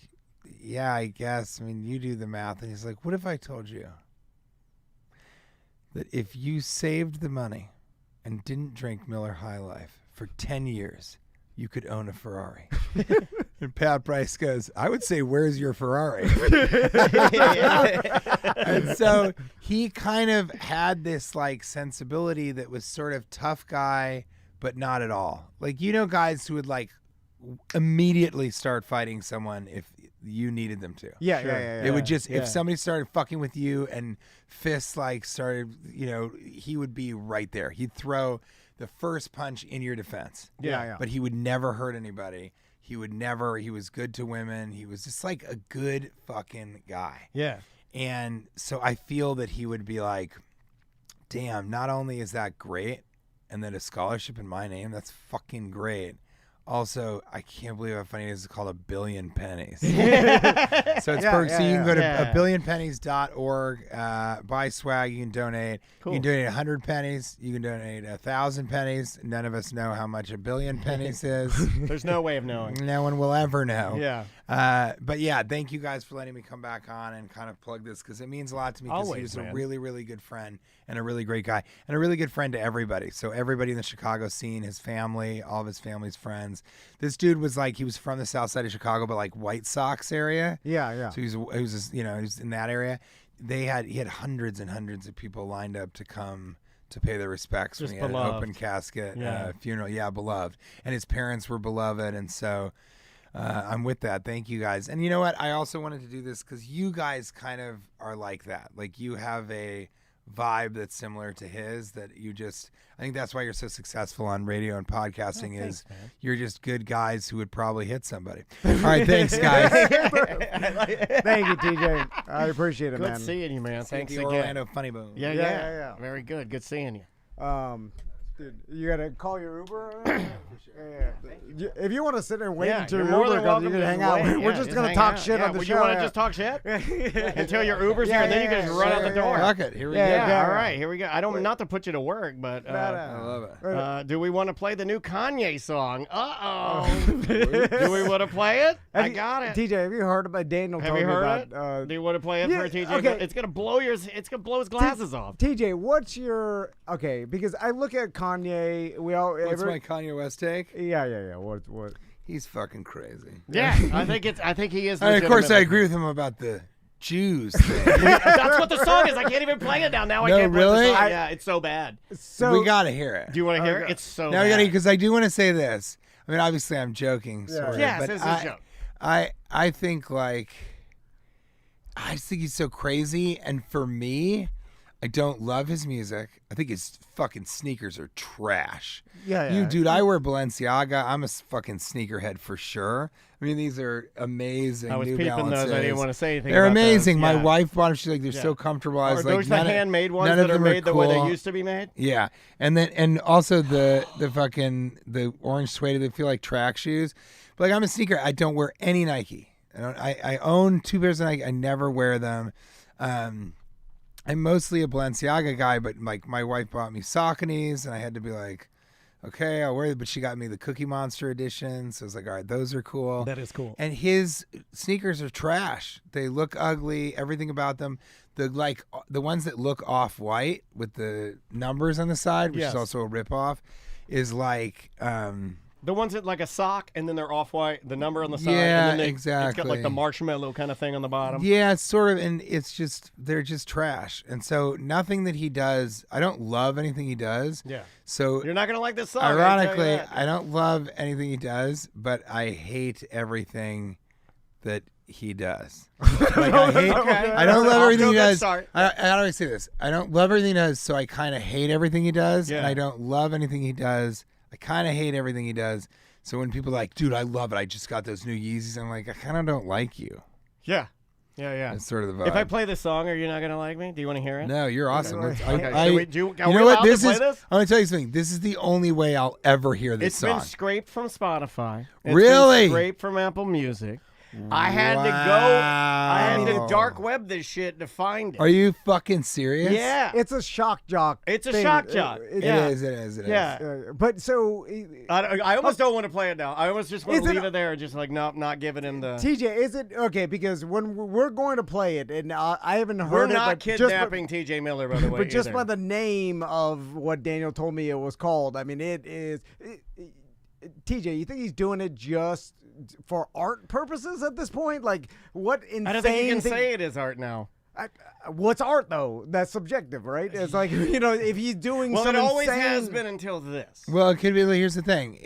yeah, I guess. I mean, you do the math. And he's like, what if I told you that if you saved the money and didn't drink Miller High Life for 10 years, you could own a Ferrari? And Pat Bryce goes, I would say, where's your Ferrari? And so he kind of had this like sensibility that was sort of tough guy, but not at all. Like, guys who would like immediately start fighting someone if you needed them to. Yeah. It would just, if somebody started fucking with you and fists like started, he would be right there. He'd throw the first punch in your defense. Yeah. But he would never hurt anybody. He was good to women. He was just like a good fucking guy. Yeah. And so I feel that he would be like, damn, not only is that great and that a scholarship in my name, that's fucking great. Also, I can't believe how funny it is to call it a Billion Pennies. So it's so you can go to billionpennies.org, buy swag, you can donate. Cool. You can donate 100 pennies, you can donate 1,000 pennies. None of us know how much a billion pennies is. There's no way of knowing. No one will ever know. Yeah. But yeah, thank you guys for letting me come back on and kind of plug this because it means a lot to me because he was a really, really good friend and a really great guy and a really good friend to everybody. So everybody in the Chicago scene, his family, all of his family's friends. This dude was like, he was from the south side of Chicago, but like White Sox area. Yeah. So he was he was in that area. He had hundreds and hundreds of people lined up to come to pay their respects when he had an open casket funeral. Yeah, beloved. And his parents were beloved. And so I'm with that. Thank you guys. And you know what? I also wanted to do this because you guys kind of are like that. Like you have a vibe that's similar to his that you just, I think that's why you're so successful on radio and podcasting is you're just good guys who would probably hit somebody. All right. Thanks, guys. Thank you, TJ. I appreciate it, man. Good seeing you, man. Thanks again. Orlando Funny Bone. Yeah. Very good. Good seeing you. Dude, you gotta call your Uber. If you want to sit there and wait until your more Uber than comes, you welcome can to hang out. wait. We're just gonna talk shit on the show. You want to just talk shit until your Uber's here, and then you can just run out the door. Fuck it. Here we go. All right, here we go. I don't not to put you to work, but I love it. do we want to play the new Kanye song? Do we want to play it? I got it. TJ, have you heard about Daniel? Have you heard it? Do you want to play it for TJ? Okay. It's gonna blow his glasses off. TJ, what's your because I look at Kanye. What's my Kanye West take? Yeah. What? He's fucking crazy. Yeah, I think he is. And of course, I agree with him about the Jews thing. That's what the song is. I can't even play it now. Now I can't play the song. Yeah, it's so bad. So we gotta hear it. Do you want to hear it? It's so bad. We gotta because I do want to say this. I mean, obviously, I'm joking. Sort of, yes, but it's a joke. I think I just think he's so crazy, and for me, I don't love his music. I think his fucking sneakers are trash. Yeah. Dude, I wear Balenciaga. I'm a fucking sneakerhead for sure. I mean, these are amazing. I was New peeping Balances. those. I didn't want to say anything. They're about amazing. Those. My wife bought them. She's like, they're so comfortable. I was are like, those the handmade ones that are made the way they used to be made? Yeah, and also the fucking the orange suede. They feel like track shoes. But like, I'm a sneaker. I don't wear any Nike. I own 2 pairs of Nike. I never wear them. I'm mostly a Balenciaga guy, but like my wife bought me Sauconys, and I had to be like, okay, I'll wear it. But she got me the Cookie Monster edition, so I was like, all right, those are cool. That is cool. And his sneakers are trash. They look ugly. Everything about them. The ones that look off-white with the numbers on the side, which is also a ripoff, is like. The ones that like a sock and then they're off-white, the number on the side. Yeah, and then exactly. It's got like the marshmallow kind of thing on the bottom. Yeah, it's sort of, and it's just, they're just trash. And so nothing that he does, I don't love anything he does. Yeah. So you're not going to like this song. Ironically, I don't love anything he does, but I hate everything that he does. Like, I don't love everything he does. How do I say this? I don't love everything he does, so I kind of hate everything he does. Yeah. And I don't love anything he does. I kind of hate everything he does. So when people are like, dude, I love it. I just got those new Yeezys. I'm like, I kind of don't like you. Yeah. That's sort of the vibe. If I play this song, are you not going to like me? Do you want to hear it? No, you're awesome. Okay. You know what? This is. I'm going to tell you something. This is the only way I'll ever hear this song. It's been scraped from Spotify. It's really? Been scraped from Apple Music. I had to dark web this shit to find it. Are you fucking serious? Yeah. It's a shock jock. It's a shock jock. It is. Yeah. But so. I almost don't want to play it now. I almost just want to leave it there and just like not giving him the. TJ, is it okay? Because when we're going to play it, and I haven't heard we're it. Not kidnapping TJ Miller, by the way. But just by the name of what Daniel told me it was called, I mean, it is. TJ, you think he's doing it just for art purposes at this point? Like, what insane? I don't think you can say it is art now. What's art though? That's subjective, right? It's like, if he's doing it always has been until this. Well, it could be. Here's the thing.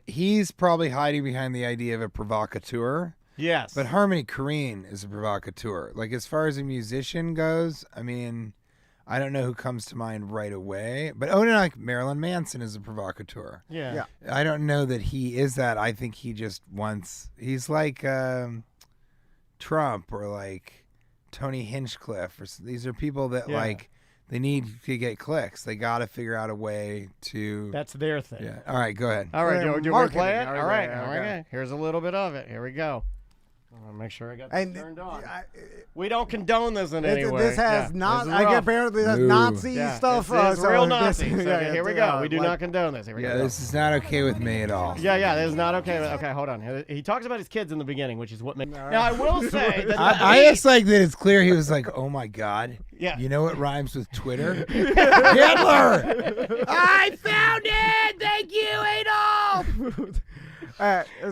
He's probably hiding behind the idea of a provocateur. Yes. But Harmony Korine is a provocateur. Like, as far as a musician goes, I mean, I don't know who comes to mind right away. But like Marilyn Manson is a provocateur. Yeah. I don't know that he is that. I think he just he's like Trump or like Tony Hinchcliffe. These are people that like they need to get clicks. They got to figure out a way to. That's their thing. Yeah. All right, go ahead. All right, do you want to play it? Marketing. All right. Here's a little bit of it. Here we go. I'll make sure I got this And turned on. We don't condone this in any way. This has not. This is rough. Apparently has Nazi stuff. This is real so Nazi. this- So here we go. We do not condone this. Here we Yeah, go. this is not okay with me at all. Yeah, this is not okay. Okay, hold on. He talks about his kids in the beginning, which is what makes. Now I will say that I just like that it's clear he was like, oh my God. Yeah. You know what rhymes with Twitter? Hitler! I found it! Thank you, Adolf!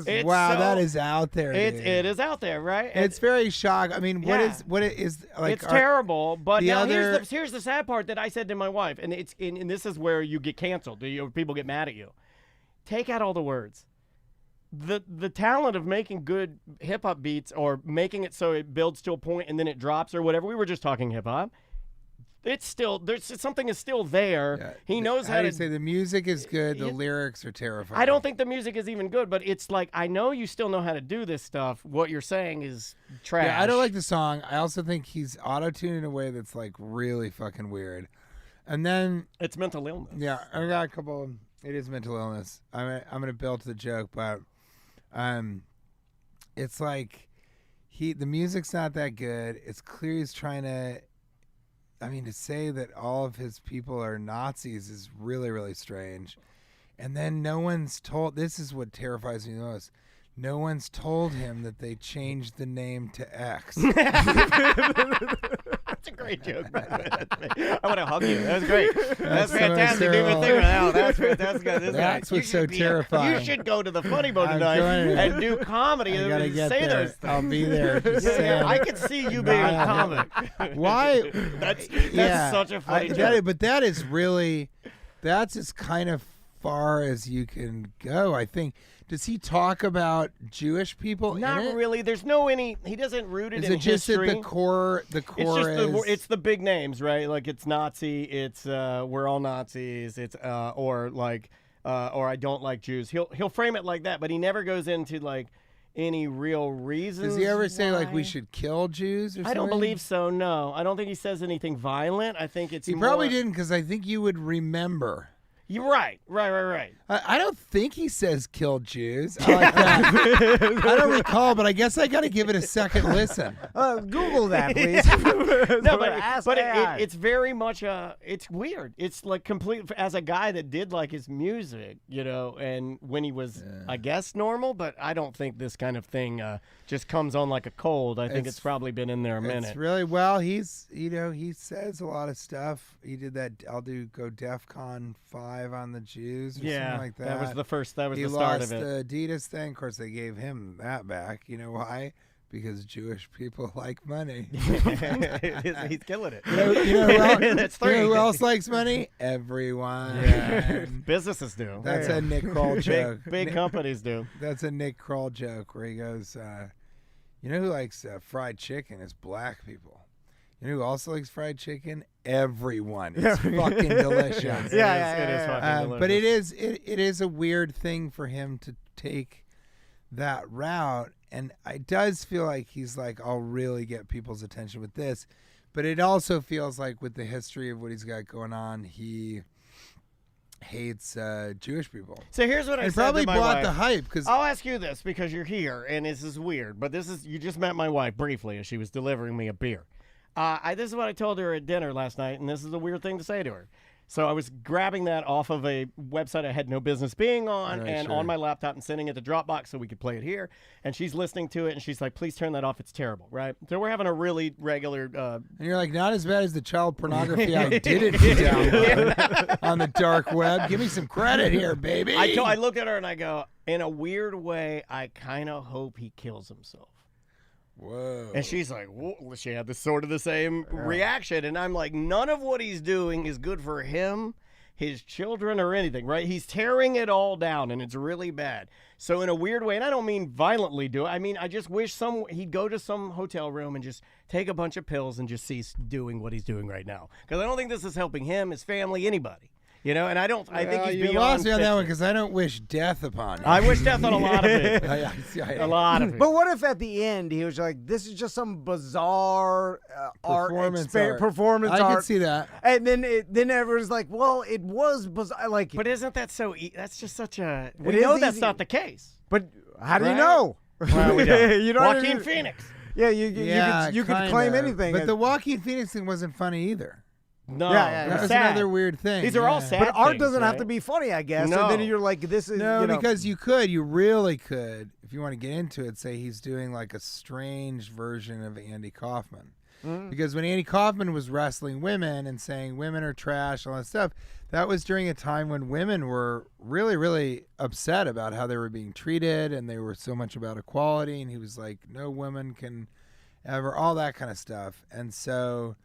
It's Wow, so- that is out there. dude. it is out there, right? It's very shocking. I mean, what Yeah. is like? It's terrible, but the now other- here's the sad part that I said to my wife, and and this is where you get canceled. People get mad at you. Take out all the words. The talent of making good hip hop beats or making it so it builds to a point and then it drops or whatever. We were just talking hip hop. It's still something is still there. Yeah. He knows How how do you to say the music is good, the lyrics are terrifying. I don't think the music is even good, but it's like I know you still know how to do this stuff. What you're saying is trash. Yeah, I don't like the song. I also think he's auto-tuned in a way that's like really fucking weird. And then It's mental illness. yeah, I got a couple. It is mental illness. I'm gonna build to the joke, but it's like the music's not that good. It's clear he's trying to. I mean, to say that all of his people are Nazis is really, really strange. And then no one's told. This is what terrifies me the most. No one's told him that they changed the name to X. That's a great joke. I want to hug you. That was great. That's so fantastic. Didn't even think about that. That's good. That's what's so terrifying. You should go to the Funny Bone I'm tonight going to. and do comedy I gotta and get say there. those things. I'll be there. Just saying. I could see you being a comic. Why? That's Yeah, such a funny joke. But that is really, that's as kind of far as you can go, I think. Does he talk about Jewish people in Not it? really. There's he doesn't root it Is in it just history. that the core It's just is... it's the big names, right? Like it's Nazi, it's we're all Nazis, it's or I don't like Jews. He'll frame it like that, but he never goes into like any real reasons. Does he ever say like we why. should kill Jews or something? I don't believe so. No, I don't think he says anything violent. I think it's He probably didn't, because I think you would remember. You're right. I don't think he says kill Jews. I like that. I don't recall, but I guess I got to give it a second listen. Google that, please. No, Ask but AI. it's very much it's weird. It's like complete as a guy that did like his music, and when he was I guess normal, but I don't think this kind of thing just comes on like a cold. I think it's probably been in there a minute. It's really well. He's he says a lot of stuff. He did that. Go DEFCON 5 on the Jews or something like that. That was the first. That was He the start lost of it. the Adidas thing. Of course, they gave him that back. You know why? Because Jewish people like money. He's killing it. You know who else, That's you know three. who else likes money? Everyone. Yeah. Businesses do. That's a Nick Kroll joke. Big companies do. That's a Nick Kroll joke where he goes, you know who likes fried chicken? It's black people. You know who also likes fried chicken? Everyone. It's fucking delicious. It is fucking delicious. But it is a weird thing for him to take that route, and it does feel like he's like, I'll really get people's attention with this. But it also feels like with the history of what he's got going on, he hates Jewish people. So here's what I and said probably to my bought wife. the hype because I'll ask you this because you're here, and this is weird. But you just met my wife briefly as she was delivering me a beer. This is what I told her at dinner last night, and this is a weird thing to say to her. So I was grabbing that off of a website I had no business being on, on my laptop and sending it to Dropbox so we could play it here. And she's listening to it, and she's like, please turn that off. It's terrible, right? So we're having a really regular... and you're like, not as bad as the child pornography I didn't download on the dark web. Give me some credit here, baby. I looked at her, and I go, in a weird way, I kind of hope he kills himself. Whoa. And she's like, whoa. She had the same reaction. And I'm like, none of what he's doing is good for him, his children, or anything, right? He's tearing it all down, and it's really bad. So in a weird way, and I don't mean violently do it. I mean, I just wish he'd go to some hotel room and just take a bunch of pills and just cease doing what he's doing right now. Because I don't think this is helping him, his family, anybody. And I think he's beyond. You lost me on that fixing. one because I don't wish death upon you. I wish death on a lot of it. A lot of it. But what if at the end he was like, "This is just some bizarre Performance performance I art"? can see that. And then everyone's like, "Well, it was bizarre." Like, But isn't that so? That's just such a. It We is know that's easy. not the case. but how do you Right? know? Well, we don't. You know what I Joaquin mean? Phoenix. Yeah, you could claim anything. But the Joaquin Phoenix thing wasn't funny either. No, Yeah, it That was was sad. another weird thing. These are all sad. But art things, doesn't have to right? be funny, I guess. No. And then you're like, this is No, you know, because you really could, if you want to get into it, say he's doing like a strange version of Andy Kaufman. Because when Andy Kaufman was wrestling women and saying women are trash, all that stuff, that was during a time when women were really, really upset about how they were being treated, and they were so much about equality, and he was like, no woman can ever, all that kind of stuff. And so,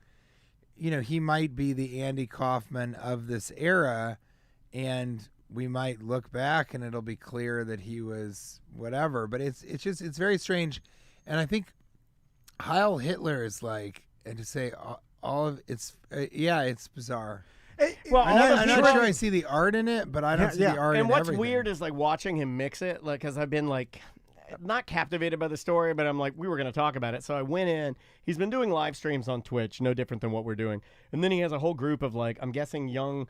you know, he might be the Andy Kaufman of this era, and we might look back and it'll be clear that he was whatever. But it's very strange. And I think Heil Hitler is like, and to say all of it's bizarre. Well, I'm not sure I see the art in it, but I don't see the art in And what's everything. weird is like watching him mix it, like, because I've been like not captivated by the story, but I'm like, we were going to talk about it. So I went in. He's been doing live streams on Twitch, no different than what we're doing. And then he has a whole group of like, I'm guessing young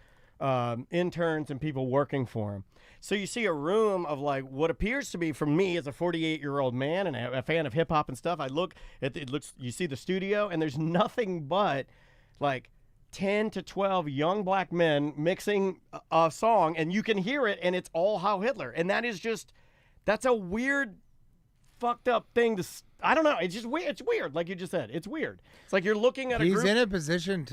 interns and people working for him. So you see a room of like what appears to be, from me as a 48-year-old man and a fan of hip hop and stuff. I look at it, looks, you see the studio, and there's nothing but like 10 to 12 young black men mixing a song, and you can hear it, and it's all Heil Hitler. And that is just, that's a weird, fucked up thing to, I don't know. It's just weird. It's weird. Like you just said, it's weird. It's like you're looking at a He's group. in a position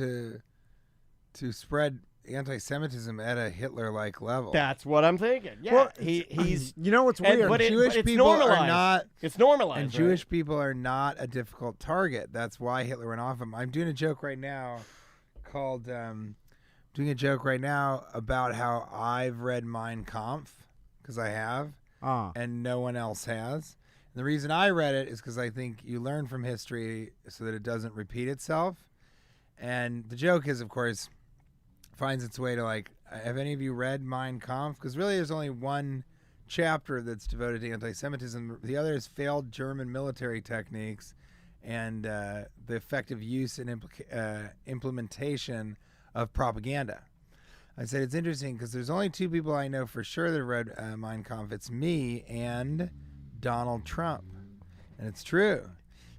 to spread anti-Semitism at a Hitler-like level. That's what I'm thinking. Yeah, Well, he's. you know what's weird? But Jewish it's people are normalized. not- It's normalized. And right? Jewish people are not a difficult target. That's why Hitler went off him. I'm doing a joke right now called doing a joke right now about how I've read Mein Kampf, because I have, and no one else has. And the reason I read it is because I think you learn from history so that it doesn't repeat itself. And the joke is, of course, finds its way to like, have any of you read Mein Kampf? Because really there's only one chapter that's devoted to anti-Semitism. The other is failed German military techniques and the effective use and implementation of propaganda. I said it's interesting because there's only two people I know for sure that have read Mein Kampf. It's me and Donald Trump. And it's true.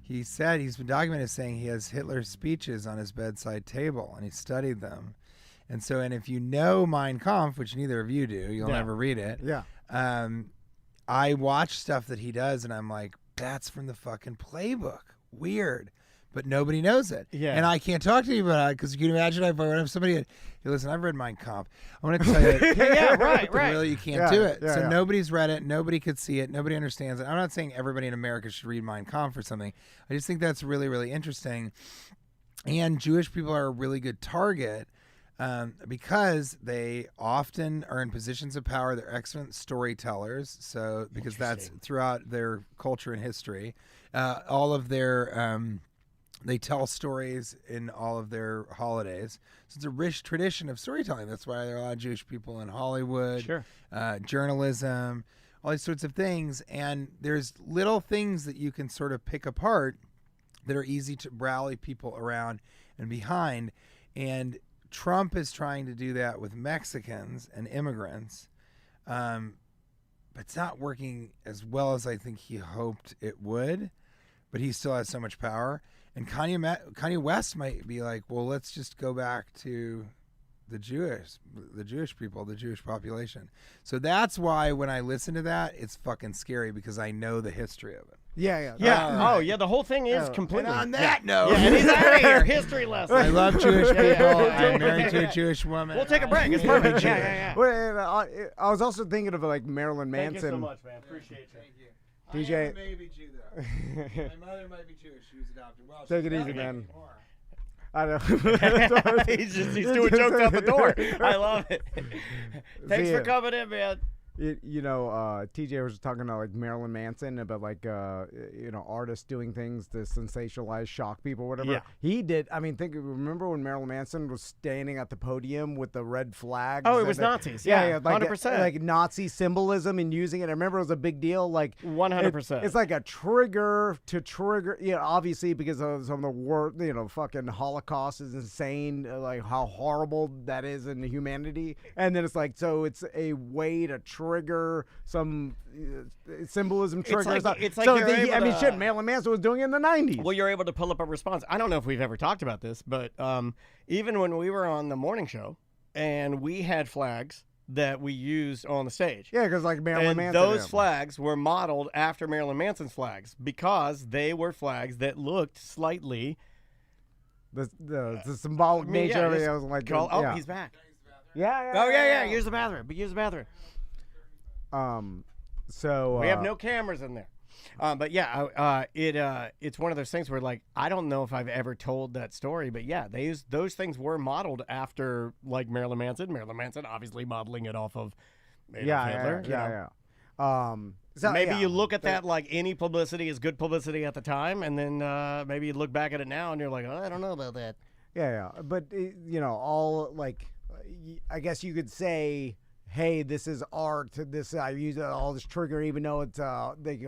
He said, he's been documented saying he has Hitler's speeches on his bedside table, and he studied them. And so, and if you know Mein Kampf, which neither of you do, you'll never read it. Yeah. I watch stuff that he does, and I'm like, that's from the fucking playbook. Weird. But nobody knows it. Yeah. And I can't talk to you about it because you can imagine if I have somebody, hey, listen, I've read Mein Kampf. I want to tell you. right. Really, you can't Yeah, do it. yeah, So yeah. nobody's read it. Nobody could see it. Nobody understands it. I'm not saying everybody in America should read Mein Kampf or something. I just think that's really, really interesting. And Jewish people are a really good target because they often are in positions of power. They're excellent storytellers. So because that's throughout their culture and history, all of their they tell stories in all of their holidays. So it's a rich tradition of storytelling. That's why there are a lot of Jewish people in Hollywood, journalism, all these sorts of things. And there's little things that you can sort of pick apart that are easy to rally people around and behind. And Trump is trying to do that with Mexicans and immigrants. But it's not working as well as I think he hoped it would. But he still has so much power. And Kanye West might be like, well, let's just go back to the Jewish people, the Jewish population. So that's why when I listen to that, it's fucking scary because I know the history of it. Yeah. The whole thing is completely. And on that note, and he's out of here. History lesson. I love Jewish people. I'm married to a Jewish woman. We'll take a break. It's perfect. Yeah. Well, I was also thinking of like Marilyn Thank Manson. you so much, man. Appreciate you. Thank you. DJ. I am a baby Jew, though. My mother might be Jewish. She was adopted. Well, Take she's it easy, not man. anymore. I know. he's doing jokes out the door. I love it. Thanks for coming in, man. TJ was talking about like Marilyn Manson about like artists doing things to sensationalize, shock people, whatever. Yeah. He did. I mean, remember when Marilyn Manson was standing at the podium with the red flag? Oh, it was Nazis. Yeah, like 100%. like Nazi symbolism and using it. I remember it was a big deal. Like 100%. It's like a trigger, obviously because of some of the war. Fucking Holocaust is insane. Like how horrible that is in humanity. And then it's like, so it's a way to trigger, some symbolism trigger. It's like so you're able I mean, to- shit, Marilyn Manson was doing it in the 90s. Well, you're able to pull up a response. I don't know if we've ever talked about this, but even when we were on the morning show and we had flags that we used on the stage. Yeah, because like Marilyn and Manson. those flags were modeled after Marilyn Manson's flags because they were flags that looked slightly... The symbolic nature of it. I was like, he's back. Yeah. Use the bathroom. So we have no cameras in there. But yeah, it's one of those things where like I don't know if I've ever told that story, but yeah, those things were modeled after like Marilyn Manson. Marilyn Manson obviously modeling it off of Adolf Hitler. Yeah. So maybe you look at that like any publicity is good publicity at the time, and then maybe you look back at it now and you're like, oh, I don't know about that. Yeah. But all like, I guess you could say, hey, this is art. I use all this trigger, even though it's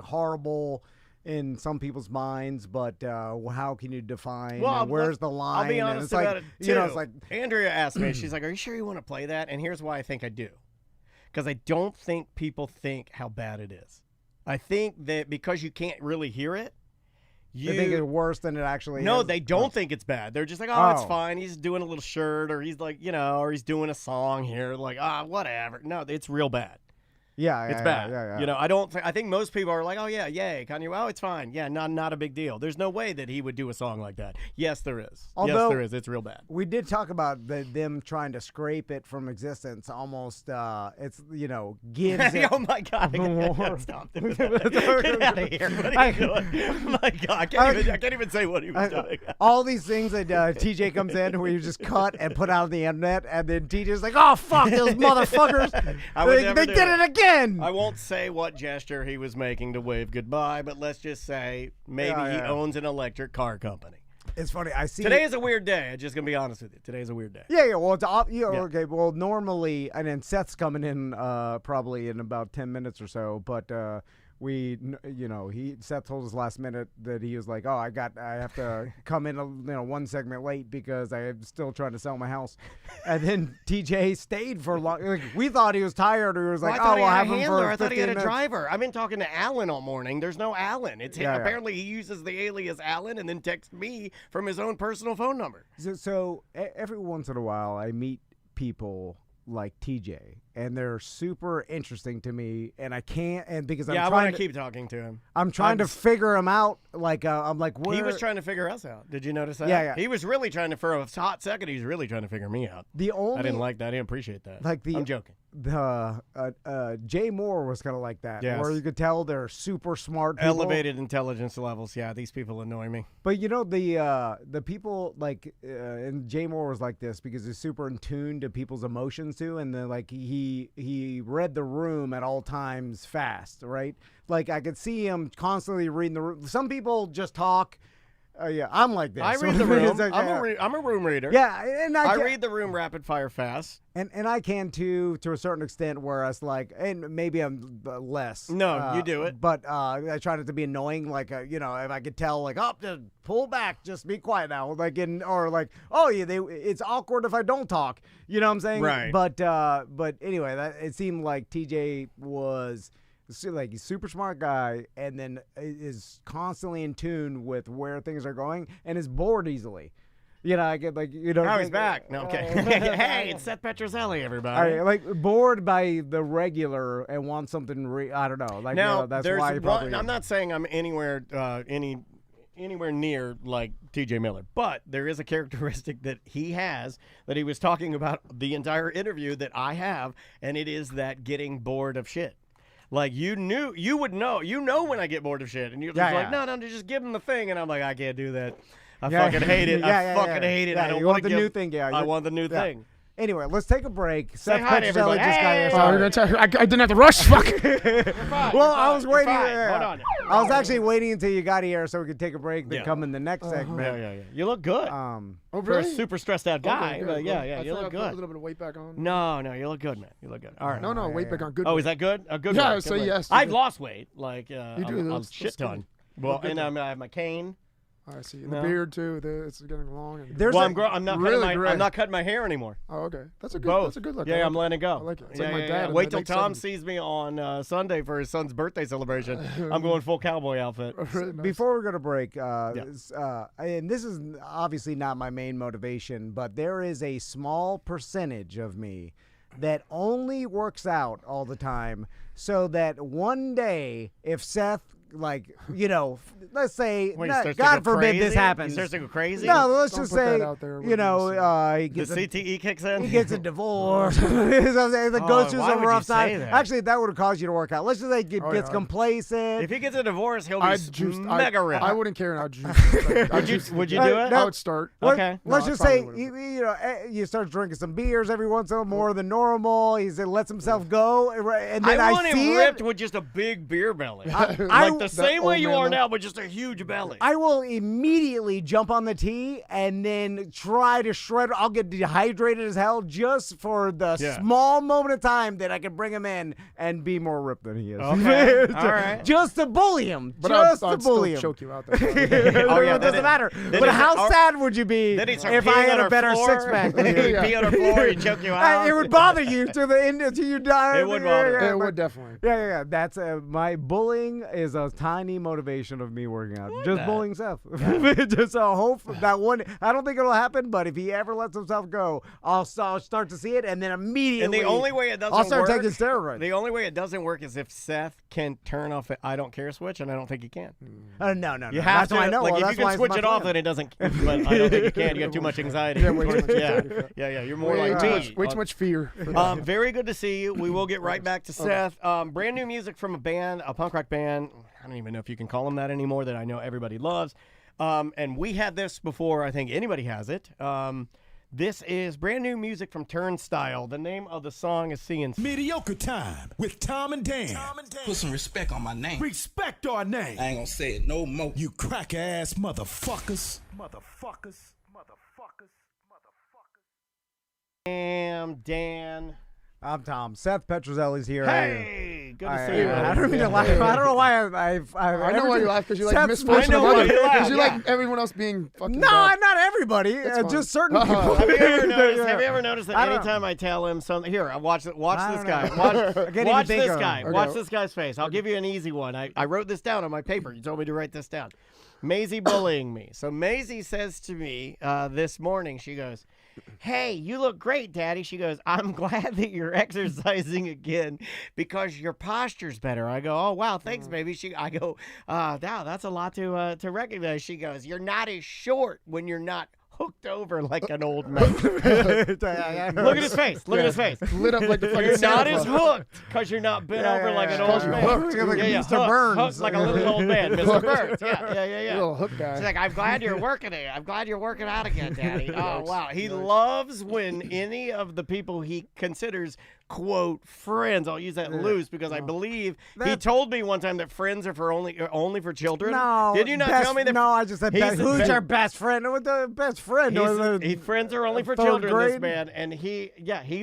horrible in some people's minds. But how can you define? Where's the line? I'll be honest about it too. It's like Andrea asked me. She's like, "Are you sure you want to play that?" And here's why I think I do. Because I don't think people think how bad it is. I think that because you can't really hear it, they think it's worse than it actually is. No, they don't think it's bad. They're just like, oh, it's fine. He's doing a little shirt, or he's like, or he's doing a song here. Like, whatever. No, it's real bad. Yeah, it's bad. Yeah. I think most people are like, oh yeah, yay, Kanye. Oh, it's fine. Yeah, not a big deal. There's no way that he would do a song like that. Yes, there is. Although, yes, there is. It's real bad. We did talk about them trying to scrape it from existence. Almost, it's gives it. Oh my God! I gotta stop doing that. Get out of here! What are you doing? Oh my God! I can't even say what he was doing. All these things that TJ comes in where you just cut and put out on the internet, and then TJ's like, "Oh fuck, those motherfuckers! They did it again." I won't say what gesture he was making to wave goodbye, but let's just say maybe he owns an electric car company. It's funny. I see. Today is a weird day. I'm just gonna be honest with you. Today's a weird day. Yeah. Well, it's okay. Well, normally, and then Seth's coming in probably in about 10 minutes or so, but Seth told us last minute that he was like, oh, I have to come in one segment late because I'm still trying to sell my house. And then TJ stayed for long. Like, we thought he was tired, or he was like, we'll have him for 15 minutes. I thought he had a driver. I've been talking to Alan all morning. There's no Alan. It's him. Apparently he uses the alias Alan and then texts me from his own personal phone number. So every once in a while I meet people like TJ, and they're super interesting to me, and I can't, and because I want to keep talking to him. I'm trying to figure him out. Like I'm like, where? He was trying to figure us out. Did you notice that? Yeah. He was really trying to, for a hot second, he was really trying to figure me out. I didn't like that. I didn't appreciate that. I'm joking. Jay Moore was kind of like that, yes. Where you could tell they're super smart people. Elevated intelligence levels. Yeah, these people annoy me. But the people like, and Jay Moore was like this because he's super in tune to people's emotions too, and then like he read the room at all times fast, right? Like I could see him constantly reading the room. Some people just talk. I'm like this. I read the room. I'm a room reader. Yeah, and I read the room rapid fire fast. And I can too, to a certain extent, where I was like, and maybe I'm less. No, you do it. But I try not to be annoying. Like, if I could tell, like, just pull back, just be quiet now. Like, it's awkward if I don't talk. You know what I'm saying? Right. But anyway, it seemed like TJ was. Like he's a super smart guy, and then is constantly in tune with where things are going, and is bored easily. I get like Now he's back. No, okay. Hey, it's Seth Petrozelli, everybody. Like bored by the regular and want something. I don't know. Like now, that's why. I'm not saying I'm anywhere near like TJ Miller, but there is a characteristic that he has that he was talking about the entire interview that I have, and it is that getting bored of shit. Like you would know when I get bored of shit, and you're just like, no, just give him the thing, and I'm like, I can't do that. I fucking hate it. I fucking hate it. I don't want the new thing. I want the new thing. Anyway, let's take a break. Say hi to everybody. I didn't have to rush. Fuck. Well, I was waiting. Hold on. I was actually waiting until you got here so we could take a break, then come in the next segment. Yeah. You look good. For a super stressed out guy. Okay, yeah, you look good. A little bit of weight back on. No, you look good, man. You look good. All right. No, weight back on. Good. Oh, is that good? A good yeah, weight. so good yes. I've lost weight, like you do, a shit ton. Well, and I have my cane. I see. The No? beard too. It's getting long. And There's Well, a- I'm not really cutting gray. I'm not cutting my hair anymore. Oh, okay. That's a good. Both. That's a good look. Yeah, I'm letting it go. I like it. It's yeah, like my yeah, dad. yeah. in Wait the till late Tom 70s. sees me on Sunday for his son's birthday celebration. I'm going full cowboy outfit. Really nice. Before we're going to break, and this is obviously not my main motivation, but there is a small percentage of me that only works out all the time so that one day if Seth, like, you know, let's say, When he starts to God go forbid crazy? this happens. He starts to go crazy? No, let's Don't just put that say, out there. you know, he The gets a CTE kicks in? he gets a divorce. It goes through why some would rough you say time. that? Actually, that would have caused you to work out. Let's just say he Oh, gets yeah. complacent. If he gets a divorce, he'll be I'd juice. mega ripped. I wouldn't care. I'd juice. Would you do it? I would start. Okay. Let's No, I just say probably you know you start drinking some beers every once in a while more than normal. He lets himself go, and then I want him see ripped it. with just a big beer belly. I- like the same way old you man are look. now, but just a huge belly. I will immediately jump on the tee and then try to shred. I'll get dehydrated as hell just for the small moment of time that I can bring him in and be more ripped than he is. Okay. All right. Just to bully him. But just I'd to bully still him. choke you out there. Oh, yeah, It doesn't matter. then But it's- how or- sad would you be Then he'd start if I peeing had on a our better floor. six pack? He'd pee on our floor, he'd choke you out. It would bother you to the end until you die. It would bother. It but- would definitely. Yeah. That's my bullying is a tiny motivation of me working out. Just bullying Seth. Just a hope that one. I don't think it'll happen, but if he ever lets himself go, I'll start to see it, and then immediately. And the only way it doesn't I'll start work, taking steroids. The only way it doesn't work is if Seth can turn off the I don't care switch, and I don't think he can. No. You have That's to. why I know. Like Well, if that's you why can it's switch my it off, plan. then it doesn't. But I don't think you can. You have too much anxiety. Yeah, way too much anxiety. Yeah. You're more Way like too me. much. Way too much fear. Very good to see you. We will get right back to Seth. Brand new music from a band, a punk rock band. I don't even know if you can call them that anymore, that I know everybody loves. And we had this before. I think anybody has it. This is brand new music from Turnstile. The name of the song is Seeing. Mediocre Time with Tom and Dan. Put some respect on my name. Respect our name. I ain't gonna say it no more. You cracker ass motherfuckers. Dan. I'm Tom. Seth Petrozelli's here. Hey, good to see you. I don't mean to laugh. I don't know why I know why you laugh, because you like Seth's- misfortune I of know why others. you laugh, Because you yeah. like everyone else being fucking No, bad. not everybody. fine. Just certain people. Have you ever noticed? Yeah. Have you ever noticed that I don't anytime I tell him something? Here, watch I this don't guy. know. Watch, I can't even watch think this of guy. him. Watch this guy's face. I'll give you an easy one. I wrote this down on my paper. You told me to write this down. Maisie bullying me. So Maisie says to me this morning, she goes, "Hey, you look great, Daddy." She goes, "I'm glad that you're exercising again because your posture's better." I go, "Oh, wow, thanks, baby." I go, "Wow, that's a lot to recognize." She goes, "You're not as short when you're not hooked over like an old man." Look at his face. Look at his face. Lit up like the fucking You're not Santa as Claus. hooked because you're not bent over like an old man. Hooked like Mr. Burns. Hooked like a little old man, Mr. Burns. Yeah. Little hook guy. She's like, "I'm glad you're working it. I'm glad you're working out again, Daddy." Oh, wow. He loves when any of the people he considers, quote, friends, I'll use that loose because I believe he told me one time that friends are for only for children. No. Did you not best- tell me that? No, I just said, he's best, the who's best- your best friend? What the best friend? Friends are only for third children, this grade? man. And he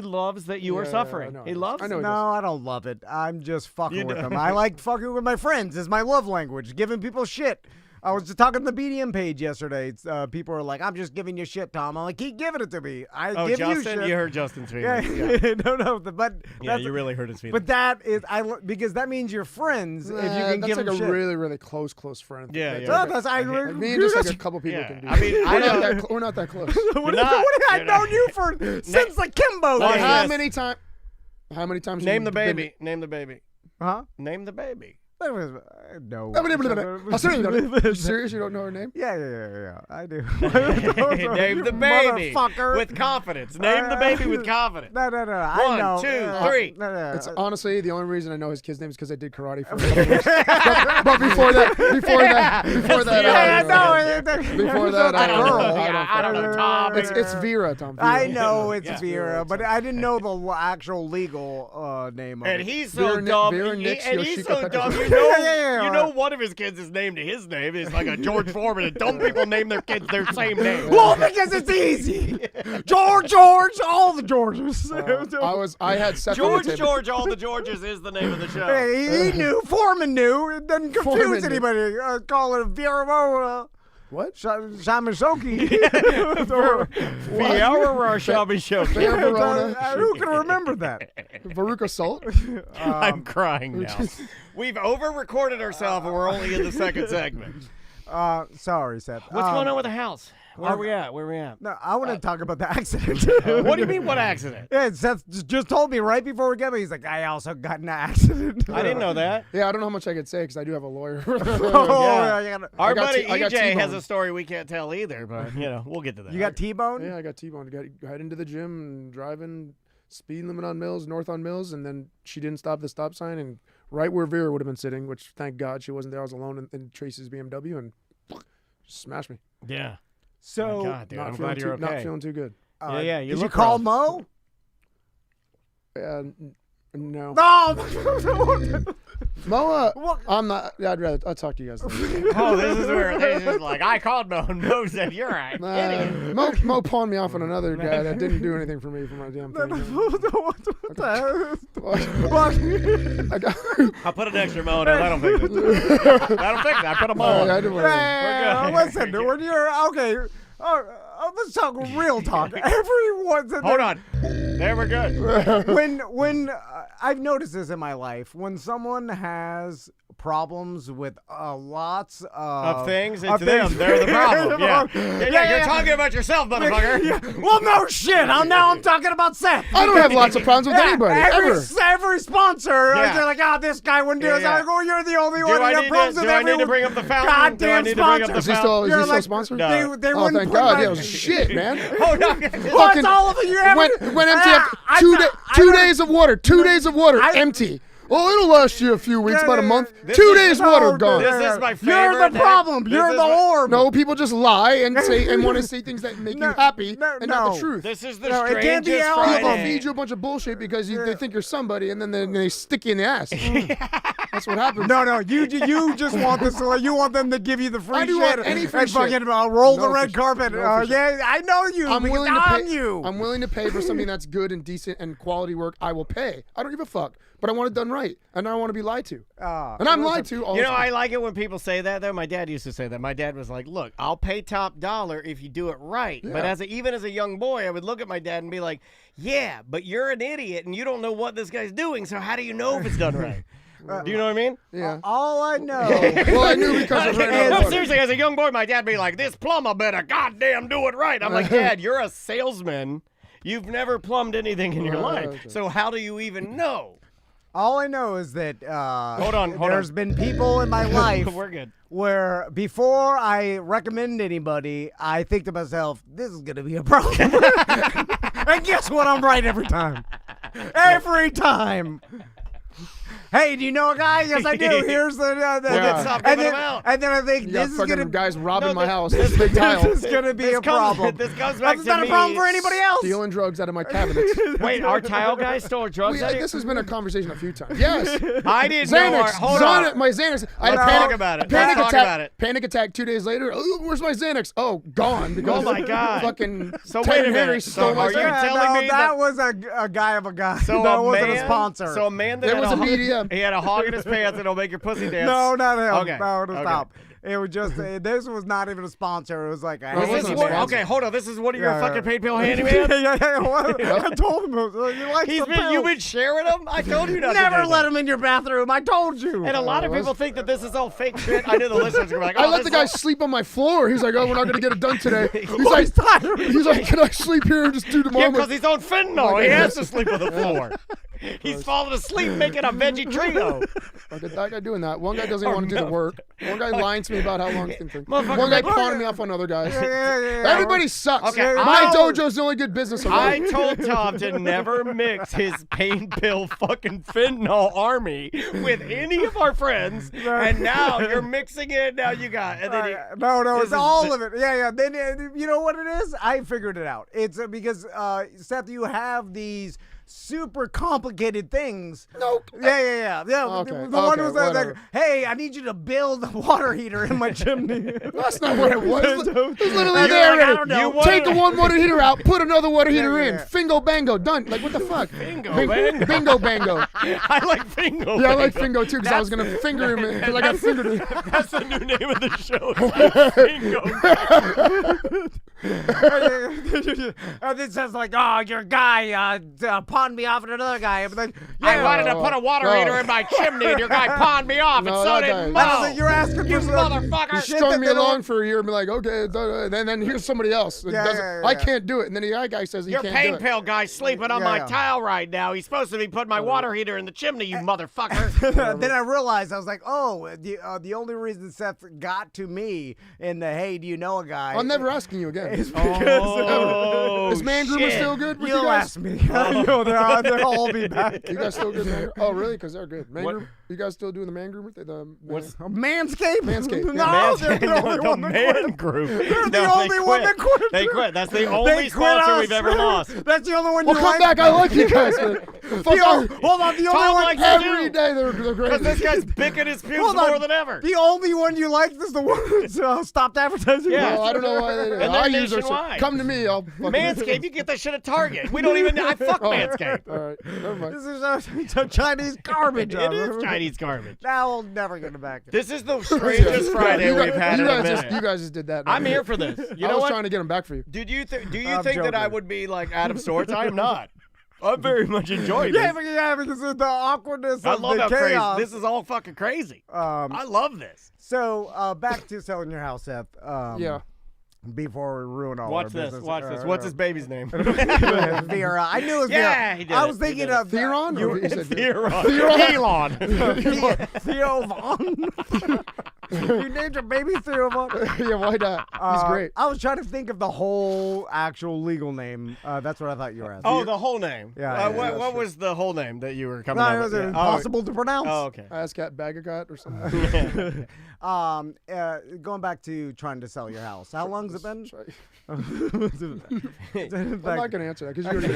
loves that you are suffering. I He know. loves I know. No, I don't love it. I'm just fucking You with don't. them. I like fucking with my friends. It's my love language, giving people shit. I was just talking to the BDM page yesterday. People are like, "I'm just giving you shit, Tom." I'm like, "Keep giving it to me. I give Justin, you shit." you heard Justin's Yeah, feelings. no, but Yeah, that's, you really hurt his feelings. But that is because that means you're friends if you can that's give like them a shit. really, really close friend. Yeah, That's yeah. No, like that's like me and just like a couple people Yeah. can do. I mean, that. I know. We're not that close. I've known you for since the Kimbo Well, days. How many times? How many times? Name you the been- baby. Name the baby. Huh? Name the baby. No. I'm serious. You serious? You don't know her name? Yeah. I do. Name the baby. Motherfucker. With confidence. Name the baby with confidence. No. I know. 1, 2, 3. No. It's honestly the only reason I know his kid's name is because I did karate for a couple years. But before that, I don't know, Tom. It's Vera, Tom. Vera. I know it's Yeah. Vera, but I didn't know the actual legal name of And it. he's so Vera- dumb. Vera and Nix he's so Yoshiko dumb. Petrovic. You know one of his kids is named his name. It's like a George Foreman. And dumb people name their kids their same name. Well, because it's easy. George, all the Georges. I had Seth on the table. George, all the Georges is the name of the show. Hey, he knew. Foreman knew. It doesn't confuse Foreman knew. anybody. Call it Vera. What? Shaman Shoki. Fiara Shaman Shoki. Who can remember that? Veruca Salt? I'm crying now. We've over-recorded ourselves, and we're only in the second segment. Sorry, Seth. What's going on with the house? Where are we at? No, I want to talk about the accident. What do you mean, what accident? Yeah, Seth just told me right before we got here. He's like, I also got in an accident. I didn't know that. Yeah, I don't know how much I could say because I do have a lawyer. Our buddy EJ has a story we can't tell either, but, we'll get to that. You got T-bone? Yeah, I got T-boned. Got heading to the gym and driving, speed limit on Mills, north on Mills, and then she didn't stop the stop sign, and right where Vera would have been sitting, which thank God she wasn't there. I was alone in Tracy's BMW, and just smashed me. Yeah. So, God, dude, I'm glad you're okay. Not feeling too good. Did you call Mo? No. No! Mo, I'm not. I'll talk to you guys later. Oh, this is where they just like, I called Mo, and Mo said, you're right. Mo pawned me off on another guy that didn't do anything for me for my damn thing. What the hell? I'll put an extra Mo in it. I don't fix it. I put a Mo in it. Listen, when you're, okay, let's talk real talk. Everyone's Hold on. There we're good. When I've noticed this in my life, when someone has problems with lots of things, it's them. They're the problem. You're talking about yourself, motherfucker. Well, no shit. Now I'm talking about Seth. I don't have lots of problems with anybody. Every sponsor, they're like, this guy wouldn't do this. I go, you're the only one. Do I need to bring up the fountain? Goddamn sponsor. Is he still sponsored? No. They wouldn't thank God. Yeah, shit, man. What's all of you? Went empty. 2 days of water. 2 days of water. Empty. Oh, it'll last you a few weeks, about a month. 2 days water gone. This is my favorite. You're the problem. You're the orb. No, people just lie and want to say things that make you happy and not the truth. This is the it can't be strangest People Friday. feed you a bunch of bullshit because they think you're somebody, and then they stick you in the ass. That's what happens. No, you just want this. You want them to give you the free I do shit want any free and shit. fucking roll the No red for carpet. no for Yeah, I know you. I'm willing to pay. You. I'm willing to pay for something that's good and decent and quality work. I will pay. I don't give a fuck. But I want it done right, and I don't want to be lied to. And I'm lied to all the time. I like it when people say that, though. My dad used to say that. My dad was like, look, I'll pay top dollar if you do it right. Yeah. But even as a young boy, I would look at my dad and be like, yeah, but you're an idiot, and you don't know what this guy's doing, so how do you know if it's done right? Do you know what I mean? Yeah. All I know. Well, I knew because of No, seriously, as a young boy, my dad would be like, this plumber better goddamn do it right. I'm like, Dad, you're a salesman. You've never plumbed anything in your life. So how do you even know? All I know is that hold on. There's been people in my life We're good. where before I recommend anybody, I think to myself, this is going to be a problem. And guess what? I'm right every time. Every time. Hey, do you know a guy? Yes, I do. Here's the and then I think this is gonna guys robbing my house. This big tile. This is gonna be a problem. This comes back That's to not me. a problem for anybody else. Stealing drugs out of my cabinets. Wait, our tile guy stole drugs? This has been a conversation a few times. Yes. I didn't know. Hold on. My Xanax. I had a panic about it. Panic Let's attack. talk about it. Panic attack 2 days later. Oh, where's my Xanax? Oh, gone. Because oh my God. Fucking so Ted wait a Henry minute. stole my Are you Xanax. telling me that was a guy of a guy. So that wasn't a sponsor. So a man that There had was a medium. He had a hog in his pants that'll make your pussy dance. No, not him. Okay. No, Okay. stop. It was just, this was not even a sponsor. It was like a okay, hold on. This is one of your fucking paid pill handyman? I told him. You like You've been sharing them? I told you not to Never do let that. him in your bathroom. I told you. And a lot of people think that this is all fake shit. I knew the listeners were like, oh, I let the guy sleep on my floor. He's like, oh, we're not going to get it done today. He's like, can I sleep here and just do tomorrow? Yeah, because he's on fentanyl. He has to sleep on the floor. He's falling asleep making a veggie trio. That guy doing that. One guy doesn't want to do the work. One guy lying to me about how long it's going to take. One Motherfucker, guy pawning me off on other guys. Yeah. Everybody sucks. Okay, My dojo's the only good business I around. told Tom to never mix his pain pill fucking fentanyl army with any of our friends, and now you're mixing it. Now you got and then no, it's all of it. Yeah. Then you know what it is? I figured it out. It's because Seth, you have these super complicated things. No. Yeah. Okay, The one was like, whatever. hey, I need you to build a water heater in my chimney. That's not what it was. It's literally You're there. like, I don't know. Take the one water heater out, put another water heater in. Yeah. FingoBango, done. Like, what the fuck? FingoBango. FingoBango. I like Fingo. Yeah, I like Fingo too because I was gonna finger him because I got fingered. That's the new name of the show. Fingo. And it says like, oh, your guy pawned me off at another guy. But then, I wanted to put a water heater in my chimney, and your guy pawned me off, and so did Mo. You're asking You for motherfucker. He strung me along for a year and be like, okay, and then here's somebody else. that does it. I can't do it. And then the other guy says he Your can't pain do it. pill guy's sleeping on my tile right now. He's supposed to be putting my water heater in the chimney, you motherfucker. Then I realized, I was like, oh, the only reason Seth got to me in the, hey, do you know a guy? I'm never asking you again. Is because Is Man Groomer still good with you you'll guys? ask me. I know they'll all be back. You guys still good? Oh, really? Because they're good. You guys still doing the Man Groomer? What's Manscaped? Manscaped, No, yeah. they're the only one that quit. Man group. They're the only one that quit. They quit. That's the They only quit sponsor us. we've ever lost. That's the only one Well, you come like. back. I like you guys. Man. Hold on, the only Tom one likes Every day they're great. Because this guy's picking his pubes Hold on. more than ever. The only one you liked is the one that stopped advertising. Yeah. Well, I don't know why they did. And they're I use their nationwide. Come to me. I'll fucking Manscaped, you get that shit at Target. We don't even. I fuck Manscaped. All right. Never mind. This is a Chinese garbage. It is Chinese garbage. Now we'll never get it back. This is the strangest Friday You we've had in a guys minute. you guys just did that. I'm here for this. You I know was what? trying to get them back for you. Do you think I'm that I joking. would be like out of sorts? I am not. I'm very much enjoying this. Yeah, because of the awkwardness I of love the how chaos. crazy. This is all fucking crazy. I love this. So back to selling your house, Seth. Yeah. Before we ruin all Watch our this. business. Watch this. What's his baby's name? Vera. I knew it was Yeah, Vera. he did I it. was He thinking did it. of Theron? Or you said Elon. Theo Vaughn. You named your baby Theo Vaughn. Yeah, why not? He's great. I was trying to think of the whole actual legal name. That's what I thought you were asking. Oh, the whole name. Yeah, What was the whole name that you were coming No, up it was with? Yeah. impossible to pronounce. Oh, okay. Ascat Bagagot or something. Going back to trying to sell your house. How long has it been? I'm not going to answer that because you already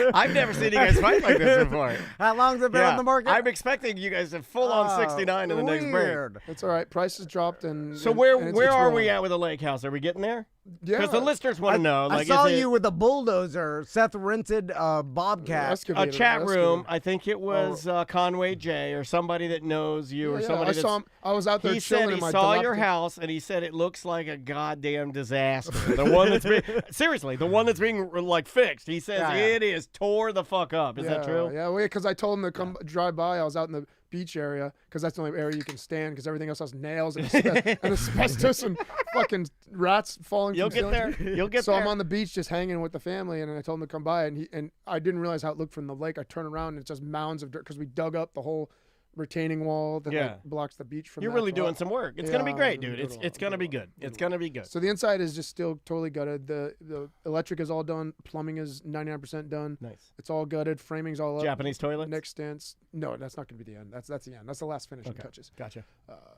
know. I've never seen you guys fight like this before. How long has it been on the market? I'm expecting you guys to full on 69 in the next break. Weird. It's all right. Prices dropped and So and where it's are wrong. we at with the lake house? Are we getting there? Yeah. Because the listeners want to know. I Like, saw is it you with a bulldozer. Seth rented a bobcat. a Excavator, chat room? excavator. I think it was Conway J or somebody that knows you or Yeah, somebody I that's. saw him. I was out there He chilling said he in my saw your dilapidated- house and he said it looks like a goddamn disaster. The one that's being seriously, the one that's being like fixed. He says it is tore the fuck up. Is that true? Yeah, because I told him to come drive by. I was out in the beach area because that's the only area you can stand because everything else has nails and, and asbestos and fucking rats falling You'll from get there. ceilings. You'll get So there. I'm on the beach just hanging with the family, and I told him to come by, and I didn't realize how it looked from the lake. I turn around and it's just mounds of dirt because we dug up the whole retaining wall that like, blocks the beach from. You're that really to doing up. some work. It's gonna be great, dude. It's gonna be good. It's gonna be good. So the inside is just still totally gutted. The electric is all done. Plumbing is 99% done. Nice. It's all gutted. Framing's all up. Japanese toilets? Next stance. No, that's not going to be the end. That's the end. That's the last finishing touches. Gotcha.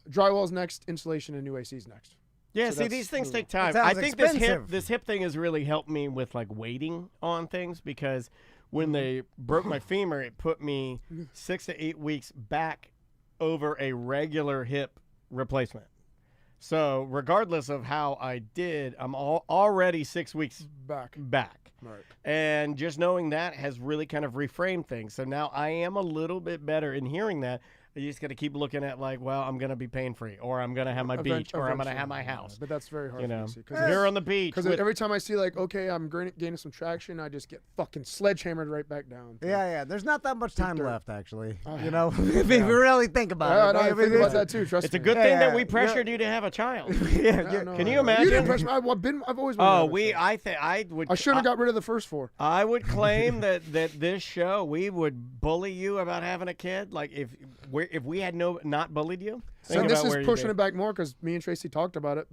Drywall's next. Installation and new AC's next. Yeah, So see, that's these things really- take time. That I sounds think expensive. this hip thing has really helped me with like waiting on things because when they broke my femur, it put me 6 to 8 weeks back over a regular hip replacement. So regardless of how I did, I'm already 6 weeks Back. Right. And just knowing that has really kind of reframed things. So now I am a little bit better in hearing that. You just got to keep looking at like, well, I'm going to be pain free, or I'm going to have my beach, or I'm going to have my house. But that's very hard You for me know, to see. you're on the beach. Because every time I see like, okay, I'm gaining some traction, I just get fucking sledgehammered right back down. Yeah. There's not that much time dirt. left, actually. You know, if you really think about Yeah, it. no, I think about that too. Trust It's me. a good thing that we Yeah. pressured you to have a child. No, Can you You imagine? didn't pressure me. I've always been. Oh, I would. I should have got rid of the first 4. I would claim that this show we would bully you about having a kid. Like if we had not bullied you. So this is pushing it back more because me and Tracy talked about it.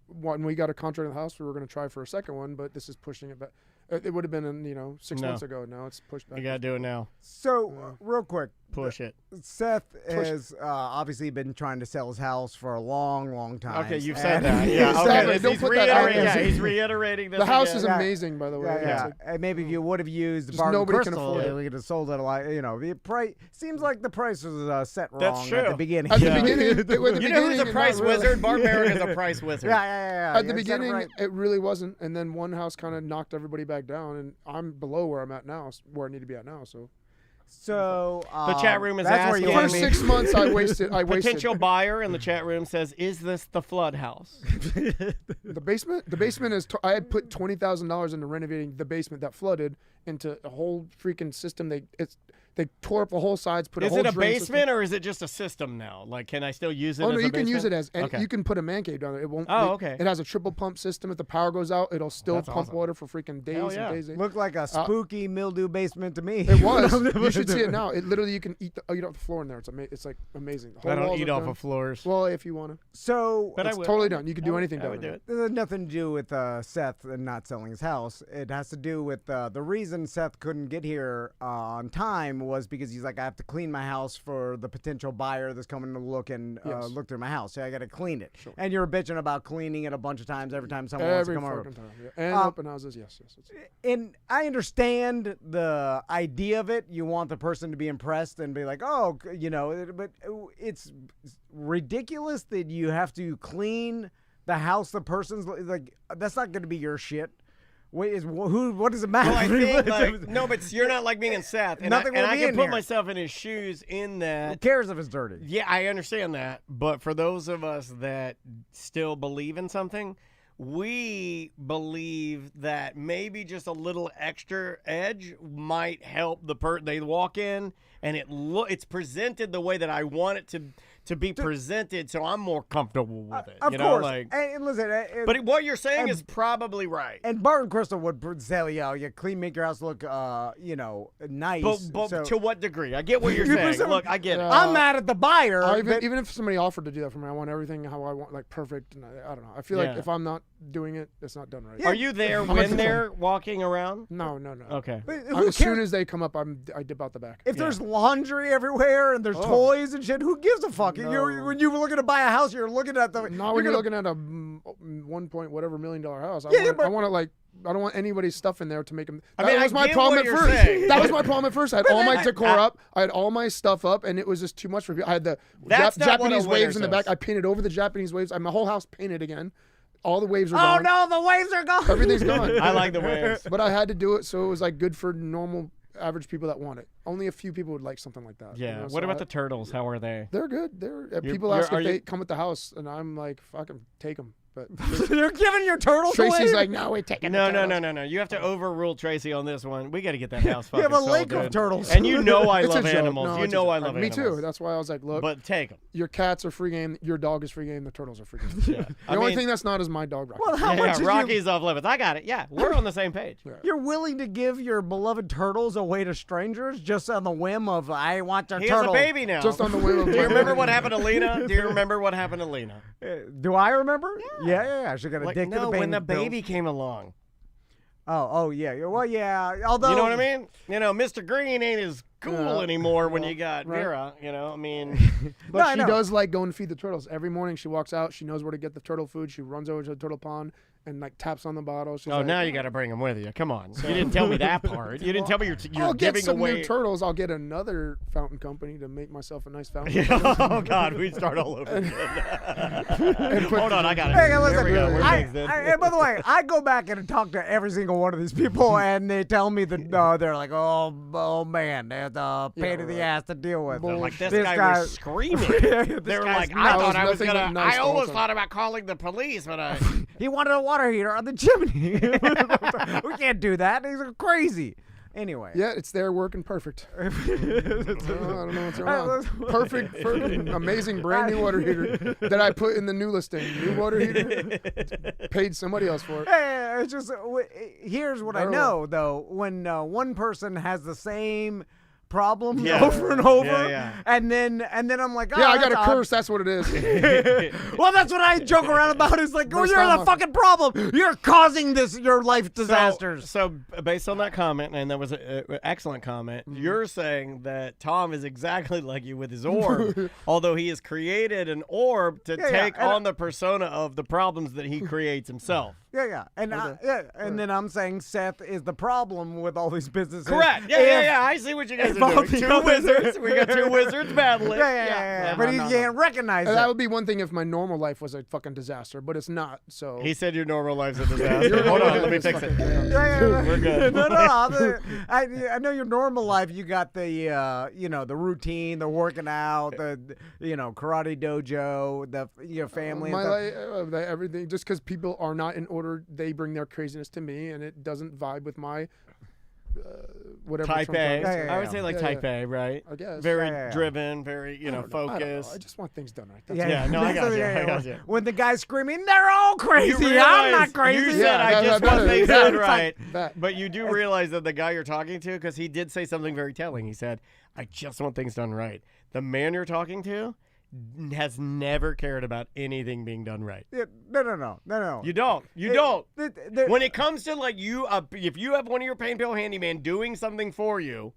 When we got a contract in the house, we were going to try for a second one, but this is pushing it back. It would have been, 6 months ago. Now it's pushed back. You got to do it now. So, real quick, push it. Seth has obviously been trying to sell his house for a long time. Okay, you've said that. Yeah, okay. Don't put that out there. He's reiterating this. The house again. is amazing, by the way. Yeah. Like, And maybe if you would have used Just Bargain nobody can Crystal, afford it. you could have sold it a lot. The price seems like the price was set wrong That's true. at the beginning. At the beginning, You know who's a price wizard? Barbaric is a price wizard. Yeah. At the You said it beginning, right. it really wasn't, and then one house kind of knocked everybody back down, and I'm below where I'm at now, where I need to be at now. So The chat room is that's where asking. you the want first to be. 6 months, I wasted. Potential buyer in the chat room says, "Is this the flood house?" The basement is. I had put $20,000 into renovating the basement that flooded into a whole freaking system. They tore up the whole sides. Put Is a whole it a drain basement system. or is it just a system now? Like, can I still use it? Oh as no, a you can use it basement? as. Okay. You can put a man cave down there. It won't. Oh, okay. It has a triple pump system. If the power goes out, it'll still That's pump awesome. water for freaking days Hell yeah. and days. Looked like a spooky mildew basement to me. It was. You should see it now. It literally, you can eat off the floor in there. It's like amazing. The whole I don't walls eat are off done. of floors. Well, if you want to. So But I It's would. totally done. You can do anything I down would do there. it. this has nothing to do with Seth and not selling his house. It has to do with the reason Seth couldn't get here on time was because he's like, I have to clean my house for the potential buyer that's coming to look and Yes. look through my house. So I got to clean it. Sure. And you're bitching about cleaning it a bunch of times every time someone wants to Every come over. fucking time. Yeah. And open houses, yes. And I understand the idea of it. You want the person to be impressed and be like, oh, but it's ridiculous that you have to clean the house the person's like. That's not going to be your shit. Wait, what does it matter? Well, I think, like, no, but you're not like me and Seth. And Nothing will I be can in put here. myself in his shoes in that. Who cares if it's dirty? Yeah, I understand that. But for those of us that still believe in something, we believe that maybe just a little extra edge might help the person. They walk in and it's presented the way that I want it to be presented, so I'm more comfortable with it. Of you course. know, like. And listen, But what you're saying is probably right. and Barton Crystal would say, make your house look, nice. But So- to what degree? I get what you're You're saying. presenting- Look, I get it. I'm mad at the buyer. but- Even if somebody offered to do that for me, I want everything how I want, like perfect. And I don't know. I feel like Yeah. if I'm not doing it, it's not done right. Are you there when they're walking around? No. Okay. but who As soon cares? as they come up, I dip out the back. If there's laundry everywhere and there's toys and shit, who gives a fuck? No. When you were looking to buy a house, you're looking at the. Not when you're looking at a $1 million house. Yeah, but- I want to like. I don't want anybody's stuff in there to make them. I mean, That was I my get problem what at you're first. saying. That was my problem at first. I had all my decor up. I had all my stuff up, and it was just too much for people. I had the That's not what a Japanese winner waves in the back. says. I painted over the Japanese waves. I had my whole house painted again. All the waves are Oh gone. no, the waves are gone. Everything's gone. I like the waves. But I had to do it, so it was like good for normal, average people that want it. Only a few people would like something like that. Yeah. you know, What so about the turtles? How are they? They're good. You're- People ask are if you- they come with the house, and I'm like, fucking take them. But You're giving your turtles Tracy's away? like, no, we're taking No. the turtles. You have to overrule Tracy on this one. We got to get that house fucking have a sold, lake of dude. turtles. And you know I It's a love joke. animals. No, You it's a know I joke. love Me animals. too. That's why I was like, look, But take them. your cats are free game, your dog is free game, the turtles are free game. Yeah. The only thing that's not is my dog, Rocky. Well, how much is Rocky's off limits. I got it. Yeah, we're on the same page. You're willing to give your beloved turtles away to strangers just on the whim of I want your He turtle. has a baby now. Just on the whim of Do you remember what happened to Lena? Do you remember what happened to Lena? Do I remember? Yeah. She got a Like, dick to no, the when the pills. baby came along. Oh, yeah. Well, yeah. Although You know what I mean? You know, Mr. Green ain't as cool Yeah. anymore when you got Right. Vera. You know, I mean, But No, I she know. does like going to feed the turtles. Every morning she walks out, she knows where to get the turtle food. She runs over to the turtle pond and like taps on the bottle. She's oh, like, now you got to bring them with you. Come on, you didn't tell me that part. You didn't tell me you're I'll get giving some away. new turtles. I'll get another fountain company to make myself a nice fountain. Oh God, we start all over again. Hold on, I got it. Hey, There listen, we go. We're mixed in. and by the way, I go back and talk to every single one of these people, and they tell me that they're like, oh man, they're the pain in the ass to deal with. They're like this, This guy was screaming. They were like, I thought I was nothing but gonna. nice I the whole almost time. thought about calling the police, but He wanted a water heater on the chimney. We can't do that. He's crazy. Anyway. Yeah, it's there working perfect. I don't know what's wrong. Perfect, amazing, brand new water heater that I put in the new listing. New water heater. Paid somebody else for it. Hey, it's just here's what I know though. When one person has the same problem Yeah. over and over. Yeah. And then I'm like, oh, Yeah, I got that's a odd. curse. That's what it is. Well, that's what I joke around about. Is like, oh, First you're time the I- fucking problem. You're causing your life disasters. So based on that comment, and that was an excellent comment, you're saying that Tom is exactly like you with his orb, although he has created an orb to take and on the persona of the problems that he creates himself. Yeah. And then I'm saying Seth is the problem with all these businesses. Correct. Yeah. I see what you guys are doing. Two wizards. We got two wizards battling. Yeah. But he can't recognize it. That would be one thing if my normal life was a fucking disaster, but it's not. So He said your normal life's a disaster. Hold on, let me fix it. We're good. No. I know your normal life. You got the the routine, the working out, the karate dojo, the family. my and stuff. life, everything. Just because people are not in order, they bring their craziness to me, and it doesn't vibe with my whatever. Type A. sometimes. I would say like type A, right? I guess. Very Yeah. driven, very I don't know. I focused. just want things done right. That's Yeah, no, I got you. I got you. When the guy's screaming, they're all crazy. You I'm not realize- crazy. You said Yeah, I that- just that- want that- things that- done it's right. like that. But you do realize that the guy you're talking to, because he did say something very telling. He said, I just want things done right. The man you're talking to has never cared about anything being done right. Yeah, no. You don't. You don't. The- When it comes to like you, if you have one of your pain pill handyman doing something for you,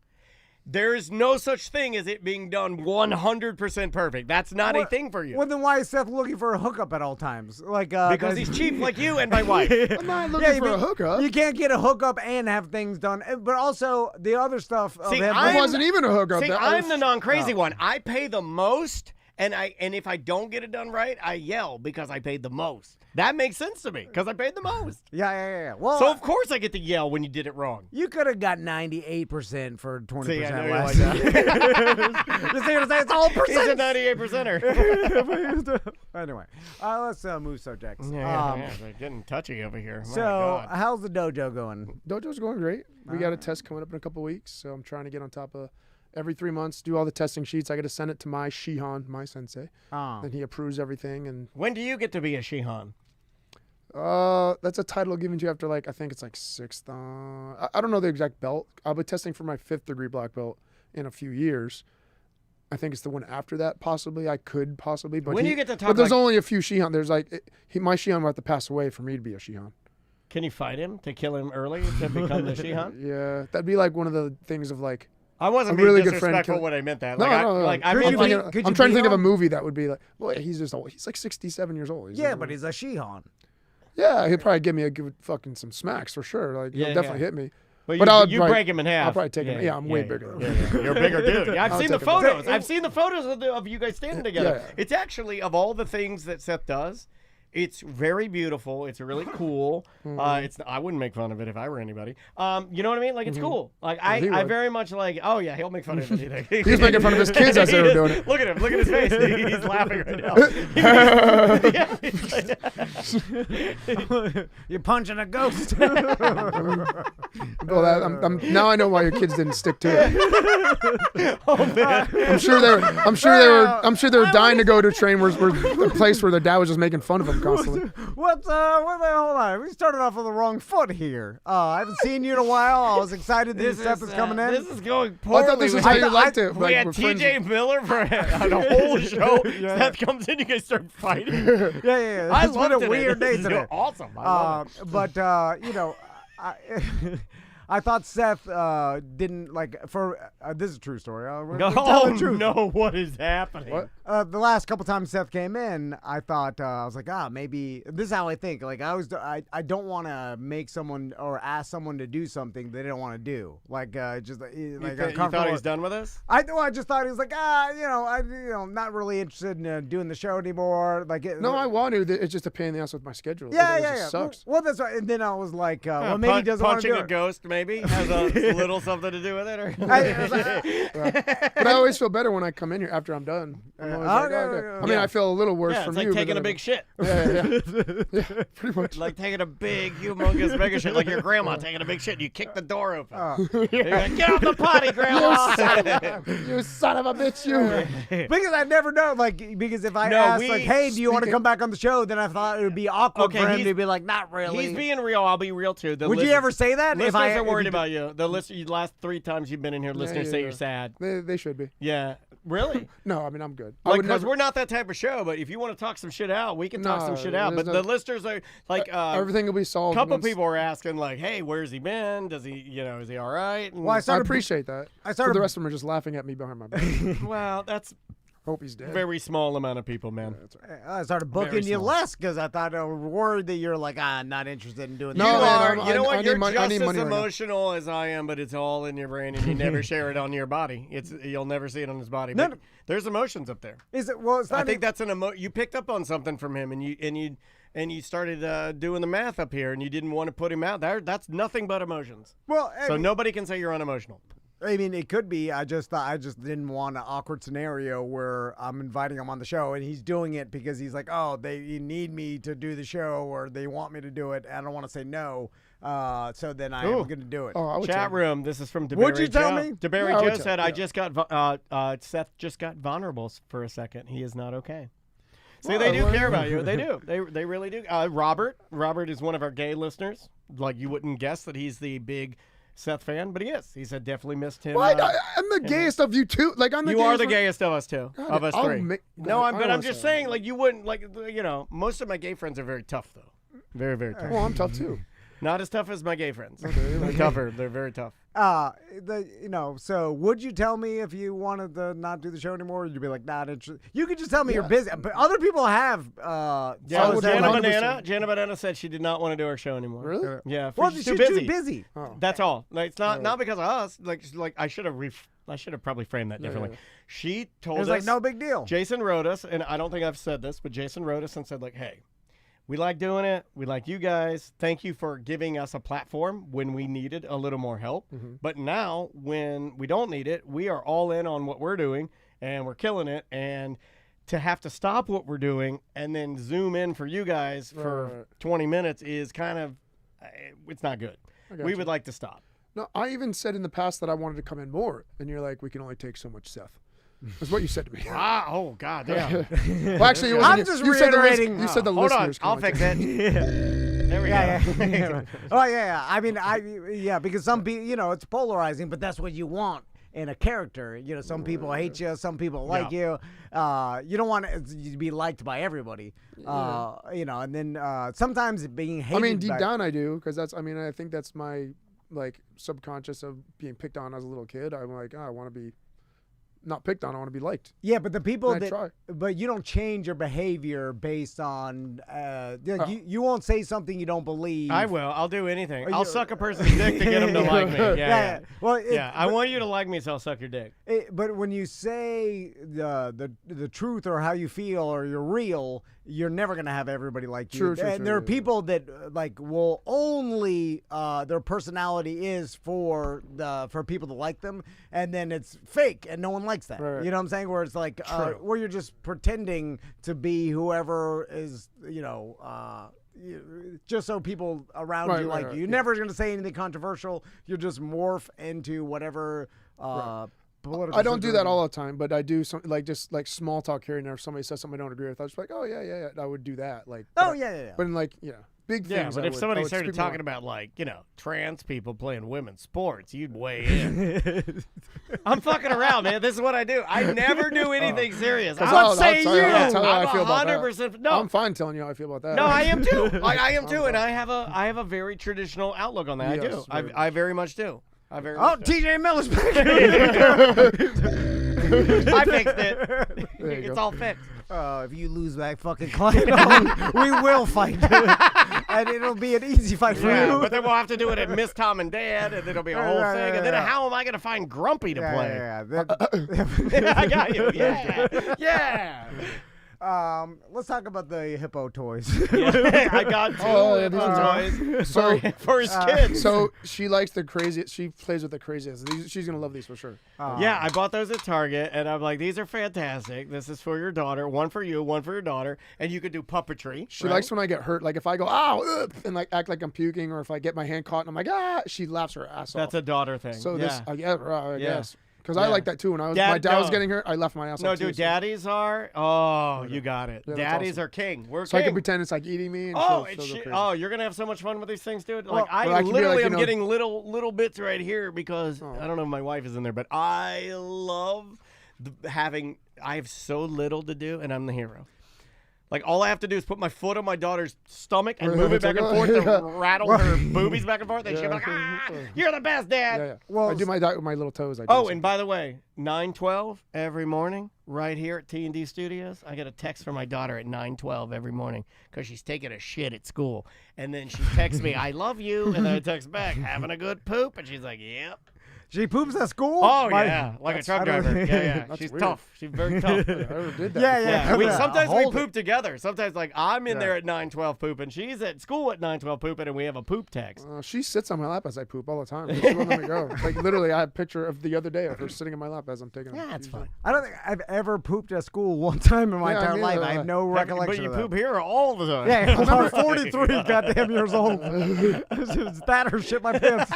there is no such thing as it being done 100% perfect. That's not a thing for you. Well, then why is Seth looking for a hookup at all times? Like Because he's cheap like you and my wife. I'm not looking for a hookup. You can't get a hookup and have things done. But also the other stuff. See, of him, It wasn't even a hookup. See, That I'm was- the non-crazy one. I pay the most, and if I don't get it done right, I yell because I paid the most. That makes sense to me because I paid the most. Yeah. Well, So of course I get to yell when you did it wrong. you could have got 98% for 20% See, I know you less. like that. You see what I'm saying? It's all He's a percent. 98%er. Anyway, let's move subjects. Yeah, they're getting touchy over here. My So, God. how's the dojo going? Dojo's going great. We got a test coming up in a couple weeks, so I'm trying to get on top of every 3 months, do all the testing sheets. I got to send it to my Shihan, my sensei. Then he approves everything. And When do you get to be a Shihan? that's a title given to you after, like, I think it's like 6th. I don't know the exact belt. I'll be testing for my 5th degree black belt in a few years. I think it's the one after that, possibly. I could possibly. But When do you get to talk But there's like- only a few Shihan. There's like, my Shihan will have to pass away for me to be a Shihan. Can you fight him to kill him early to become the Shihan? Yeah, that'd be like one of the things of like, I wasn't A being really good friend disrespectful kill- when I meant that. No, Like, no. I Could meant you like, think of- could I'm you trying to beat think of a him? movie that would be like, boy, he's just old. He's like 67 years old. Yeah, but he's a Shihan. Yeah, he'd probably give me a good fucking some smacks for sure. Like, Yeah, he'll definitely hit me. But But you, I'll you probably- break him in half. I'll probably take him. Yeah, I'm way bigger than him. You're a bigger dude. Yeah, I've I'll seen the take him. photos. I've seen the photos of you guys standing together. Yeah. It's actually, of all the things that Seth does, it's very beautiful. It's really cool. I wouldn't make fun of it if I were anybody. You know what I mean? Like, it's cool. Like, he I would. very much like, oh yeah, he'll make fun of anything. He's making fun of his kids as they were doing it. Look at him. Look at his face. He's laughing right now. You're punching a ghost. Well, now I know why your kids didn't stick to it. Oh man. I'm sure they were dying to go to a train where a place where their dad was just making fun of them constantly. Hold on. We started off on the wrong foot here. I haven't seen you in a while. I was excited that Seth is coming in. This is going Well, poorly. I thought this is We how you liked it. We Like, had we're friends. T.J. Miller for a whole show. Seth comes in, you guys start fighting. Yeah. I It's been loved a it. weird day This is today. Awesome. I love it. But I thought Seth didn't like for this is a true story. We're telling Oh the truth. no! What is happening? What? The last couple times Seth came in, I thought I was like, maybe this is how I think. Like I don't want to make someone or ask someone to do something they don't want to do. Like just like You uncomfortable. thought he's done with us? I just thought he was like, not really interested in doing the show anymore. Like No, I want to. It's just a pain in the ass with my schedule. Yeah. It just sucks. Well, that's right. And then I was like, well, maybe he doesn't want to punching do a it. ghost maybe has a little something to do with it. Or But I always feel better when I come in here after I'm done. I'm always like, okay. I mean, I feel a little worse yeah, from it's like you. taking but a big shit. Yeah, pretty much. Like taking a big, humongous, mega shit, like your grandma taking a big shit. And you kick the door open. You're like, get off the potty, grandma. You son of a bitch, you. Because I never know, like, because if I asked, like, hey, do you want to come back on the show? Then I thought it would be awkward for him to be like, not really. He's being real. I'll be real too. Would you ever say that? Listeners If I are worried about you. The last 3 times you've been in here, listeners say you're sad. They should be. Yeah. Really? No, I mean, I'm good. Because we're not that type of show, but if you want to talk some shit out, we can talk some shit out. But the listeners are like, everything will be solved. A couple people were asking, like, hey, where's he been? Does he, is he all right? And I appreciate that. So the rest of them are just laughing at me behind my back. Well, that's hope he's dead. Very small amount of people, man. Right. I started booking you less because I thought I was worried that you're like, I'm not interested in doing you that. You know what? You're just as emotional as I am, but it's all in your brain, and you never share it on your body. You'll never see it on his body. But there's emotions up there. Is it? Well, it's not. I think that's an you picked up on something from him, and you started doing the math up here, and you didn't want to put him out there. That's nothing but emotions. Well, so nobody can say you're unemotional. I mean, it could be. I just didn't want an awkward scenario where I'm inviting him on the show and he's doing it because he's like, oh, they need me to do the show or they want me to do it. I don't want to say no. So then I am going to do it. Oh, Chat room. This is from DeBerry. Would you tell me? DeBerry Joe said, I just got Seth just got vulnerable for a second. He is not okay. See, they do care about you. They do. They really do. Robert is one of our gay listeners. Like, you wouldn't guess that he's the big Seth fan, but he is. He said definitely missed him. Well, I'm the gayest of you two. Like I'm the. You are the gayest of us two. God, of us three. But I'm just saying, that. like you wouldn't like. Most of my gay friends are very tough, though. Very, very tough. Well, I'm tough too. Not as tough as my gay friends. They're tougher. They're very tough. So would you tell me if you wanted to not do the show anymore? Or you'd be like, not interested. You could just tell me you're busy. But other people have. Jana Banana said she did not want to do our show anymore. Really? Yeah. Well, she's too busy. Oh. That's all. Like, it's not because of us. Like I should have probably framed that differently. Yeah. She told us. It was like no big deal. Jason wrote us, and I don't think I've said this, but Jason wrote us and said like, hey. We like doing it. We like you guys. Thank you for giving us a platform when we needed a little more help. Mm-hmm. But now, when we don't need it, we are all in on what we're doing, and we're killing it. And to have to stop what we're doing and then zoom in for you guys for 20 minutes is kind of, it's not good. We would like to stop. No, I even said in the past that I wanted to come in more, and you're like, we can only take so much, Seth. That's what you said to me. Wow. Oh, God damn. Well, actually, it wasn't I'm just reiterating. You said the hold listeners. On. I'll fix it. There we go. Oh, yeah. I mean, because some people, it's polarizing, but that's what you want in a character. Some people hate you. Some people like you. You don't want to be liked by everybody. And then sometimes being hated. I mean, deep down I do, because I think that's my, subconscious of being picked on as a little kid. I'm like, I want to be not picked on. I want to be liked. Yeah, but the people and but you don't change your behavior based on. You won't say something you don't believe. I will. I'll do anything. I'll suck a person's dick to get them to like me. Yeah. Well, I want you to like me, so I'll suck your dick. But when you say the truth or how you feel or you're real, you're never gonna have everybody like you. True. There are people that will only their personality is for people to like them, and then it's fake and no one likes that. Right. You know what I'm saying? Where it's like where you're just pretending to be whoever is just so people around you like you. You're never going to say anything controversial. You'll just morph into whatever political. I don't do that all the time, but I do something just small talk here and there. If somebody says something I don't agree with, I was like, oh yeah, I would do that. But in big things. But if somebody started talking about trans people playing women's sports, you'd weigh in. I'm fucking around, man. This is what I do. I never do anything serious. I'll tell you I'm how I feel about 100%. No, I'm fine telling you how I feel about that. No, I am too. I am too, and I have a very traditional outlook on that. Yes, I do. I very much do. TJ Miller's back. I fixed it. It's all fixed. If you lose that fucking client, we will fight. And it'll be an easy fight for you. But then we'll have to do it at Miss Tom and Dad, and then it'll be a whole thing. And then how am I going to find Grumpy to play? I got you. Yeah. Let's talk about the hippo toys. I got two hippo toys for his kids. So she likes the craziest. She plays with the craziest. She's gonna love these for sure. Yeah, I bought those at Target, and I'm like, these are fantastic. This is for your daughter. One for you, one for your daughter, and you could do puppetry. She likes when I get hurt. Like if I go ow and act like I'm puking, or if I get my hand caught and I'm like she laughs her ass off. That's a daughter thing. So this, I guess. Because I like that too. When my dad was getting hurt, I left my ass. No, up too, dude, daddies are. Oh, you got it. Yeah, Daddies awesome. are king. We're so king. I can pretend it's like eating me. And Oh, she'll go crazy. you're gonna have so much fun with these things, dude. Well, Like I can be literally like, am getting little bits right here because I don't know if my wife is in there, but I love having. I have so little to do, and I'm the hero. Like, all I have to do is put my foot on my daughter's stomach and move it back and forth to rattle her boobies back and forth. And she'll be like, you're the best, Dad. Yeah. Well, I do my with my little toes. And by the way, 9:12 every morning right here at T&D Studios. I get a text from my daughter at 9:12 every morning because she's taking a shit at school. And then she texts me, I love you. And then I text back, having a good poop? And she's like, yep. She poops at school? Oh, yeah. Like a truck driver. Yeah. She's weird. tough. She's very tough. I never did that. Yeah. Sometimes we poop together. Sometimes, like, I'm in there at 9:12 pooping. She's at school at 9:12 pooping, and we have a poop text. She sits on my lap as I poop all the time. She won't let me go. Like, literally, I have a picture of the other day of her sitting in my lap as I'm taking a That's fun. I don't think I've ever pooped at school one time in my entire life. I have no recollection But you of that. poop here all the time. Yeah, I'm 43 goddamn years old. It's that or shit my pants.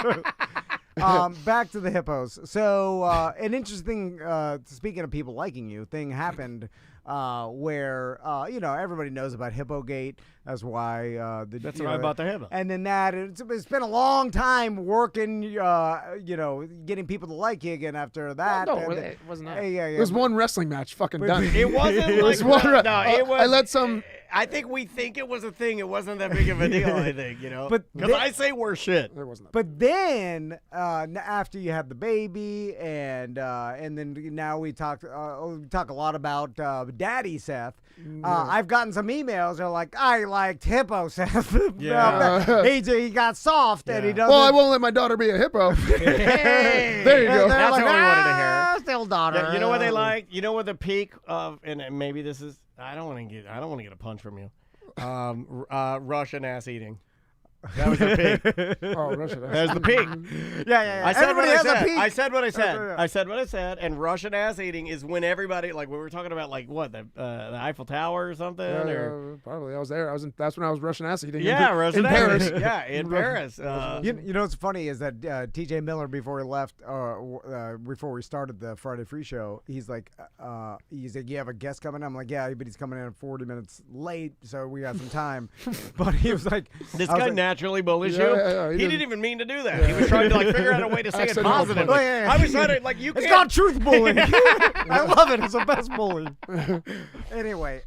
Back to the hippos. So an interesting, speaking of people liking you, thing happened where, everybody knows about Hippogate. That's why. That's why about the hippo. And then it's been a long time working, getting people to like you again after that. No, it wasn't that. Yeah. It was one wrestling match. Fucking done. It wasn't It was like one. it was. I let some. I think we think it was a thing. It wasn't that big of a deal, I think, But because I say we're shit. There wasn't. But then after you had the baby, and then now we talk a lot about Daddy Seth. I've gotten some emails. They're like, I liked Hippo Seth. Yeah. he got soft and he doesn't. Well, I won't let my daughter be a hippo. Hey, there you go. That's like, what we wanted to hear. Still daughter. Yeah, you know what they like? You know what the peak of, and maybe this is. I don't want to get a punch from you. Russian ass eating. That was the peak. Oh, Russian. That was the peak. Yeah. I said what Everybody I has a said. peak. I said what I said. Yeah. I said what I said. And Russian ass eating is when everybody, like, we were talking about, like, what, the Eiffel Tower or something? Yeah, probably. I was there. That's when I was Russian ass eating. Russian in ass Paris. eating. Yeah, in Paris. You know what's funny is that T.J. Miller, before he left, before we started the Friday Free Show, he's like, you have a guest coming? I'm like, yeah, but he's coming in 40 minutes late, so we got some time. But he was like, this guy naturally bullies you. Yeah, he didn't even mean to do that. He was trying to like figure out a way to say it positively. Yeah. I was trying to like you. It's called truth bullying. I love it. It's the best bullying. Anyway,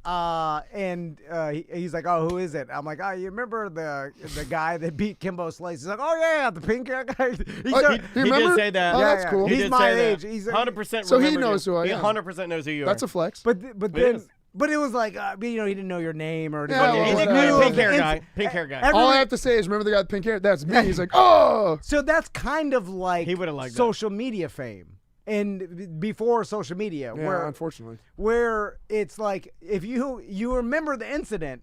he's like, oh, who is it? I'm like, oh, you remember the guy that beat Kimbo Slice? He's like, oh yeah, the pink hair guy. He did say that. Oh, that's cool. He's my age. He's 100%. So he knows who I am. He 100% knows who you are. That's a flex. But then. But it was like, he didn't know your name or anything. Yeah, he didn't know pink hair guy. Pink hair guy. All I have to say is, remember the guy with pink hair? That's me. He's like, oh. So that's kind of like he would have liked social media fame. And before social media, yeah, unfortunately, where it's like if you remember the incident,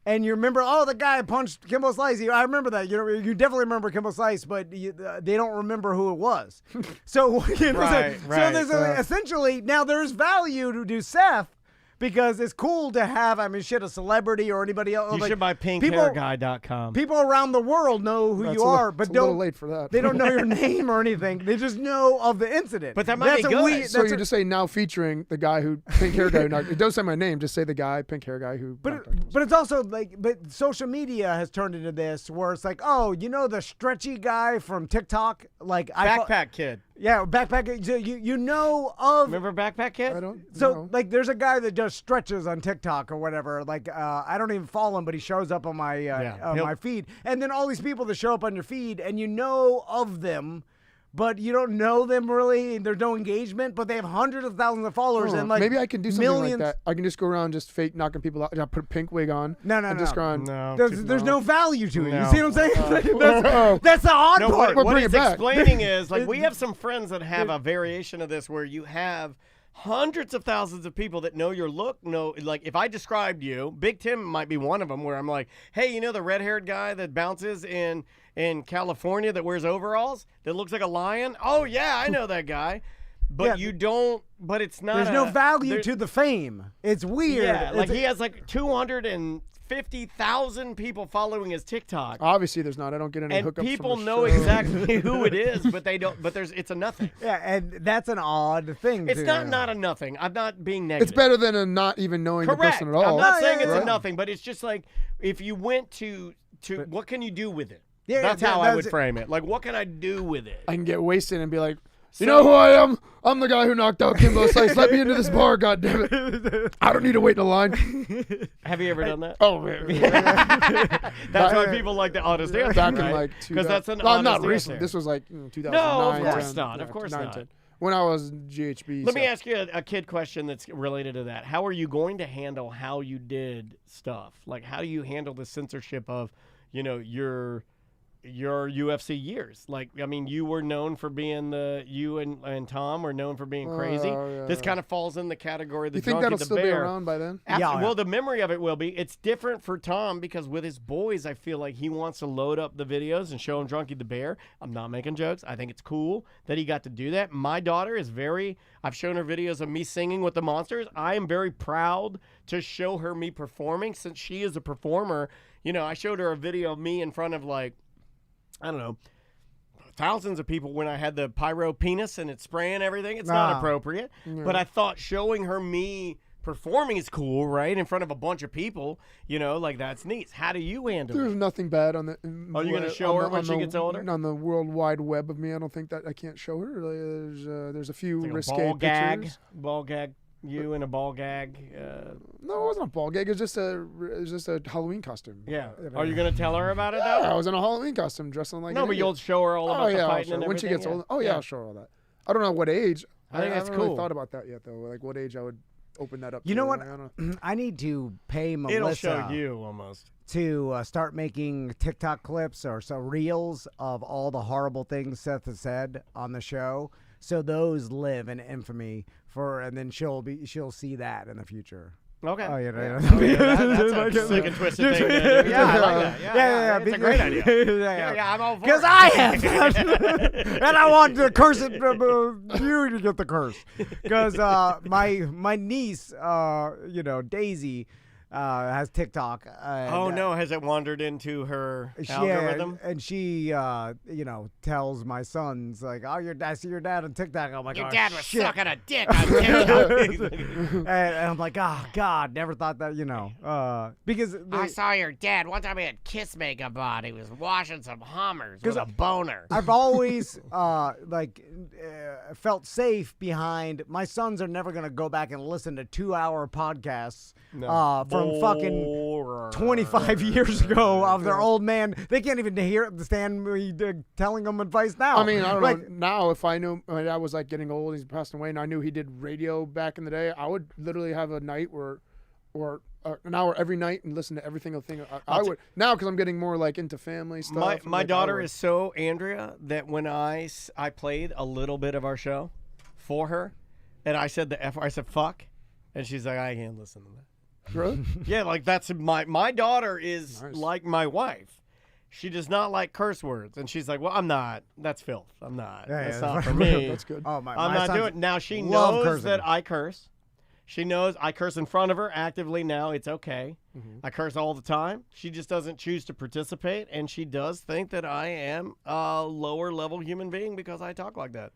and you remember, the guy punched Kimbo Slice. I remember that. You definitely remember Kimbo Slice, but they don't remember who it was. So right. there's essentially now there's value to Seth. Because it's cool to have, a celebrity or anybody else. You should buy pinkhairguy.com. People around the world know who you are, but a little late for that. They don't know your name or anything. They just know of the incident. But that might be good. So you just say now featuring the guy who pink hair guy. Don't say my name. Just say the guy pink hair guy who. But it's also like, social media has turned into this where it's like, the stretchy guy from TikTok, like Backpack Kid. Yeah, Backpack. So you know of. Remember Backpack Kid? I don't. So know. like, there's a guy that does stretches on TikTok or whatever. Like, I don't even follow him, but he shows up on my my feed. And then all these people that show up on your feed, and you know of them, but you don't know them really. There's no engagement, but they have hundreds of thousands of followers and like maybe I can do something millions. like that. I can just go around just fake knocking people out. Put a pink wig on. No. Just go on. No. There's no value to it. No. You see what I'm saying? That's the odd part. What bring it's it back. explaining is, like, we have some friends that have a variation of this where you have hundreds of thousands of people that know your look. Like, if I described you, Big Tim might be one of them where I'm like, hey, the red-haired guy that bounces in California that wears overalls that looks like a lion? Oh, yeah, I know that guy. But you don't, but it's not. There's no value to the fame. It's weird. Yeah, like he has like 250 50,000 people following his TikTok. Obviously, there's not. I don't get any And hookups people from the know show. exactly who it is, but they don't. But it's a nothing. Yeah, and that's an odd thing. It's not a nothing. I'm not being negative. It's better than a not even knowing the Correct. person at all. I'm not saying it's right. a nothing, but it's just like if you went to what can you do with it? Yeah, that's yeah, how I would that's- frame it. Like, what can I do with it? I can get wasted and be like, you know who I am? I'm the guy who knocked out Kimbo Slice. Let me into this bar, goddammit. I don't need to wait in a line. Have you ever done that? Oh, man. That's why people like the honest answer, Back right? in like Because that's an no, honest not answer. recently. This was like 2009. No, of course 10. not. Yeah, Of course 9, not. 10. When I was GHB. Let me ask you a kid question that's related to that. How are you going to handle how you did stuff? Like, how do you handle the censorship of, your UFC years? Like, I mean, you were known for being you and Tom were known for being crazy. Yeah. This kind of falls in the category of the You think drunkie that'll the still be bear. around by then? Absolutely. Well, the memory of it will be. It's different for Tom because with his boys, I feel like he wants to load up the videos and show him Drunkie the Bear. I'm not making jokes. I think it's cool that he got to do that. My daughter is I've shown her videos of me singing with the Monsters. I am very proud to show her me performing since she is a performer. I showed her a video of me in front of I don't know, thousands of people when I had the pyro penis and it's spraying everything. It's not appropriate. Yeah. But I thought showing her me performing is cool, right? In front of a bunch of people, that's neat. How do you handle There's it? nothing bad on the. Are you going to show her when she gets older? On the World Wide Web of me, I don't think that I can't show her. There's a few Like risque a pictures. ball gag. You in a ball gag. No, it wasn't a ball gag. It was just a Halloween costume. Yeah. Are you going to tell her about it, though? Yeah, I was in a Halloween costume, dressing like. No, an but idiot. you'll show her all about the I'll fighting show and her. When she everything, gets yeah. older. Oh yeah, I'll show her all that. I don't know what age. I think that's haven't really cool. thought about that yet, though. Like what age I would open that up. You to know her. what? I don't know. I need to pay Melissa. It'll show you almost. To start making TikTok clips or reels of all the horrible things Seth has said on the show, so those live in infamy and then she'll see that in the future. Okay. Oh, yeah. That's a sick and twisted thing. Yeah, I like that. Yeah. It's a great idea. Yeah, I'm all for it. Because I have and I want to curse it you to get the curse. Because my niece, Daisy, has TikTok. Oh no! Has it wandered into her algorithm? And she, tells my sons like, "Oh, I see your dad on TikTok." I'm like, Your "Oh, dad was shit." sucking a dick on TikTok. and I'm like, "Oh God, never thought that." Because I saw your dad one time. He had kiss makeup on. He was washing some Hummers with a boner. I've always felt safe behind. My sons are never gonna go back and listen to 2-hour podcasts from fucking 25 years ago of their old man. They can't even stand me telling them advice now. I mean, I don't know. Now, if I knew my dad was getting old, he's passing away, and I knew he did radio back in the day, I would literally have a night or an hour every night and listen to every single thing. I would now because I'm getting more into family stuff. My daughter is so Andrea that when I played a little bit of our show for her, and I said I said fuck, and she's like, I can't listen to that. Really? Yeah, that's my daughter is Nice. like my wife. She does not like curse words, and she's like, "Well, I'm not. That's filth. I'm not. That's not for me. That's good. Oh, I'm my not sons doing it." Now she love knows cursing. that I curse. She knows I curse in front of her actively now. It's okay. Mm-hmm. I curse all the time. She just doesn't choose to participate, and she does think that I am a lower level human being because I talk like that.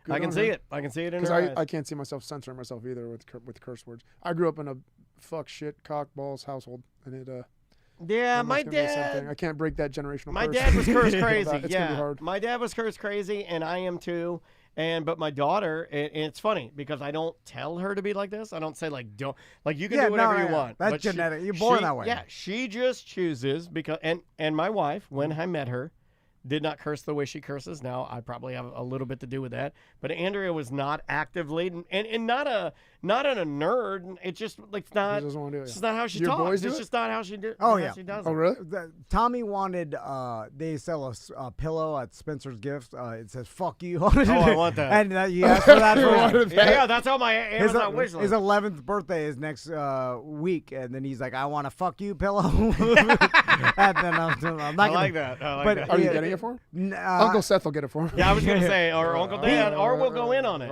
Good I can on see her. it. I can see it in her Because eyes. I can't see myself censoring myself either with curse words. I grew up in a fuck shit cock balls household, and it Yeah, I'm my not gonna be the same thing. dad. I can't break that generational. My curse. dad was curse crazy. It's gonna be Yeah, hard. my dad was curse crazy, and I am too. But my daughter, and it's funny because I don't tell her to be like this. I don't say don't you can do whatever you want. That's But genetic. You're born that way. Yeah, she just chooses because and my wife, when I met her, did not curse the way she curses now. I probably have a little bit to do with that. But Andrea was not actively and not a nerd. It's just it's not. She doesn't wanna do it, It's yeah. just not how she Your talks. boys do It's it? just not how she did. Oh, how yeah. she does Oh it. really? Tommy wanted. They sell a pillow at Spencer's Gift. It says "fuck you" on it. Oh, I want that. And you asked for that for Yeah, that's on my his Amazon wish list. his 11th birthday is next week, and then he's like, "I want a fuck you pillow." And then I'm I not like gonna, that. I like but that. Are you yeah, getting it for him? N- Uncle Seth will get it for him. Yeah, I was going to say, or Uncle Dan, or we'll go in on it.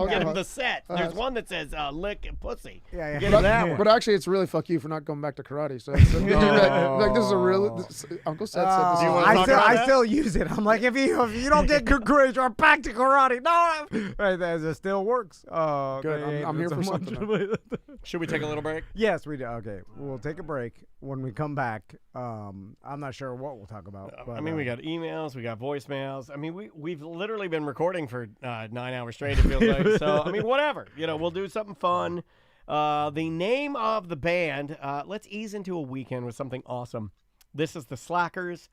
Get him the set. There's one that says lick and pussy. Yeah. Get him that one. But actually, it's really fuck you for not going back to karate. So it's, like this is a real. Uncle Seth said this. I still use it. I'm like, if you don't get good grades, you're back to karate. No, right, that still works. Good. I'm here for something. Should we take a little break? Yes, we do. Okay, we'll take a break. When we come back, I'm not sure what we'll talk about. But, I mean, we got emails, we got voicemails. I mean, we've literally been recording for 9 hours straight, it feels like. So, I mean, whatever. We'll do something fun. The name of the band, let's ease into a weekend with something awesome. This is the Slackers.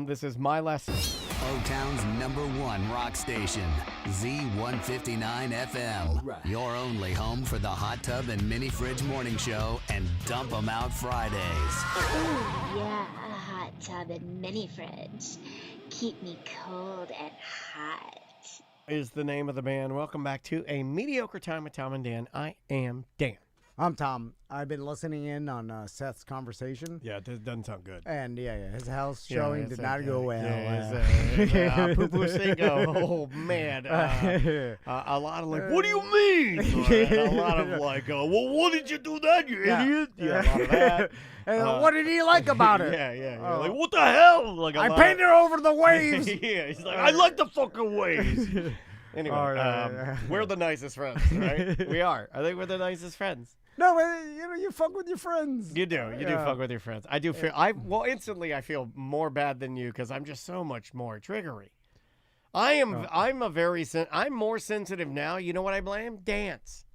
This is My Lesson. O-Town's #1 rock station, Z159 FM. Right. Your only home for the Hot Tub and Mini Fridge Morning Show and Dump 'em Out Fridays. Ooh, yeah, a hot tub and mini fridge. Keep me cold and hot. Is the name of the band. Welcome back to A Mediocre Time with Tom and Dan. I am Dan. I'm Tom. I've been listening in on Seth's conversation. Yeah, it doesn't sound good. And his house showing did not go well. Poo-poo Cinco. Oh, man. A lot of like, what do you mean? A lot of like, well, what did you do that, you idiot? Yeah, a lot of that. And what did he like about it? Yeah. Like, what the hell? Like, I painted over the waves. Yeah, he's like, I like the fucking waves. Anyway, we're the nicest friends, right? We are. I think we're the nicest friends. No, you fuck with your friends. You do. You do fuck with your friends. I do feel. Instantly I feel more bad than you because I'm just so much more triggery. I'm more sensitive now. You know what I blame? Dance.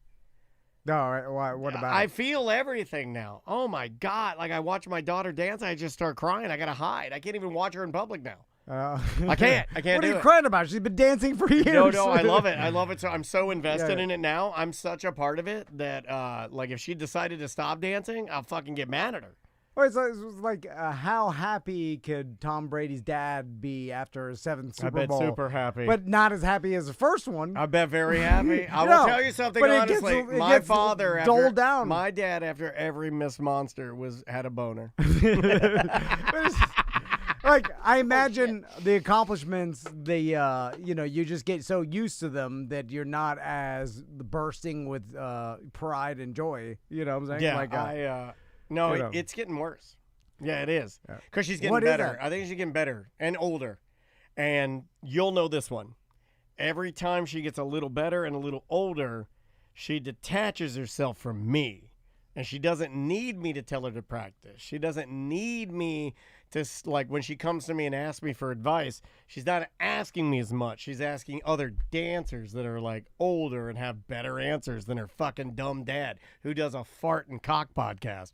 No, what about? I feel everything now. Oh my God! Like I watch my daughter dance, I just start crying. I gotta hide. I can't even watch her in public now. I can't. What are you crying about? She's been dancing for years. No, I love it. I love it. So I'm so invested in it now. I'm such a part of it that, like, if she decided to stop dancing, I'll fucking get mad at her. Well, it's like how happy could Tom Brady's dad be after his 7th Super Bowl? I bet super happy. But not as happy as the first one. I bet very happy. I will tell you something honestly. My dad, after every Miss Monster, had a boner. Like, I imagine the accomplishments, you just get so used to them that you're not as bursting with pride and joy. You know what I'm saying? Yeah, it's getting worse. Yeah, it is. Because she's getting better. I think she's getting better and older. And you'll know this one. Every time she gets a little better and a little older, she detaches herself from me. And she doesn't need me to tell her to practice. She doesn't need me to, like, when she comes to me and asks me for advice, she's not asking me as much. She's asking other dancers that are, like, older and have better answers than her fucking dumb dad who does a fart and cock podcast.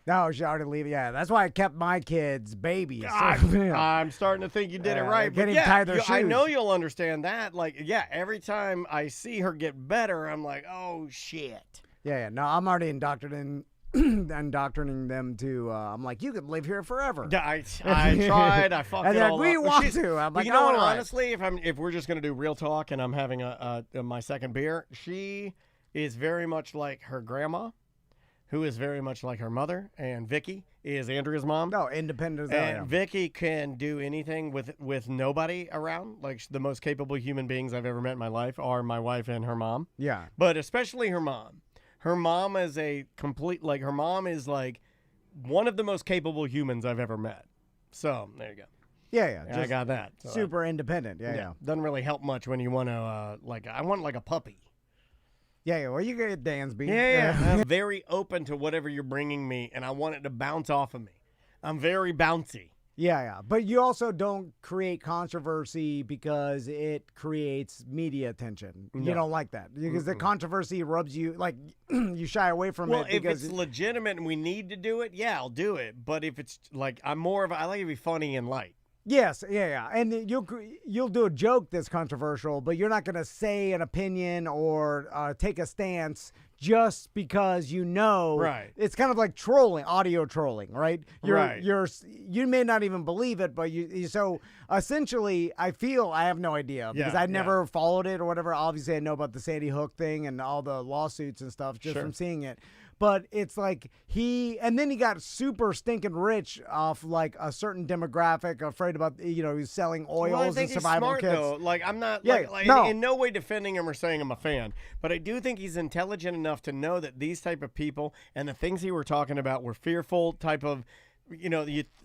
No, she already leave. Yeah, that's why I kept my kids babies. I'm starting to think you did it right. But tie their shoes. I know you'll understand that. Like, every time I see her get better, I'm like, oh, shit. Yeah. No, I'm already indoctrinating them to. I'm like, you could live here forever. I tried. I fucked and it all we up. want to. I'm like, you know what? Right. Honestly, if we're just gonna do real talk, and I'm having my second beer, she is very much like her grandma, who is very much like her mother, and Vicky is Andrea's mom. No, independent as I am. Vicky can do anything with nobody around. Like, the most capable human beings I've ever met in my life are my wife and her mom. Yeah, but especially her mom. Her mom is her mom is like one of the most capable humans I've ever met. So, there you go. Yeah. I got that. So, super independent. Yeah. Doesn't really help much when you want to, I want like a puppy. Yeah, well, you get Dansby. Yeah. I'm very open to whatever you're bringing me, and I want it to bounce off of me. I'm very bouncy. Yeah. But you also don't create controversy because it creates media attention. No. You don't like that because the controversy rubs you, like, you shy away from it. Well, if it's legitimate and we need to do it, I'll do it. But if it's like, I like to be funny and light. Yes, yeah, and you'll do a joke that's controversial, but you're not going to say an opinion or take a stance just because right. It's kind of like trolling, audio trolling, right? Right. You may not even believe it, but so essentially, I have no idea because I never followed it or whatever. Obviously, I know about the Sandy Hook thing and all the lawsuits and stuff just from seeing it. But it's like and then he got super stinking rich off like a certain demographic, afraid about, he's selling oils Well, I think and survival he's smart, kits. though. Like, I'm not no. in no way defending him or saying I'm a fan, but I do think he's intelligent enough to know that these type of people and the things he were talking about were fearful type of,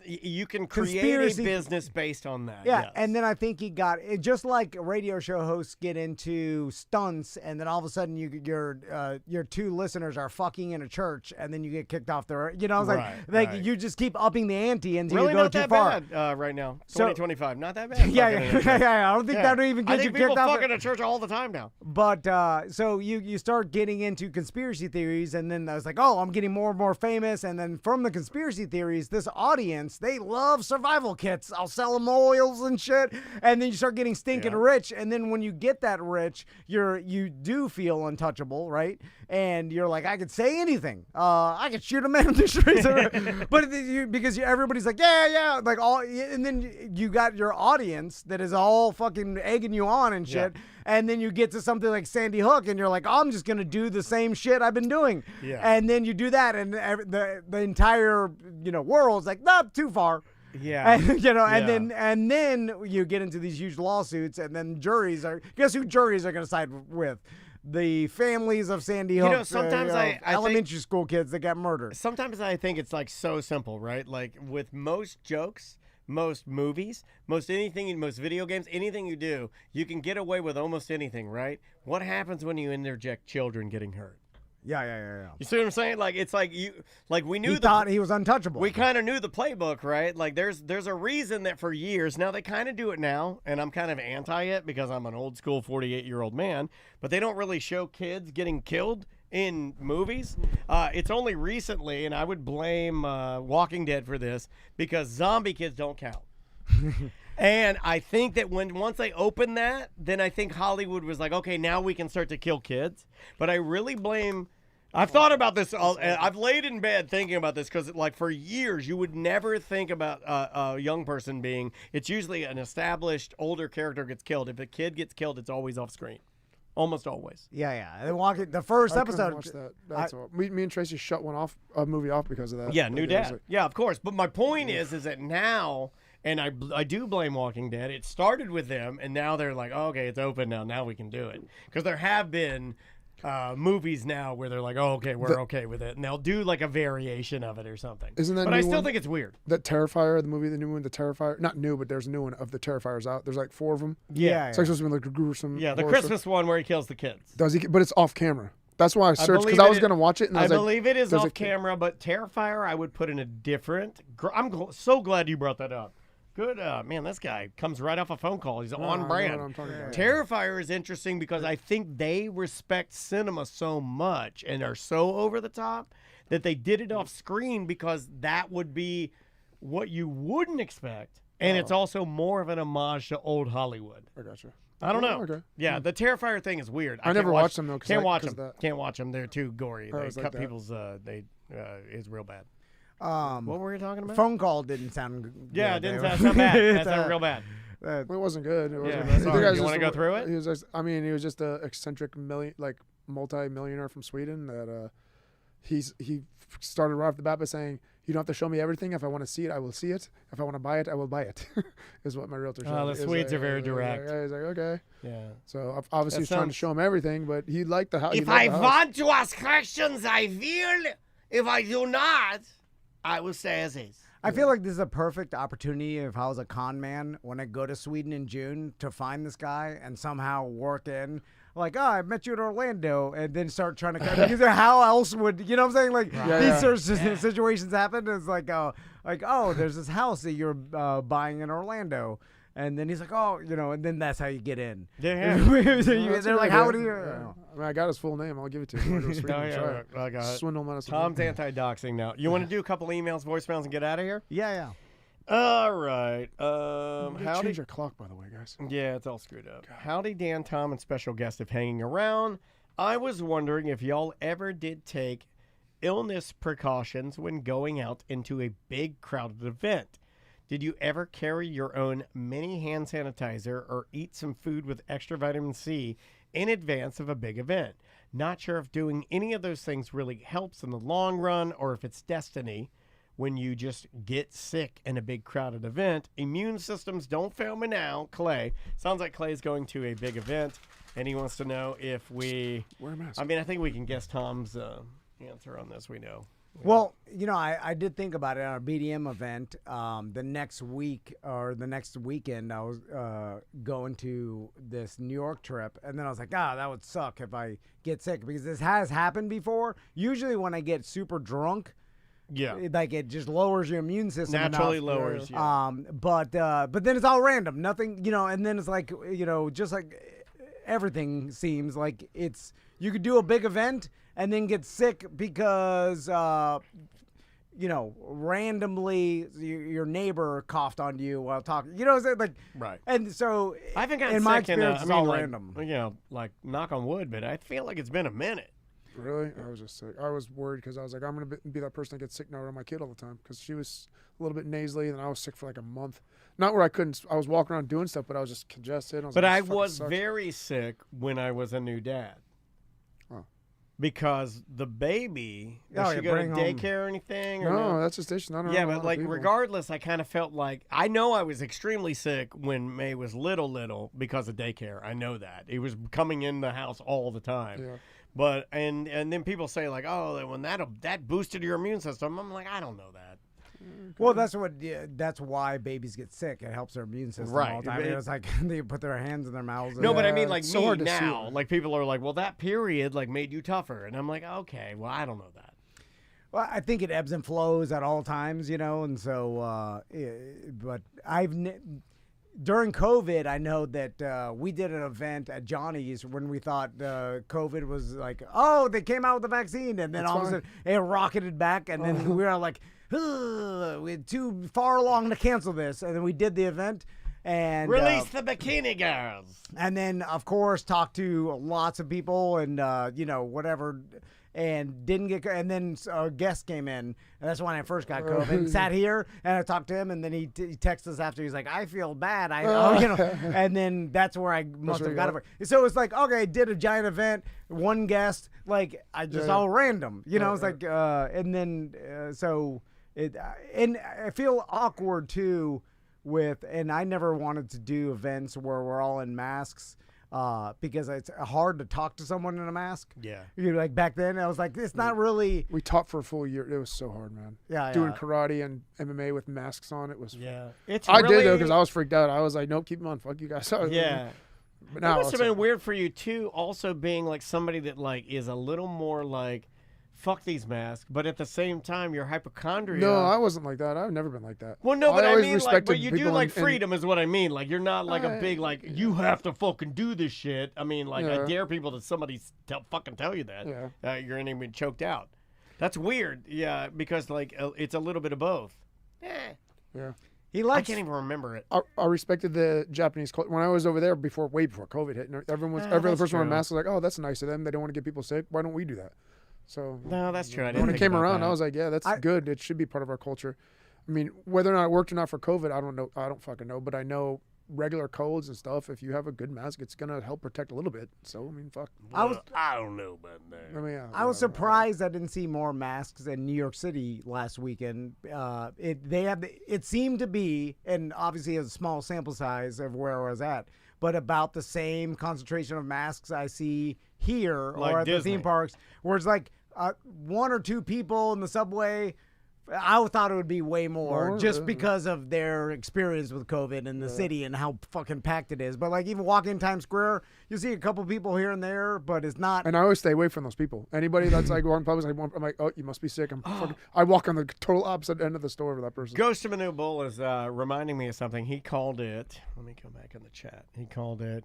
you can create Conspiracy. a business based on that. Yeah, yes. and then I think he got it, just like radio show hosts get into stunts, and then all of a sudden your two listeners are fucking in a church, and then you get kicked off the. It's Right. you just keep upping the ante until Really you go not too that far. bad right now. So- 2025, not that bad. Yeah, fucking in a church. I don't think that would even I get you think people kicked off. fucking in a church all the time now. But so you start getting into conspiracy theories, and then I was like, oh, I'm getting more and more famous, and then from the conspiracy theories, this audience, they love survival kits. I'll sell them oils and shit, and then you start getting stinking rich, and then when you get that rich, you do feel untouchable, right? And you're like, I could say anything. I could shoot a man in the streets, but because everybody's like, yeah, like all, and then you got your audience that is all fucking egging you on and shit. Yeah. And then you get to something like Sandy Hook, and you're like, oh, I'm just gonna do the same shit I've been doing. Yeah. And then you do that, and the entire world's like, no, too far. Yeah. And, Yeah. and then you get into these huge lawsuits, and then guess who juries are gonna side with? The families of Sandy Hook. Sometimes I think- elementary school kids that got murdered. Sometimes I think it's like so simple, right? Like with most jokes, most movies, most anything, most video games, anything you do, you can get away with almost anything, right? What happens when you interject children getting hurt? Yeah. You see what I'm saying? Like it's like we knew He thought he was untouchable. We kind of knew the playbook, right? Like there's a reason that for years now they kind of do it now, and I'm kind of anti it because I'm an old school 48-year-old man, but they don't really show kids getting killed in movies. It's only recently, and I would blame Walking Dead for this, because zombie kids don't count. And I think that once they opened that, then I think Hollywood was like, okay, now we can start to kill kids. But I really blame. I've thought about this. I've laid in bed thinking about this because, like, for years, you would never think about a young person being. It's usually an established older character gets killed. If a kid gets killed, it's always off screen. Almost always. Yeah. The first I couldn't episode. watch that. That's all. Me and Tracy shut a movie off because of that. Yeah, New Like, it was Dad. like- Yeah, of course. But my point is that now, and I do blame Walking Dead. It started with them, and now they're like, oh, okay, it's open now. Now we can do it. Because there have been movies now where they're like, oh, okay, we're okay with it. And they'll do like a variation of it or something. Isn't that But new I still one? think it's weird. That Terrifier, the movie, the new one, the Terrifier. Not new, but there's a new one of the Terrifiers out. There's like 4 of them. Yeah. It's like supposed to be like a gruesome. Yeah, the horror Christmas one where he kills the kids. Does he? But it's off camera. That's why I searched, because believe I was it- going to watch it. And I was like, believe it is there's off a- camera, but Terrifier I would put in a different. So glad you brought that up. Good, man. This guy comes right off a phone call. He's I on know brand. what I'm talking about. Terrifier is interesting because I think they respect cinema so much and are so over the top that they did it off screen because that would be what you wouldn't expect, and it's also more of an homage to old Hollywood. I gotcha. I don't know. Oh, okay. Yeah, the Terrifier thing is weird. I never can't watched them, though, 'cause Can't I- watch 'cause them. that- Can't watch them. They're too gory. Oh, They it's like cut that. people's. It's real bad. What What were you talking about? phone call didn't sound good. Yeah, it didn't sound bad. That sounded real bad. It wasn't good. It wasn't Yeah, bad. sorry. The guy's You wanna just go through it? He was just, he was just a eccentric multi-millionaire from Sweden that he started right off the bat by saying, "You don't have to show me everything. If I want to see it, I will see it. If I want to buy it, I will buy it." Is what my realtor said. Oh, the He's Swedes like- are very he's like, direct. He's like, okay. Yeah. So obviously That he's trying to sounds- show him everything, but he liked the house. If I want to ask questions, I will. If I do not, I will say as is. I feel like this is a perfect opportunity if I was a con man when I go to Sweden in June to find this guy and somehow work in. Like, oh, I met you in Orlando, and then start trying to because how else would you know what I'm saying? Like these sorts of situations happen. It's like there's this house that you're buying in Orlando, and then he's like, oh, and then that's how you get in. Yeah. They're like, how do you? I mean, I got his full name. I'll give it to you. I'll go straight and try it. I got it. Swindle him out of Tom's something. anti-doxing now. You want to do a couple emails, voicemails, and get out of here? Yeah. All right. Change your clock, by the way, guys. Yeah, it's all screwed up. Howdy, Dan, Tom, and special guest of Hanging Around. I was wondering if y'all ever did take illness precautions when going out into a big crowded event. Did you ever carry your own mini hand sanitizer or eat some food with extra vitamin C in advance of a big event? Not sure if doing any of those things really helps in the long run or if it's destiny. When you just get sick in a big crowded event, immune systems don't fail me now. Clay. Sounds like Clay's going to a big event, and he wants to know if we... Wear a mask. I mean, I think we can guess Tom's answer on this. We know. Well, you know, I did think about it on a BDM event. The next week or the next weekend, I was going to this New York trip, and then I was like, that would suck if I get sick, because this has happened before. Usually when I get super drunk, like it just lowers your immune system. Naturally enough. lowers. Yeah. But then it's all random. Nothing, you know. And then it's like, you know, just like everything seems like it's you could do a big event and then get sick because you know, randomly your neighbor coughed on you while talking. You know, what I'm saying? Like right. And so I haven't gotten in sick my experience, it's all like, random. You know, like knock on wood, but I feel like it's been a minute. Really? I was just sick. I was worried because I was like, I'm going to be that person that gets sick now around my kid all the time, because she was a little bit nasally, and I was sick for like a month. Not where I was walking around doing stuff, but I was just congested. But I was very sick when I was a new dad. Oh. Because the baby, does she go to daycare or anything? Or no, that's just station. Yeah, but like regardless, I kind of felt like, I know I was extremely sick when May was little because of daycare. I know that. He was coming in the house all the time. Yeah. But and then people say like, oh, when that boosted your immune system. I'm like, I don't know that. Well, that's why babies get sick. It helps their immune system all the time. It's like they put their hands in their mouths. No, but I mean, like me now, like people are like, well, that period like made you tougher, and I'm like, okay, well, I don't know that. Well, I think it ebbs and flows at all times, you know, and so, but during COVID, I know that we did an event at Johnny's when we thought COVID was like, oh, they came out with the vaccine, and then all of a sudden it rocketed back, and then we were like, we're too far along to cancel this, and then we did the event. And release the bikini girls. And then, of course, talked to lots of people and, you know, whatever, and didn't get, and then a guest came in, and that's when I first got COVID. Sat here, and I talked to him, and then he texted us after. He's like, I feel bad. You know, and then that's where I must have got it. So it's like, okay, did a giant event, one guest, like, I just all random. You know, it's like, and then, so it, and I feel awkward, too, and I never wanted to do events where we're all in masks. Because it's hard to talk to someone in a mask. Yeah. You know, like back then, I was like, it's not really. We taught for a full year. It was so hard, man. Yeah. Doing karate and MMA with masks on, it was. Yeah. I did though, because I was freaked out. I was like, nope, keep them on. Fuck you guys. Yeah. But now it must have been weird for you too. Also being like somebody that like is a little more like, fuck these masks, but at the same time, you're hypochondriac. No, I wasn't like that. I've never been like that. Well, no, but I mean, like, but you do like freedom, is what I mean. Like, you're not like a big like you have to fucking do this shit. I mean, like, I dare people that somebody fucking tell you that. Yeah. You're gonna be choked out. That's weird. Yeah, because like it's a little bit of both. Yeah. I can't even remember it. I respected the Japanese culture. When I was over there way before COVID hit, every person wearing masks was like, oh, that's nice of them. They don't want to get people sick. Why don't we do that? So no, that's true. When it came around, I was like, yeah, that's good. It should be part of our culture. I mean, whether or not it worked or not for COVID, I don't know. I don't fucking know. But I know regular colds and stuff, if you have a good mask, it's going to help protect a little bit. So, I mean, fuck. I don't know about that. I mean, I was surprised I didn't see more masks in New York City last weekend. It seemed to be, and obviously a small sample size of where I was at, but about the same concentration of masks I see here like or at Disney. the theme parks, where it's like one or two people in the subway. I thought it would be way more just because of their experience with COVID in the city and how fucking packed it is. But like even walking in Times Square, you see a couple people here and there, but it's not. And I always stay away from those people. Anybody that's like walking public, I'm like, oh, you must be sick. I walk on the total opposite end of the store for that person. Ghost of Manu Bull is reminding me of something. He called it. Let me go back in the chat. He called it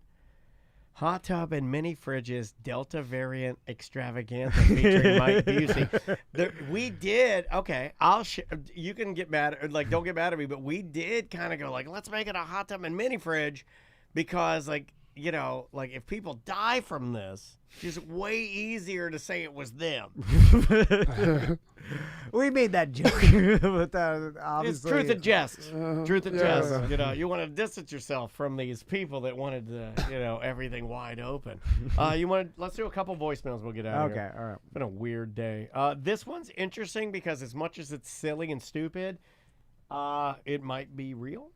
Hot Tub and Mini Fridges Delta Variant Extravaganza featuring Mike Busey. We did, okay, you can get mad, like, don't get mad at me, but we did kind of go, like, let's make it a hot tub and mini fridge because, like, you know, like if people die from this, it's just way easier to say it was them. We made that joke, but obviously It's truth and jest. Truth and jest. You know, you want to distance yourself from these people that wanted to, you know, everything wide open. Let's do a couple voicemails. We'll get out of here. Okay, all right. It's been a weird day. This one's interesting because as much as it's silly and stupid, it might be real.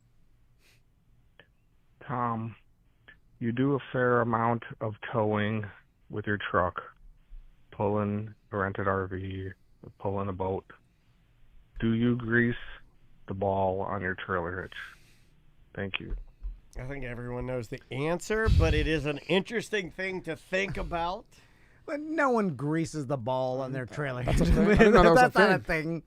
Tom, you do a fair amount of towing with your truck, pulling a rented RV, pulling a boat. Do you grease the ball on your trailer hitch? Thank you. I think everyone knows the answer, but it is an interesting thing to think about. But no one greases the ball on their trailer. That's a thing. I didn't know that was That's a not a thing.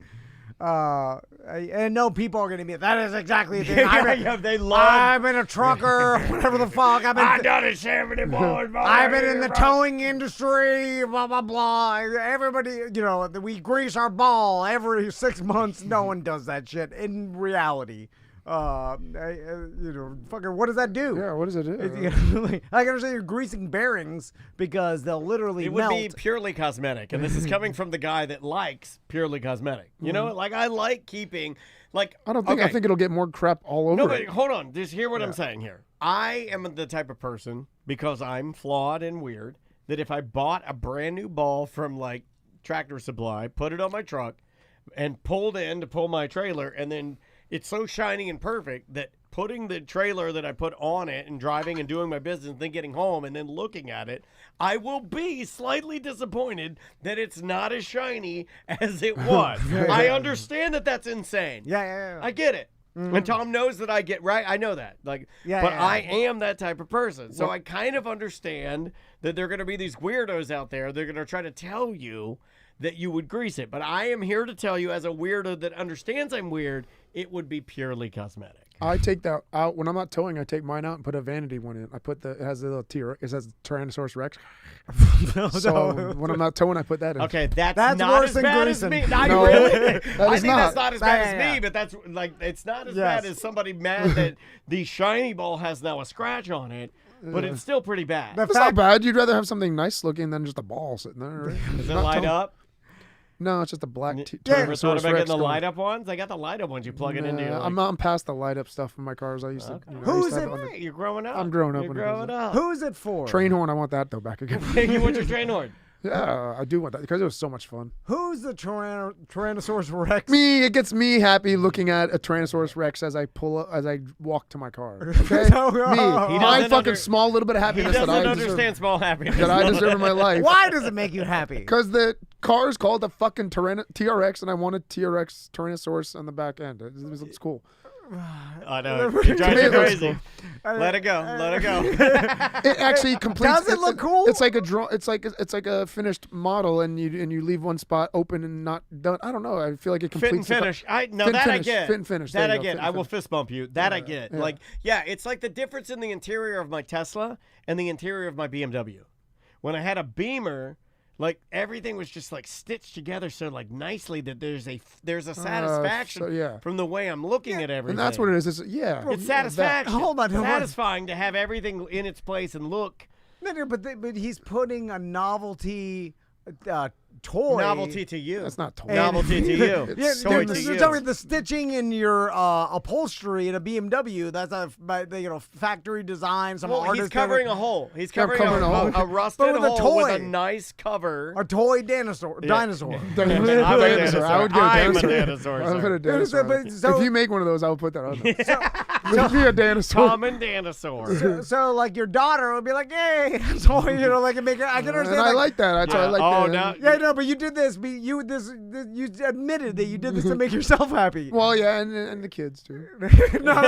And no, people are going to be. That is exactly the thing. I've been a trucker, whatever the fuck. I've done it 70 boys. I've been in the towing industry. Blah blah blah. Everybody, you know, we grease our ball every 6 months. No one does that shit in reality. You know, fucking, what does that do? Yeah, what does it do? I can understand you're greasing bearings because they'll literally melt. It would be purely cosmetic, and this is coming from the guy that likes purely cosmetic. You know, like I like keeping, like I don't think okay. I think it'll get more crap all over. No, but it. hold on. Just hear what I'm saying here. I am the type of person, because I'm flawed and weird, that if I bought a brand new ball from like Tractor Supply, put it on my truck, and pulled in to pull my trailer, and then it's so shiny and perfect that putting the trailer that I put on it and driving and doing my business and then getting home and then looking at it, I will be slightly disappointed that it's not as shiny as it was. I understand that that's insane. Yeah. I get it. Mm-hmm. And Tom knows that I get right. I know that. I am that type of person. So I kind of understand that there are going to be these weirdos out there. They're going to try to tell you that you would grease it. But I am here to tell you, as a weirdo that understands I'm weird, it would be purely cosmetic. I take that out when I'm not towing. I take mine out and put a vanity one in. It has a little T-Rex. It says Tyrannosaurus Rex. So when I'm not towing, I put that in. Okay, that's not worse as than bad greasing. as me. No, Really? I think not. that's not as bad as me, but that's like it's not as bad as somebody mad that the shiny ball has now a scratch on it. But it's still pretty bad. It's not bad. You'd rather have something nice looking than just a ball sitting there. Right? Does it light up? No, it's just a black Ever thought about getting the light up ones? I got the light up ones. You plug it into your. I'm past the light up stuff in my cars. I used to. Who's it? You're growing up. I'm growing up. You're growing up. Who's it for? Train horn. I want that though back again. You want your train horn? Yeah, I do want that because it was so much fun. Who's the Tyrannosaurus Rex? Me. It gets me happy looking at a Tyrannosaurus Rex as I walk to my car. Okay, me. My fucking small little bit of happiness that I understand small happiness that I deserve in my life. Why does it make you happy? Because the car is called the fucking TRX, and I want a TRX Tyrannosaurus on the back end. It's cool. I know. It drives you crazy. Let it go. Let it go. It actually completes. Does it look cool? It's like a draw. It's like a finished model, and you leave one spot open and not done. I don't know. I feel like it completes. Fit and finish. I get. Fit and finish. That I get. I will fist bump you. That I get. It's like the difference in the interior of my Tesla and the interior of my BMW. When I had a Beamer, like everything was just like stitched together so like nicely that there's a satisfaction from the way I'm looking at everything. And that's what it is. It's satisfaction. Hold on. Satisfying to have everything in its place and look. No, but he's putting a novelty toy. Novelty to you. That's not toy. Novelty to you. Toy to you. The stitching in your upholstery in a BMW, that's a factory design. He's covering a hole. He's covering a rusted hole with a nice cover. A toy dinosaur. I'm a dinosaur. I would get a dinosaur. I would put a dinosaur. If you make one of those, I would put that on there. Be a dinosaur. Common dinosaur. So like your daughter would be like, hey, so, you know, like make it. I can understand. And I like that. I like that. Yeah, no, but you did this. You admitted that you did this to make yourself happy. Well, yeah, and the kids too. No.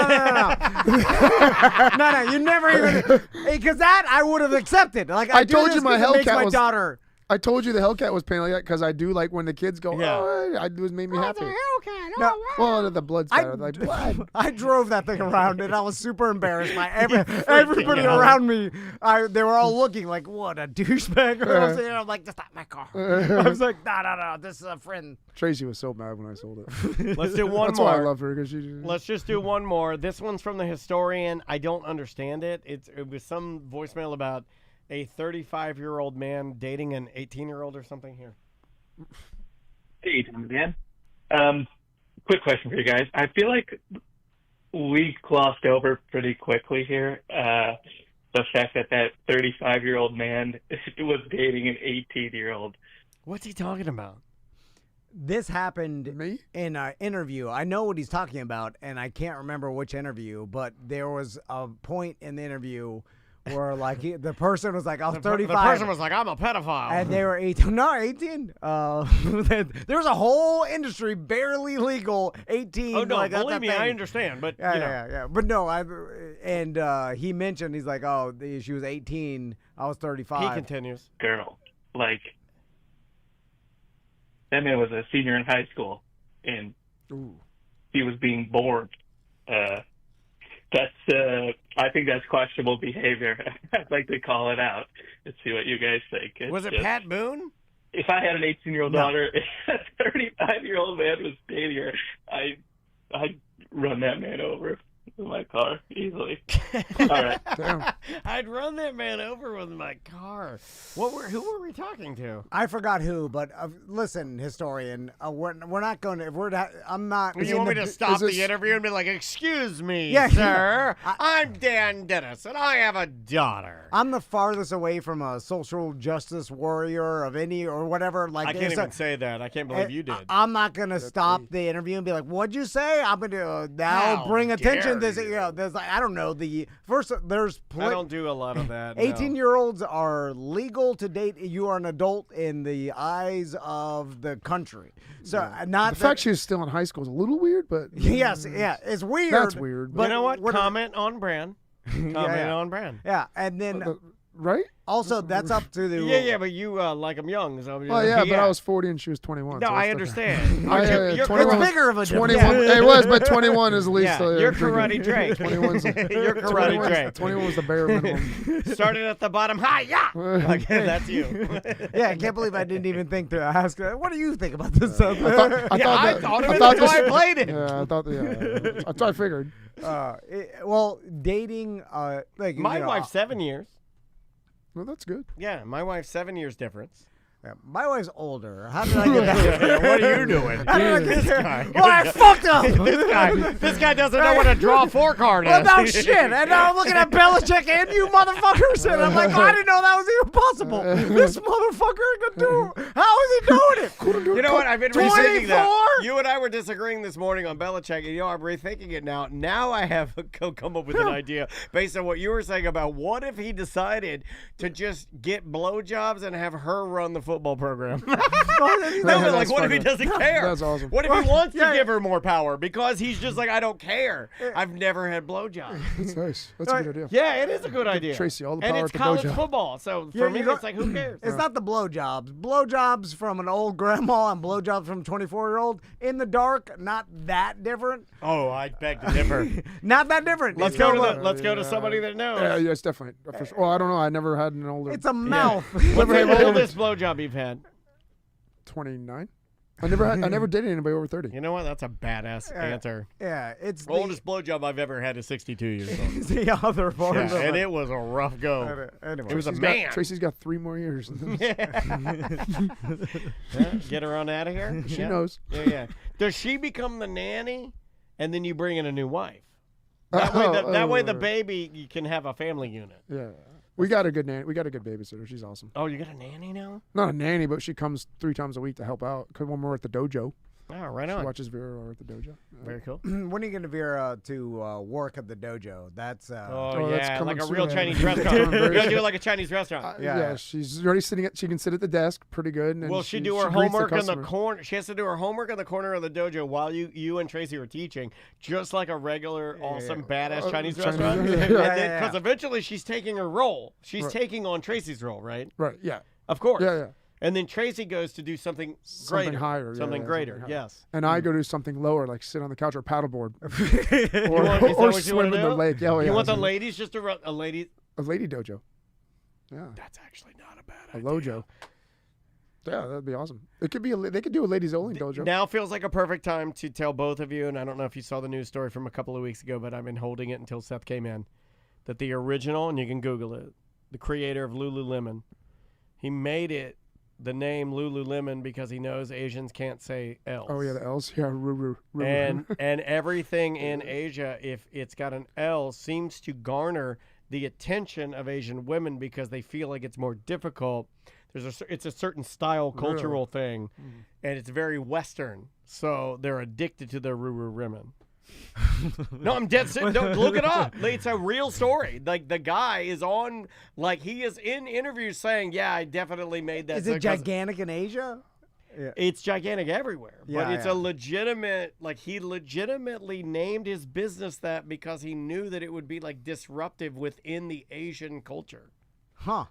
No, you never even because that I would have accepted. Like I told you my Hellcat makes my was daughter I told you the Hellcat was painted like that because I do like when the kids go, Yeah. oh, it was made me happy. No, Well, the blood spatter. I drove that thing around and I was super embarrassed by everybody around me. They were all looking like, what a douchebag. I'm like, that's not my car. I was like, no, this is a friend. Tracy was so mad when I sold it. Let's do one That's more. why I love her. Cause Let's just do one more. This one's from the historian. I don't understand it. It was some voicemail about a 35-year-old man dating an 18-year-old or something here. Hey, Tom, man. Quick question for you guys. I feel like we glossed over pretty quickly here the fact that 35-year-old man was dating an 18-year-old. What's he talking about? This happened in an interview. I know what he's talking about, and I can't remember which interview, but there was a point in the interview where, like, the person was like, I was 35. The person was like, I'm a pedophile. And they were 18. No, 18. There was a whole industry barely legal, 18. Oh, no, like, believe me, thing. I understand. But, Yeah. But no, he mentioned, he's like, oh, she was 18. I was 35. He continues. Girl, like, that man was a senior in high school, and he was being born. I think that's questionable behavior. I'd like to call it out and see what you guys think. Was it Pat Boone? If I had an 18-year-old daughter, a 35-year-old man was dating her, I'd run that man over with my car easily. All right. I'd run that man over with my car. Who were we talking to? I forgot who, but listen, historian, we're not going to. I'm not. You want me to stop the interview and be like, "Excuse me, Yeah, sir, I'm Dan Dennis, and I have a daughter." I'm the farthest away from a social justice warrior of any or whatever. Like, I can't even say that. I can't believe you did. I'm not going to stop the interview and be like, "What'd you say?" I'm going to now bring attention. There's like, I don't know. There's I don't do a lot of that. 18-year-olds are legal to date. You are an adult in the eyes of the country. So the fact she was still in high school is a little weird, but yes, it's weird. That's weird. But you know what? Comment on brand. On brand. Yeah, and then right. Also, that's up to the yeah, but you like them young. So but I was 40 and she was 21. No, so I understand. You're 21, it's bigger of a 21. difference. It was, but 21 is at least. You're karate Drake. 21's You're karate Drake. 21 was the bare minimum. Started at the bottom. Hi, yeah. Okay, that's you. Yeah, I can't believe I didn't even think to ask. What do you think about this stuff? I thought of it. That's why I played it. Yeah, I thought. Yeah, I figured. Well, dating. Like my wife's 7 years. Well, that's good. Yeah, my wife's 7 years difference. Yeah, my wife's older. How did I get that? What are you doing? How did I get that? Well, I fucked up. This guy doesn't know what a draw 4 card is. Well, no shit. And now I'm looking at Belichick and you motherfuckers, and I'm like, I didn't know that was even possible. This motherfucker could do. How is he doing it? You know what? I've been rethinking that. You and I were disagreeing this morning on Belichick, and I'm rethinking it now. Now I have come up with an idea based on what you were saying about what if he decided to just get blowjobs and have her run the football program. Like, what if he doesn't care? That's awesome. What if he wants to give her more power because he's just like, I don't care. I've never had blowjobs. That's nice. That's a good idea. Yeah, it is a good idea. Tracy, all the and power it's to college blowjob. football, so for me, it's like, who cares? It's not the blowjobs. Blowjobs from an old grandma and blowjobs from a 24-year-old in the dark. Not that different. Oh, I beg to differ. Not that different. Let's go to somebody that knows. Yeah, yes, definitely. For sure. Well, I don't know. I never had an older. It's a mouth. What's the oldest blowjob you've had? 29. I never dated anybody over 30. You know what? That's a badass answer. Yeah, it's the oldest blowjob I've ever had is 62 years old. It's the other part of and it was a rough go. Anyway, it was a man. Tracy's got 3 more years. Get her on out of here. She knows. Yeah. Does she become the nanny, and then you bring in a new wife? That way, the baby you can have a family unit. Yeah. We got a good nanny. We got a good babysitter. She's awesome. Oh, you got a nanny now? Not a nanny, but she comes 3 times a week to help out. Because when we're at the dojo. Oh, right on. She watches Vera at the dojo. Very cool. When are you going to Vera to work at the dojo? That's that's like a real Chinese restaurant. You're going to do it like a Chinese restaurant. Yeah, she's already sitting she can sit at the desk pretty good. And will she do her homework in the corner? She has to do her homework in the corner of the dojo while you and Tracy are teaching, just like a regular, awesome, badass Chinese restaurant. Because eventually she's taking her role. She's taking on Tracy's role, right? Right, yeah. Of course. Yeah. And then Tracy goes to do something greater. Higher. Something greater, higher. yes. And I go do something lower, like sit on the couch or paddleboard. or swim in the lake. Yeah, you want the ladies just to run a lady dojo. Yeah. That's actually not a bad A idea. lojo. Yeah, that'd be awesome. It could be they could do a ladies only dojo. Now feels like a perfect time to tell both of you, and I don't know if you saw the news story from a couple of weeks ago, but I've been holding it until Seth came in, that the original, and you can Google it, the creator of Lululemon, he made it the name Lululemon because he knows Asians can't say L's. Oh yeah, the L's. Yeah, roo. And everything in Asia, if it's got an L, seems to garner the attention of Asian women because they feel like it's more difficult. It's a certain style, cultural thing, and it's very Western. So they're addicted to their Lululemon. No, I'm dead serious. Don't look it up. It's a real story. Like the guy is on, like he is in interviews saying, "Yeah, I definitely made that." Is it gigantic in Asia? Yeah. It's gigantic everywhere, but it's yeah. a legitimate. Like he legitimately named his business that because he knew that it would be like disruptive within the Asian culture. Huh.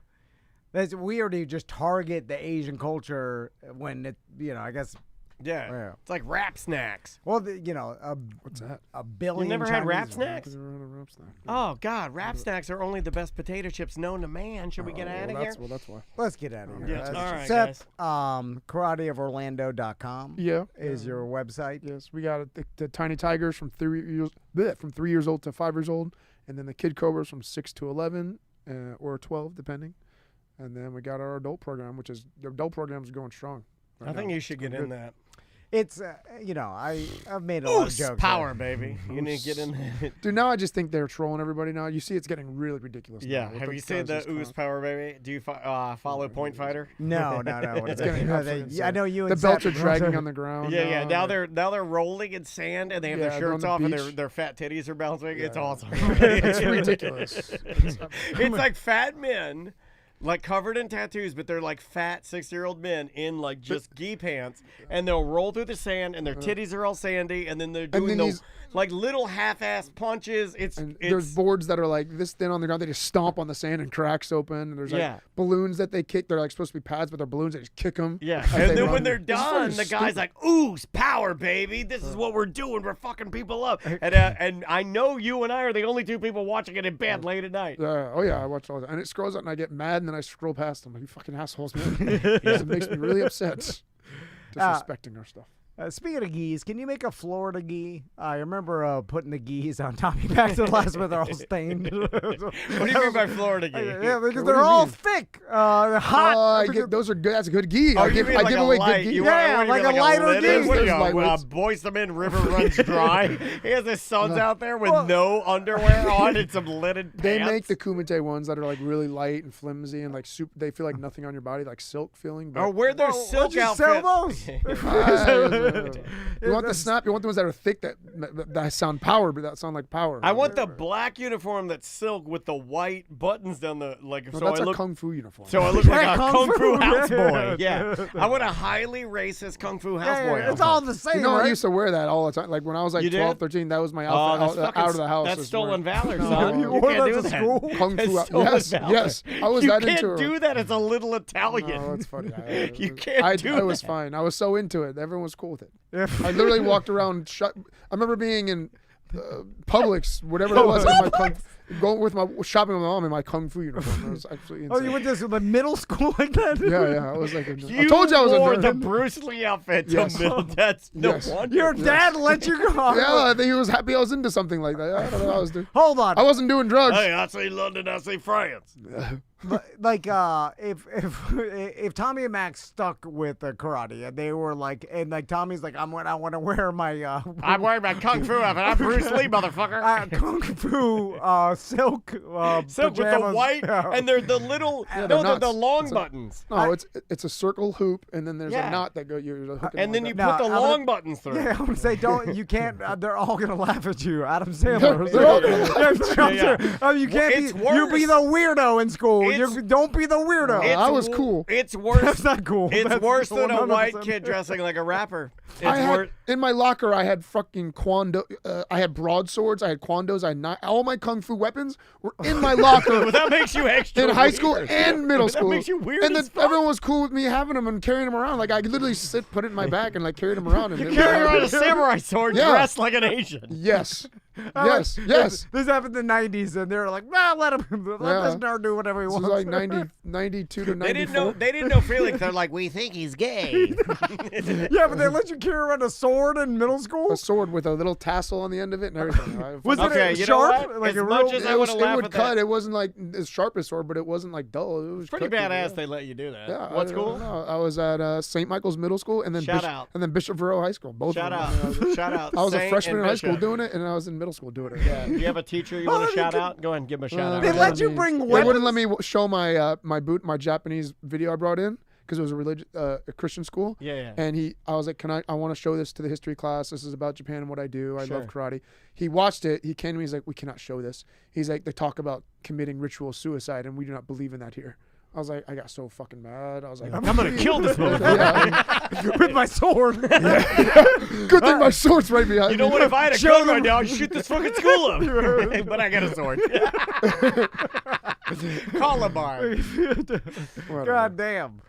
That's weird to just target the Asian culture when it, I guess. Yeah. It's like rap snacks. Well, what's that? A billion. You never had rap snacks? Rap snack. Oh God, rap snacks are only the best potato chips known to man. Should we get out of here? Well, that's why. Let's get out of here. Yeah. All right, Seth, guys. karateoforlando.com. Yeah. Is your website? Yes, we got the tiny tigers from 3 years old to 5 years old, and then the kid cobras from 6 to 11 or 12, depending. And then we got our adult program, which is the adult program is going strong. Right I think now. you should get in that. It's, I've made a lot of jokes. Power, baby. You need to get in there. Dude, now I just think they're trolling everybody now. You see it's getting really ridiculous. Yeah. now. Have you seen the Ooze Power, baby? Do you follow Point Fighter? No. It's getting I know you. The belts are dragging on the ground. Yeah. Now they're rolling in sand and they have their shirts off and their fat titties are bouncing. Yeah. It's awesome. It's ridiculous. It's like fat men. Like covered in tattoos, but they're like fat 6-year-old men in like just gi pants, and they'll roll through the sand, and their titties are all sandy, and then they're doing those like little half-ass punches. It's there's boards that are like this thin on the ground. They just stomp on the sand and cracks open. And there's like balloons that they kick. They're like supposed to be pads, but they're balloons. They just kick them. Yeah, and then when they're done, the guy's like, "Ooze power, baby! This is what we're doing. We're fucking people up." And I know you and I are the only two people watching it in bed late at night. I watch all that, and it scrolls out, and I get mad, and then I scroll past them. Like, you fucking assholes, man. It makes me really upset. Disrespecting our stuff. Speaking of geese, can you make a Florida gi? I remember putting the geese on Tommy back to the last one. They're all stained. What do you mean by Florida gi? Yeah, because they're all thick, hot. Those are good. That's a good gi. Oh, I give like away light, good gi. Like a lighter gi. What are you, Boys the Men River Runs Dry? He has his sons out there with no underwear on and some linen pants. They make the Kumite ones that are like really light and flimsy and like super. They feel like nothing on your body, like silk feeling. Or wear their silk outfits. Sell those? You want the snap? You want the ones that are thick that sound power, but that sound like power. I want the black uniform that's silk with the white buttons down the like. No, so that's I a look kung fu uniform. So I look like a kung fu houseboy. Yeah, I want a highly racist kung fu houseboy. It's all the same. I used to wear that all the time. Like when I was like 12, 13, that was my outfit out of the house. That's stolen valor, son. You can't do that. Kung fu. Yes. I was that into it. You can't do that as a little Italian. No, it's funny. You can't do that. I was fine. I was so into it. Everyone was cool with it. I literally walked around. I remember being in Publix, whatever it was, going with my shopping with my mom in my kung fu uniform. It was absolutely insane. Oh, you went to like middle school like that? Yeah. I was like, I told you I was a nerd. The Bruce Lee outfit. Yes. That's no wonder. Your dad let you go. Yeah, I think he was happy I was into something like that. I don't know what I was doing. Hold on. I wasn't doing drugs. Hey, I say London, I say France. Like if Tommy and Max stuck with karate and they were like, and like Tommy's like, I want to wear my I'm wearing my kung fu outfit. I'm Bruce Lee, motherfucker. Kung fu silk silk pajamas. with the white and they're the little they're the long buttons. No, it's a circle hoop and then there's a knot that you're hooking and then you put the long buttons through. Yeah, I would say you can't. They're all gonna laugh at you. Adam Sandler. They're all gonna laugh at you can't be. You be the weirdo in school. Don't be the weirdo. I was cool. It's worse. That's not cool. It's That's worse than a 100% white kid dressing like a rapper. In my locker, I had fucking I had broadswords. I had kwandos. I had all my kung fu weapons were in my locker. Well, that makes you extra in high weird. school and middle school. That makes you weird. And as then everyone was cool with me having them and carrying them around. Like I could literally put it in my back and like carry them around. You carry around a samurai sword dressed like an Asian. Yes. Yes. This happened in the 90s, and they're like, let him, let this nerd do whatever he This wants. was like 92 to 94. They didn't know Felix. They're like, we think he's gay. Yeah, but they let you carry around a sword in middle school? A sword with a little tassel on the end of it and everything. Was okay, it you know sharp? what? Like As a much real, as I would have it laughed would at cut. that. It wasn't like as sharp as sword, but it wasn't like dull. It was Pretty cut, badass they let you do that. Yeah, What I school? don't know. I was at St. Michael's Middle School and then Shout out. and then Bishop Verot High School. Both Shout of them. out. Shout out. I was a Saint freshman and in high school Bishop. doing it, and I was in middle school doing it. Yeah. Do you have a teacher you want to shout out? Go ahead and give him a shout out. They let you bring They weapons? wouldn't let me show my my Japanese video I brought in because it was a Christian school. Yeah. And I was like, I want to show this to the history class. This is about Japan and what I do. I Sure. love karate. He watched it. He came to me. He's like, we cannot show this. He's like, they talk about committing ritual suicide, and we do not believe in that here. I was like, I got so fucking mad. I was like, I'm gonna kill this motherfucker with my sword. Good thing my sword's right behind me. You know what? If I had a gun right now, I'd shoot this fucking school up. But I got a sword. Call a bar. God damn.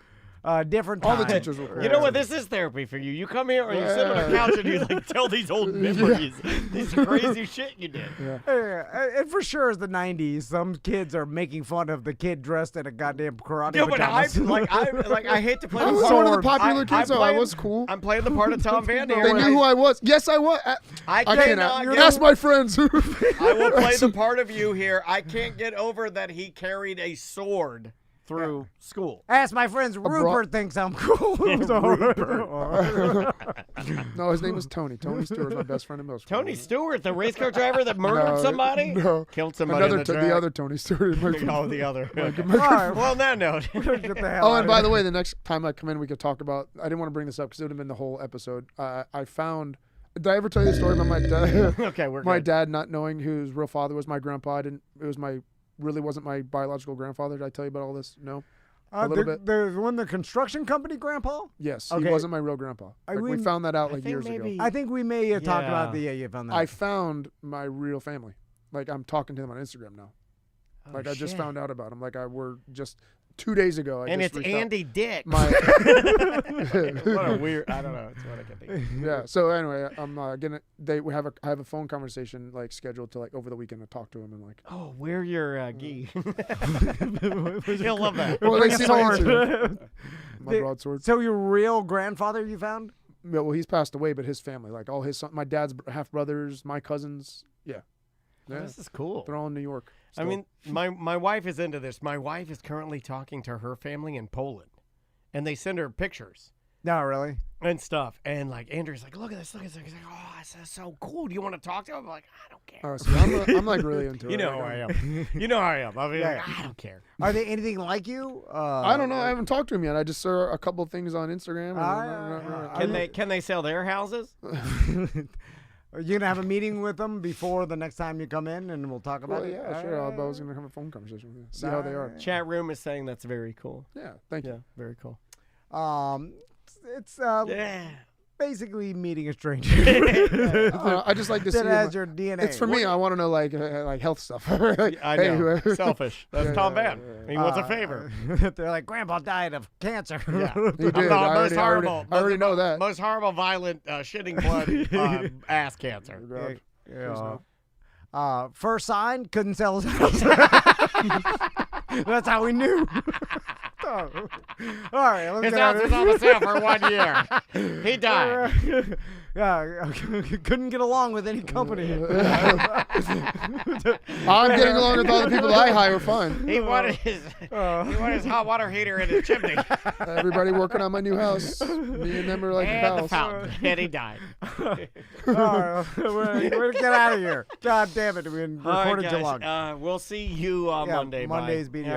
Different All the time. teachers were cool. You know what? This is therapy for you. You come here and you sit on the couch and you like tell these old memories, these crazy shit you did. And for sure, it's the 90s. Some kids are making fun of the kid dressed in a goddamn karate Yeah, but I pajamas. hate to play I the was part. one of the popular kids, so I playing- was cool. I'm playing the part of Tom Van Dam. They knew who I was. Yes, I was. I can't cannot get ask over- my friends. I will play the part of you here. I can't get over that he carried a sword through school. Ask my friends. Rupert thinks I'm cool. No, his name was Tony. Tony Stewart was my best friend in middle school. Tony Stewart, the race car driver that murdered somebody? No. Killed somebody in the track. The other Tony Stewart. Oh, the other. All right, Well, on that note. get the hell Oh, out and of by here. the way, the next time I come in, we could talk about. I didn't want to bring this up because it would have been the whole episode. I found. Did I ever tell you the story about my dad? Okay, we're my good. dad not knowing who his real father was. My grandpa didn't. It was really wasn't my biological grandfather. Did I tell you about all this? No. A little bit. The one, the construction company grandpa? Yes, Okay. he wasn't my real grandpa. We found that out like years ago. I think we may have talked about the you found that. I found my real family. Like I'm talking to them on Instagram now. Like I just shit. found out about them. Like we're just 2 days ago. And just it's reached out. Andy Dick. My What a weird. I don't know. It's what I can think. yeah. So anyway, I'm gonna. I have a phone conversation like scheduled to like over the weekend to talk to him and like. Oh, we're your gi. He'll love that. Well, they see my sword. Instagram. My broadsword. So your real grandfather you found? Yeah, well, he's passed away, but his family, like all his my dad's half brothers, my cousins, yeah. Oh, this is cool. They're all in New York. I mean, my wife is into this. My wife is currently talking to her family in Poland, and they send her pictures. No, really? And stuff. And like Andrew's like, look at this, look at this. He's like, oh, this is so cool. Do you want to talk to him? I'm like, I don't care. Oh, see, I'm like really into it. You know how I am. You know how I am. I mean, Yeah. like, I don't care. Are they anything like you? I don't know. I haven't talked to him yet. I just saw a couple of things on Instagram. Can they sell their houses? Are you gonna have a meeting with them before the next time you come in, and we'll talk about Well, it? yeah, sure. I was gonna have a phone conversation with you. See how they are. Chat room is saying that's very cool. Yeah, thank you. Yeah, very cool. It's Yeah. basically meeting a stranger. I just like to see that has your DNA. It's for me. I want to know like health stuff. Like, I hey, know. whoever- Selfish. That's Yeah, Tom yeah, Van. He wants a favor. They're like, Grandpa died of cancer. Yeah. He did. I already know that. Most horrible, violent, shitting blood, ass cancer. Yeah. First sign, couldn't sell his house. That's how we knew. All right, let's His get house out was of on the sale for 1 year. He died. Yeah, couldn't get along with any company. I'm getting along with all the people that I hire fine. He wanted his hot water heater in his chimney. Everybody working on my new house. Me and them are like And the pals. fountain. And he died. All right, we're gonna get out of here. God damn it, we've been All right, recorded too guys. long. We'll see you Monday. Bye. Monday's BDO. All right.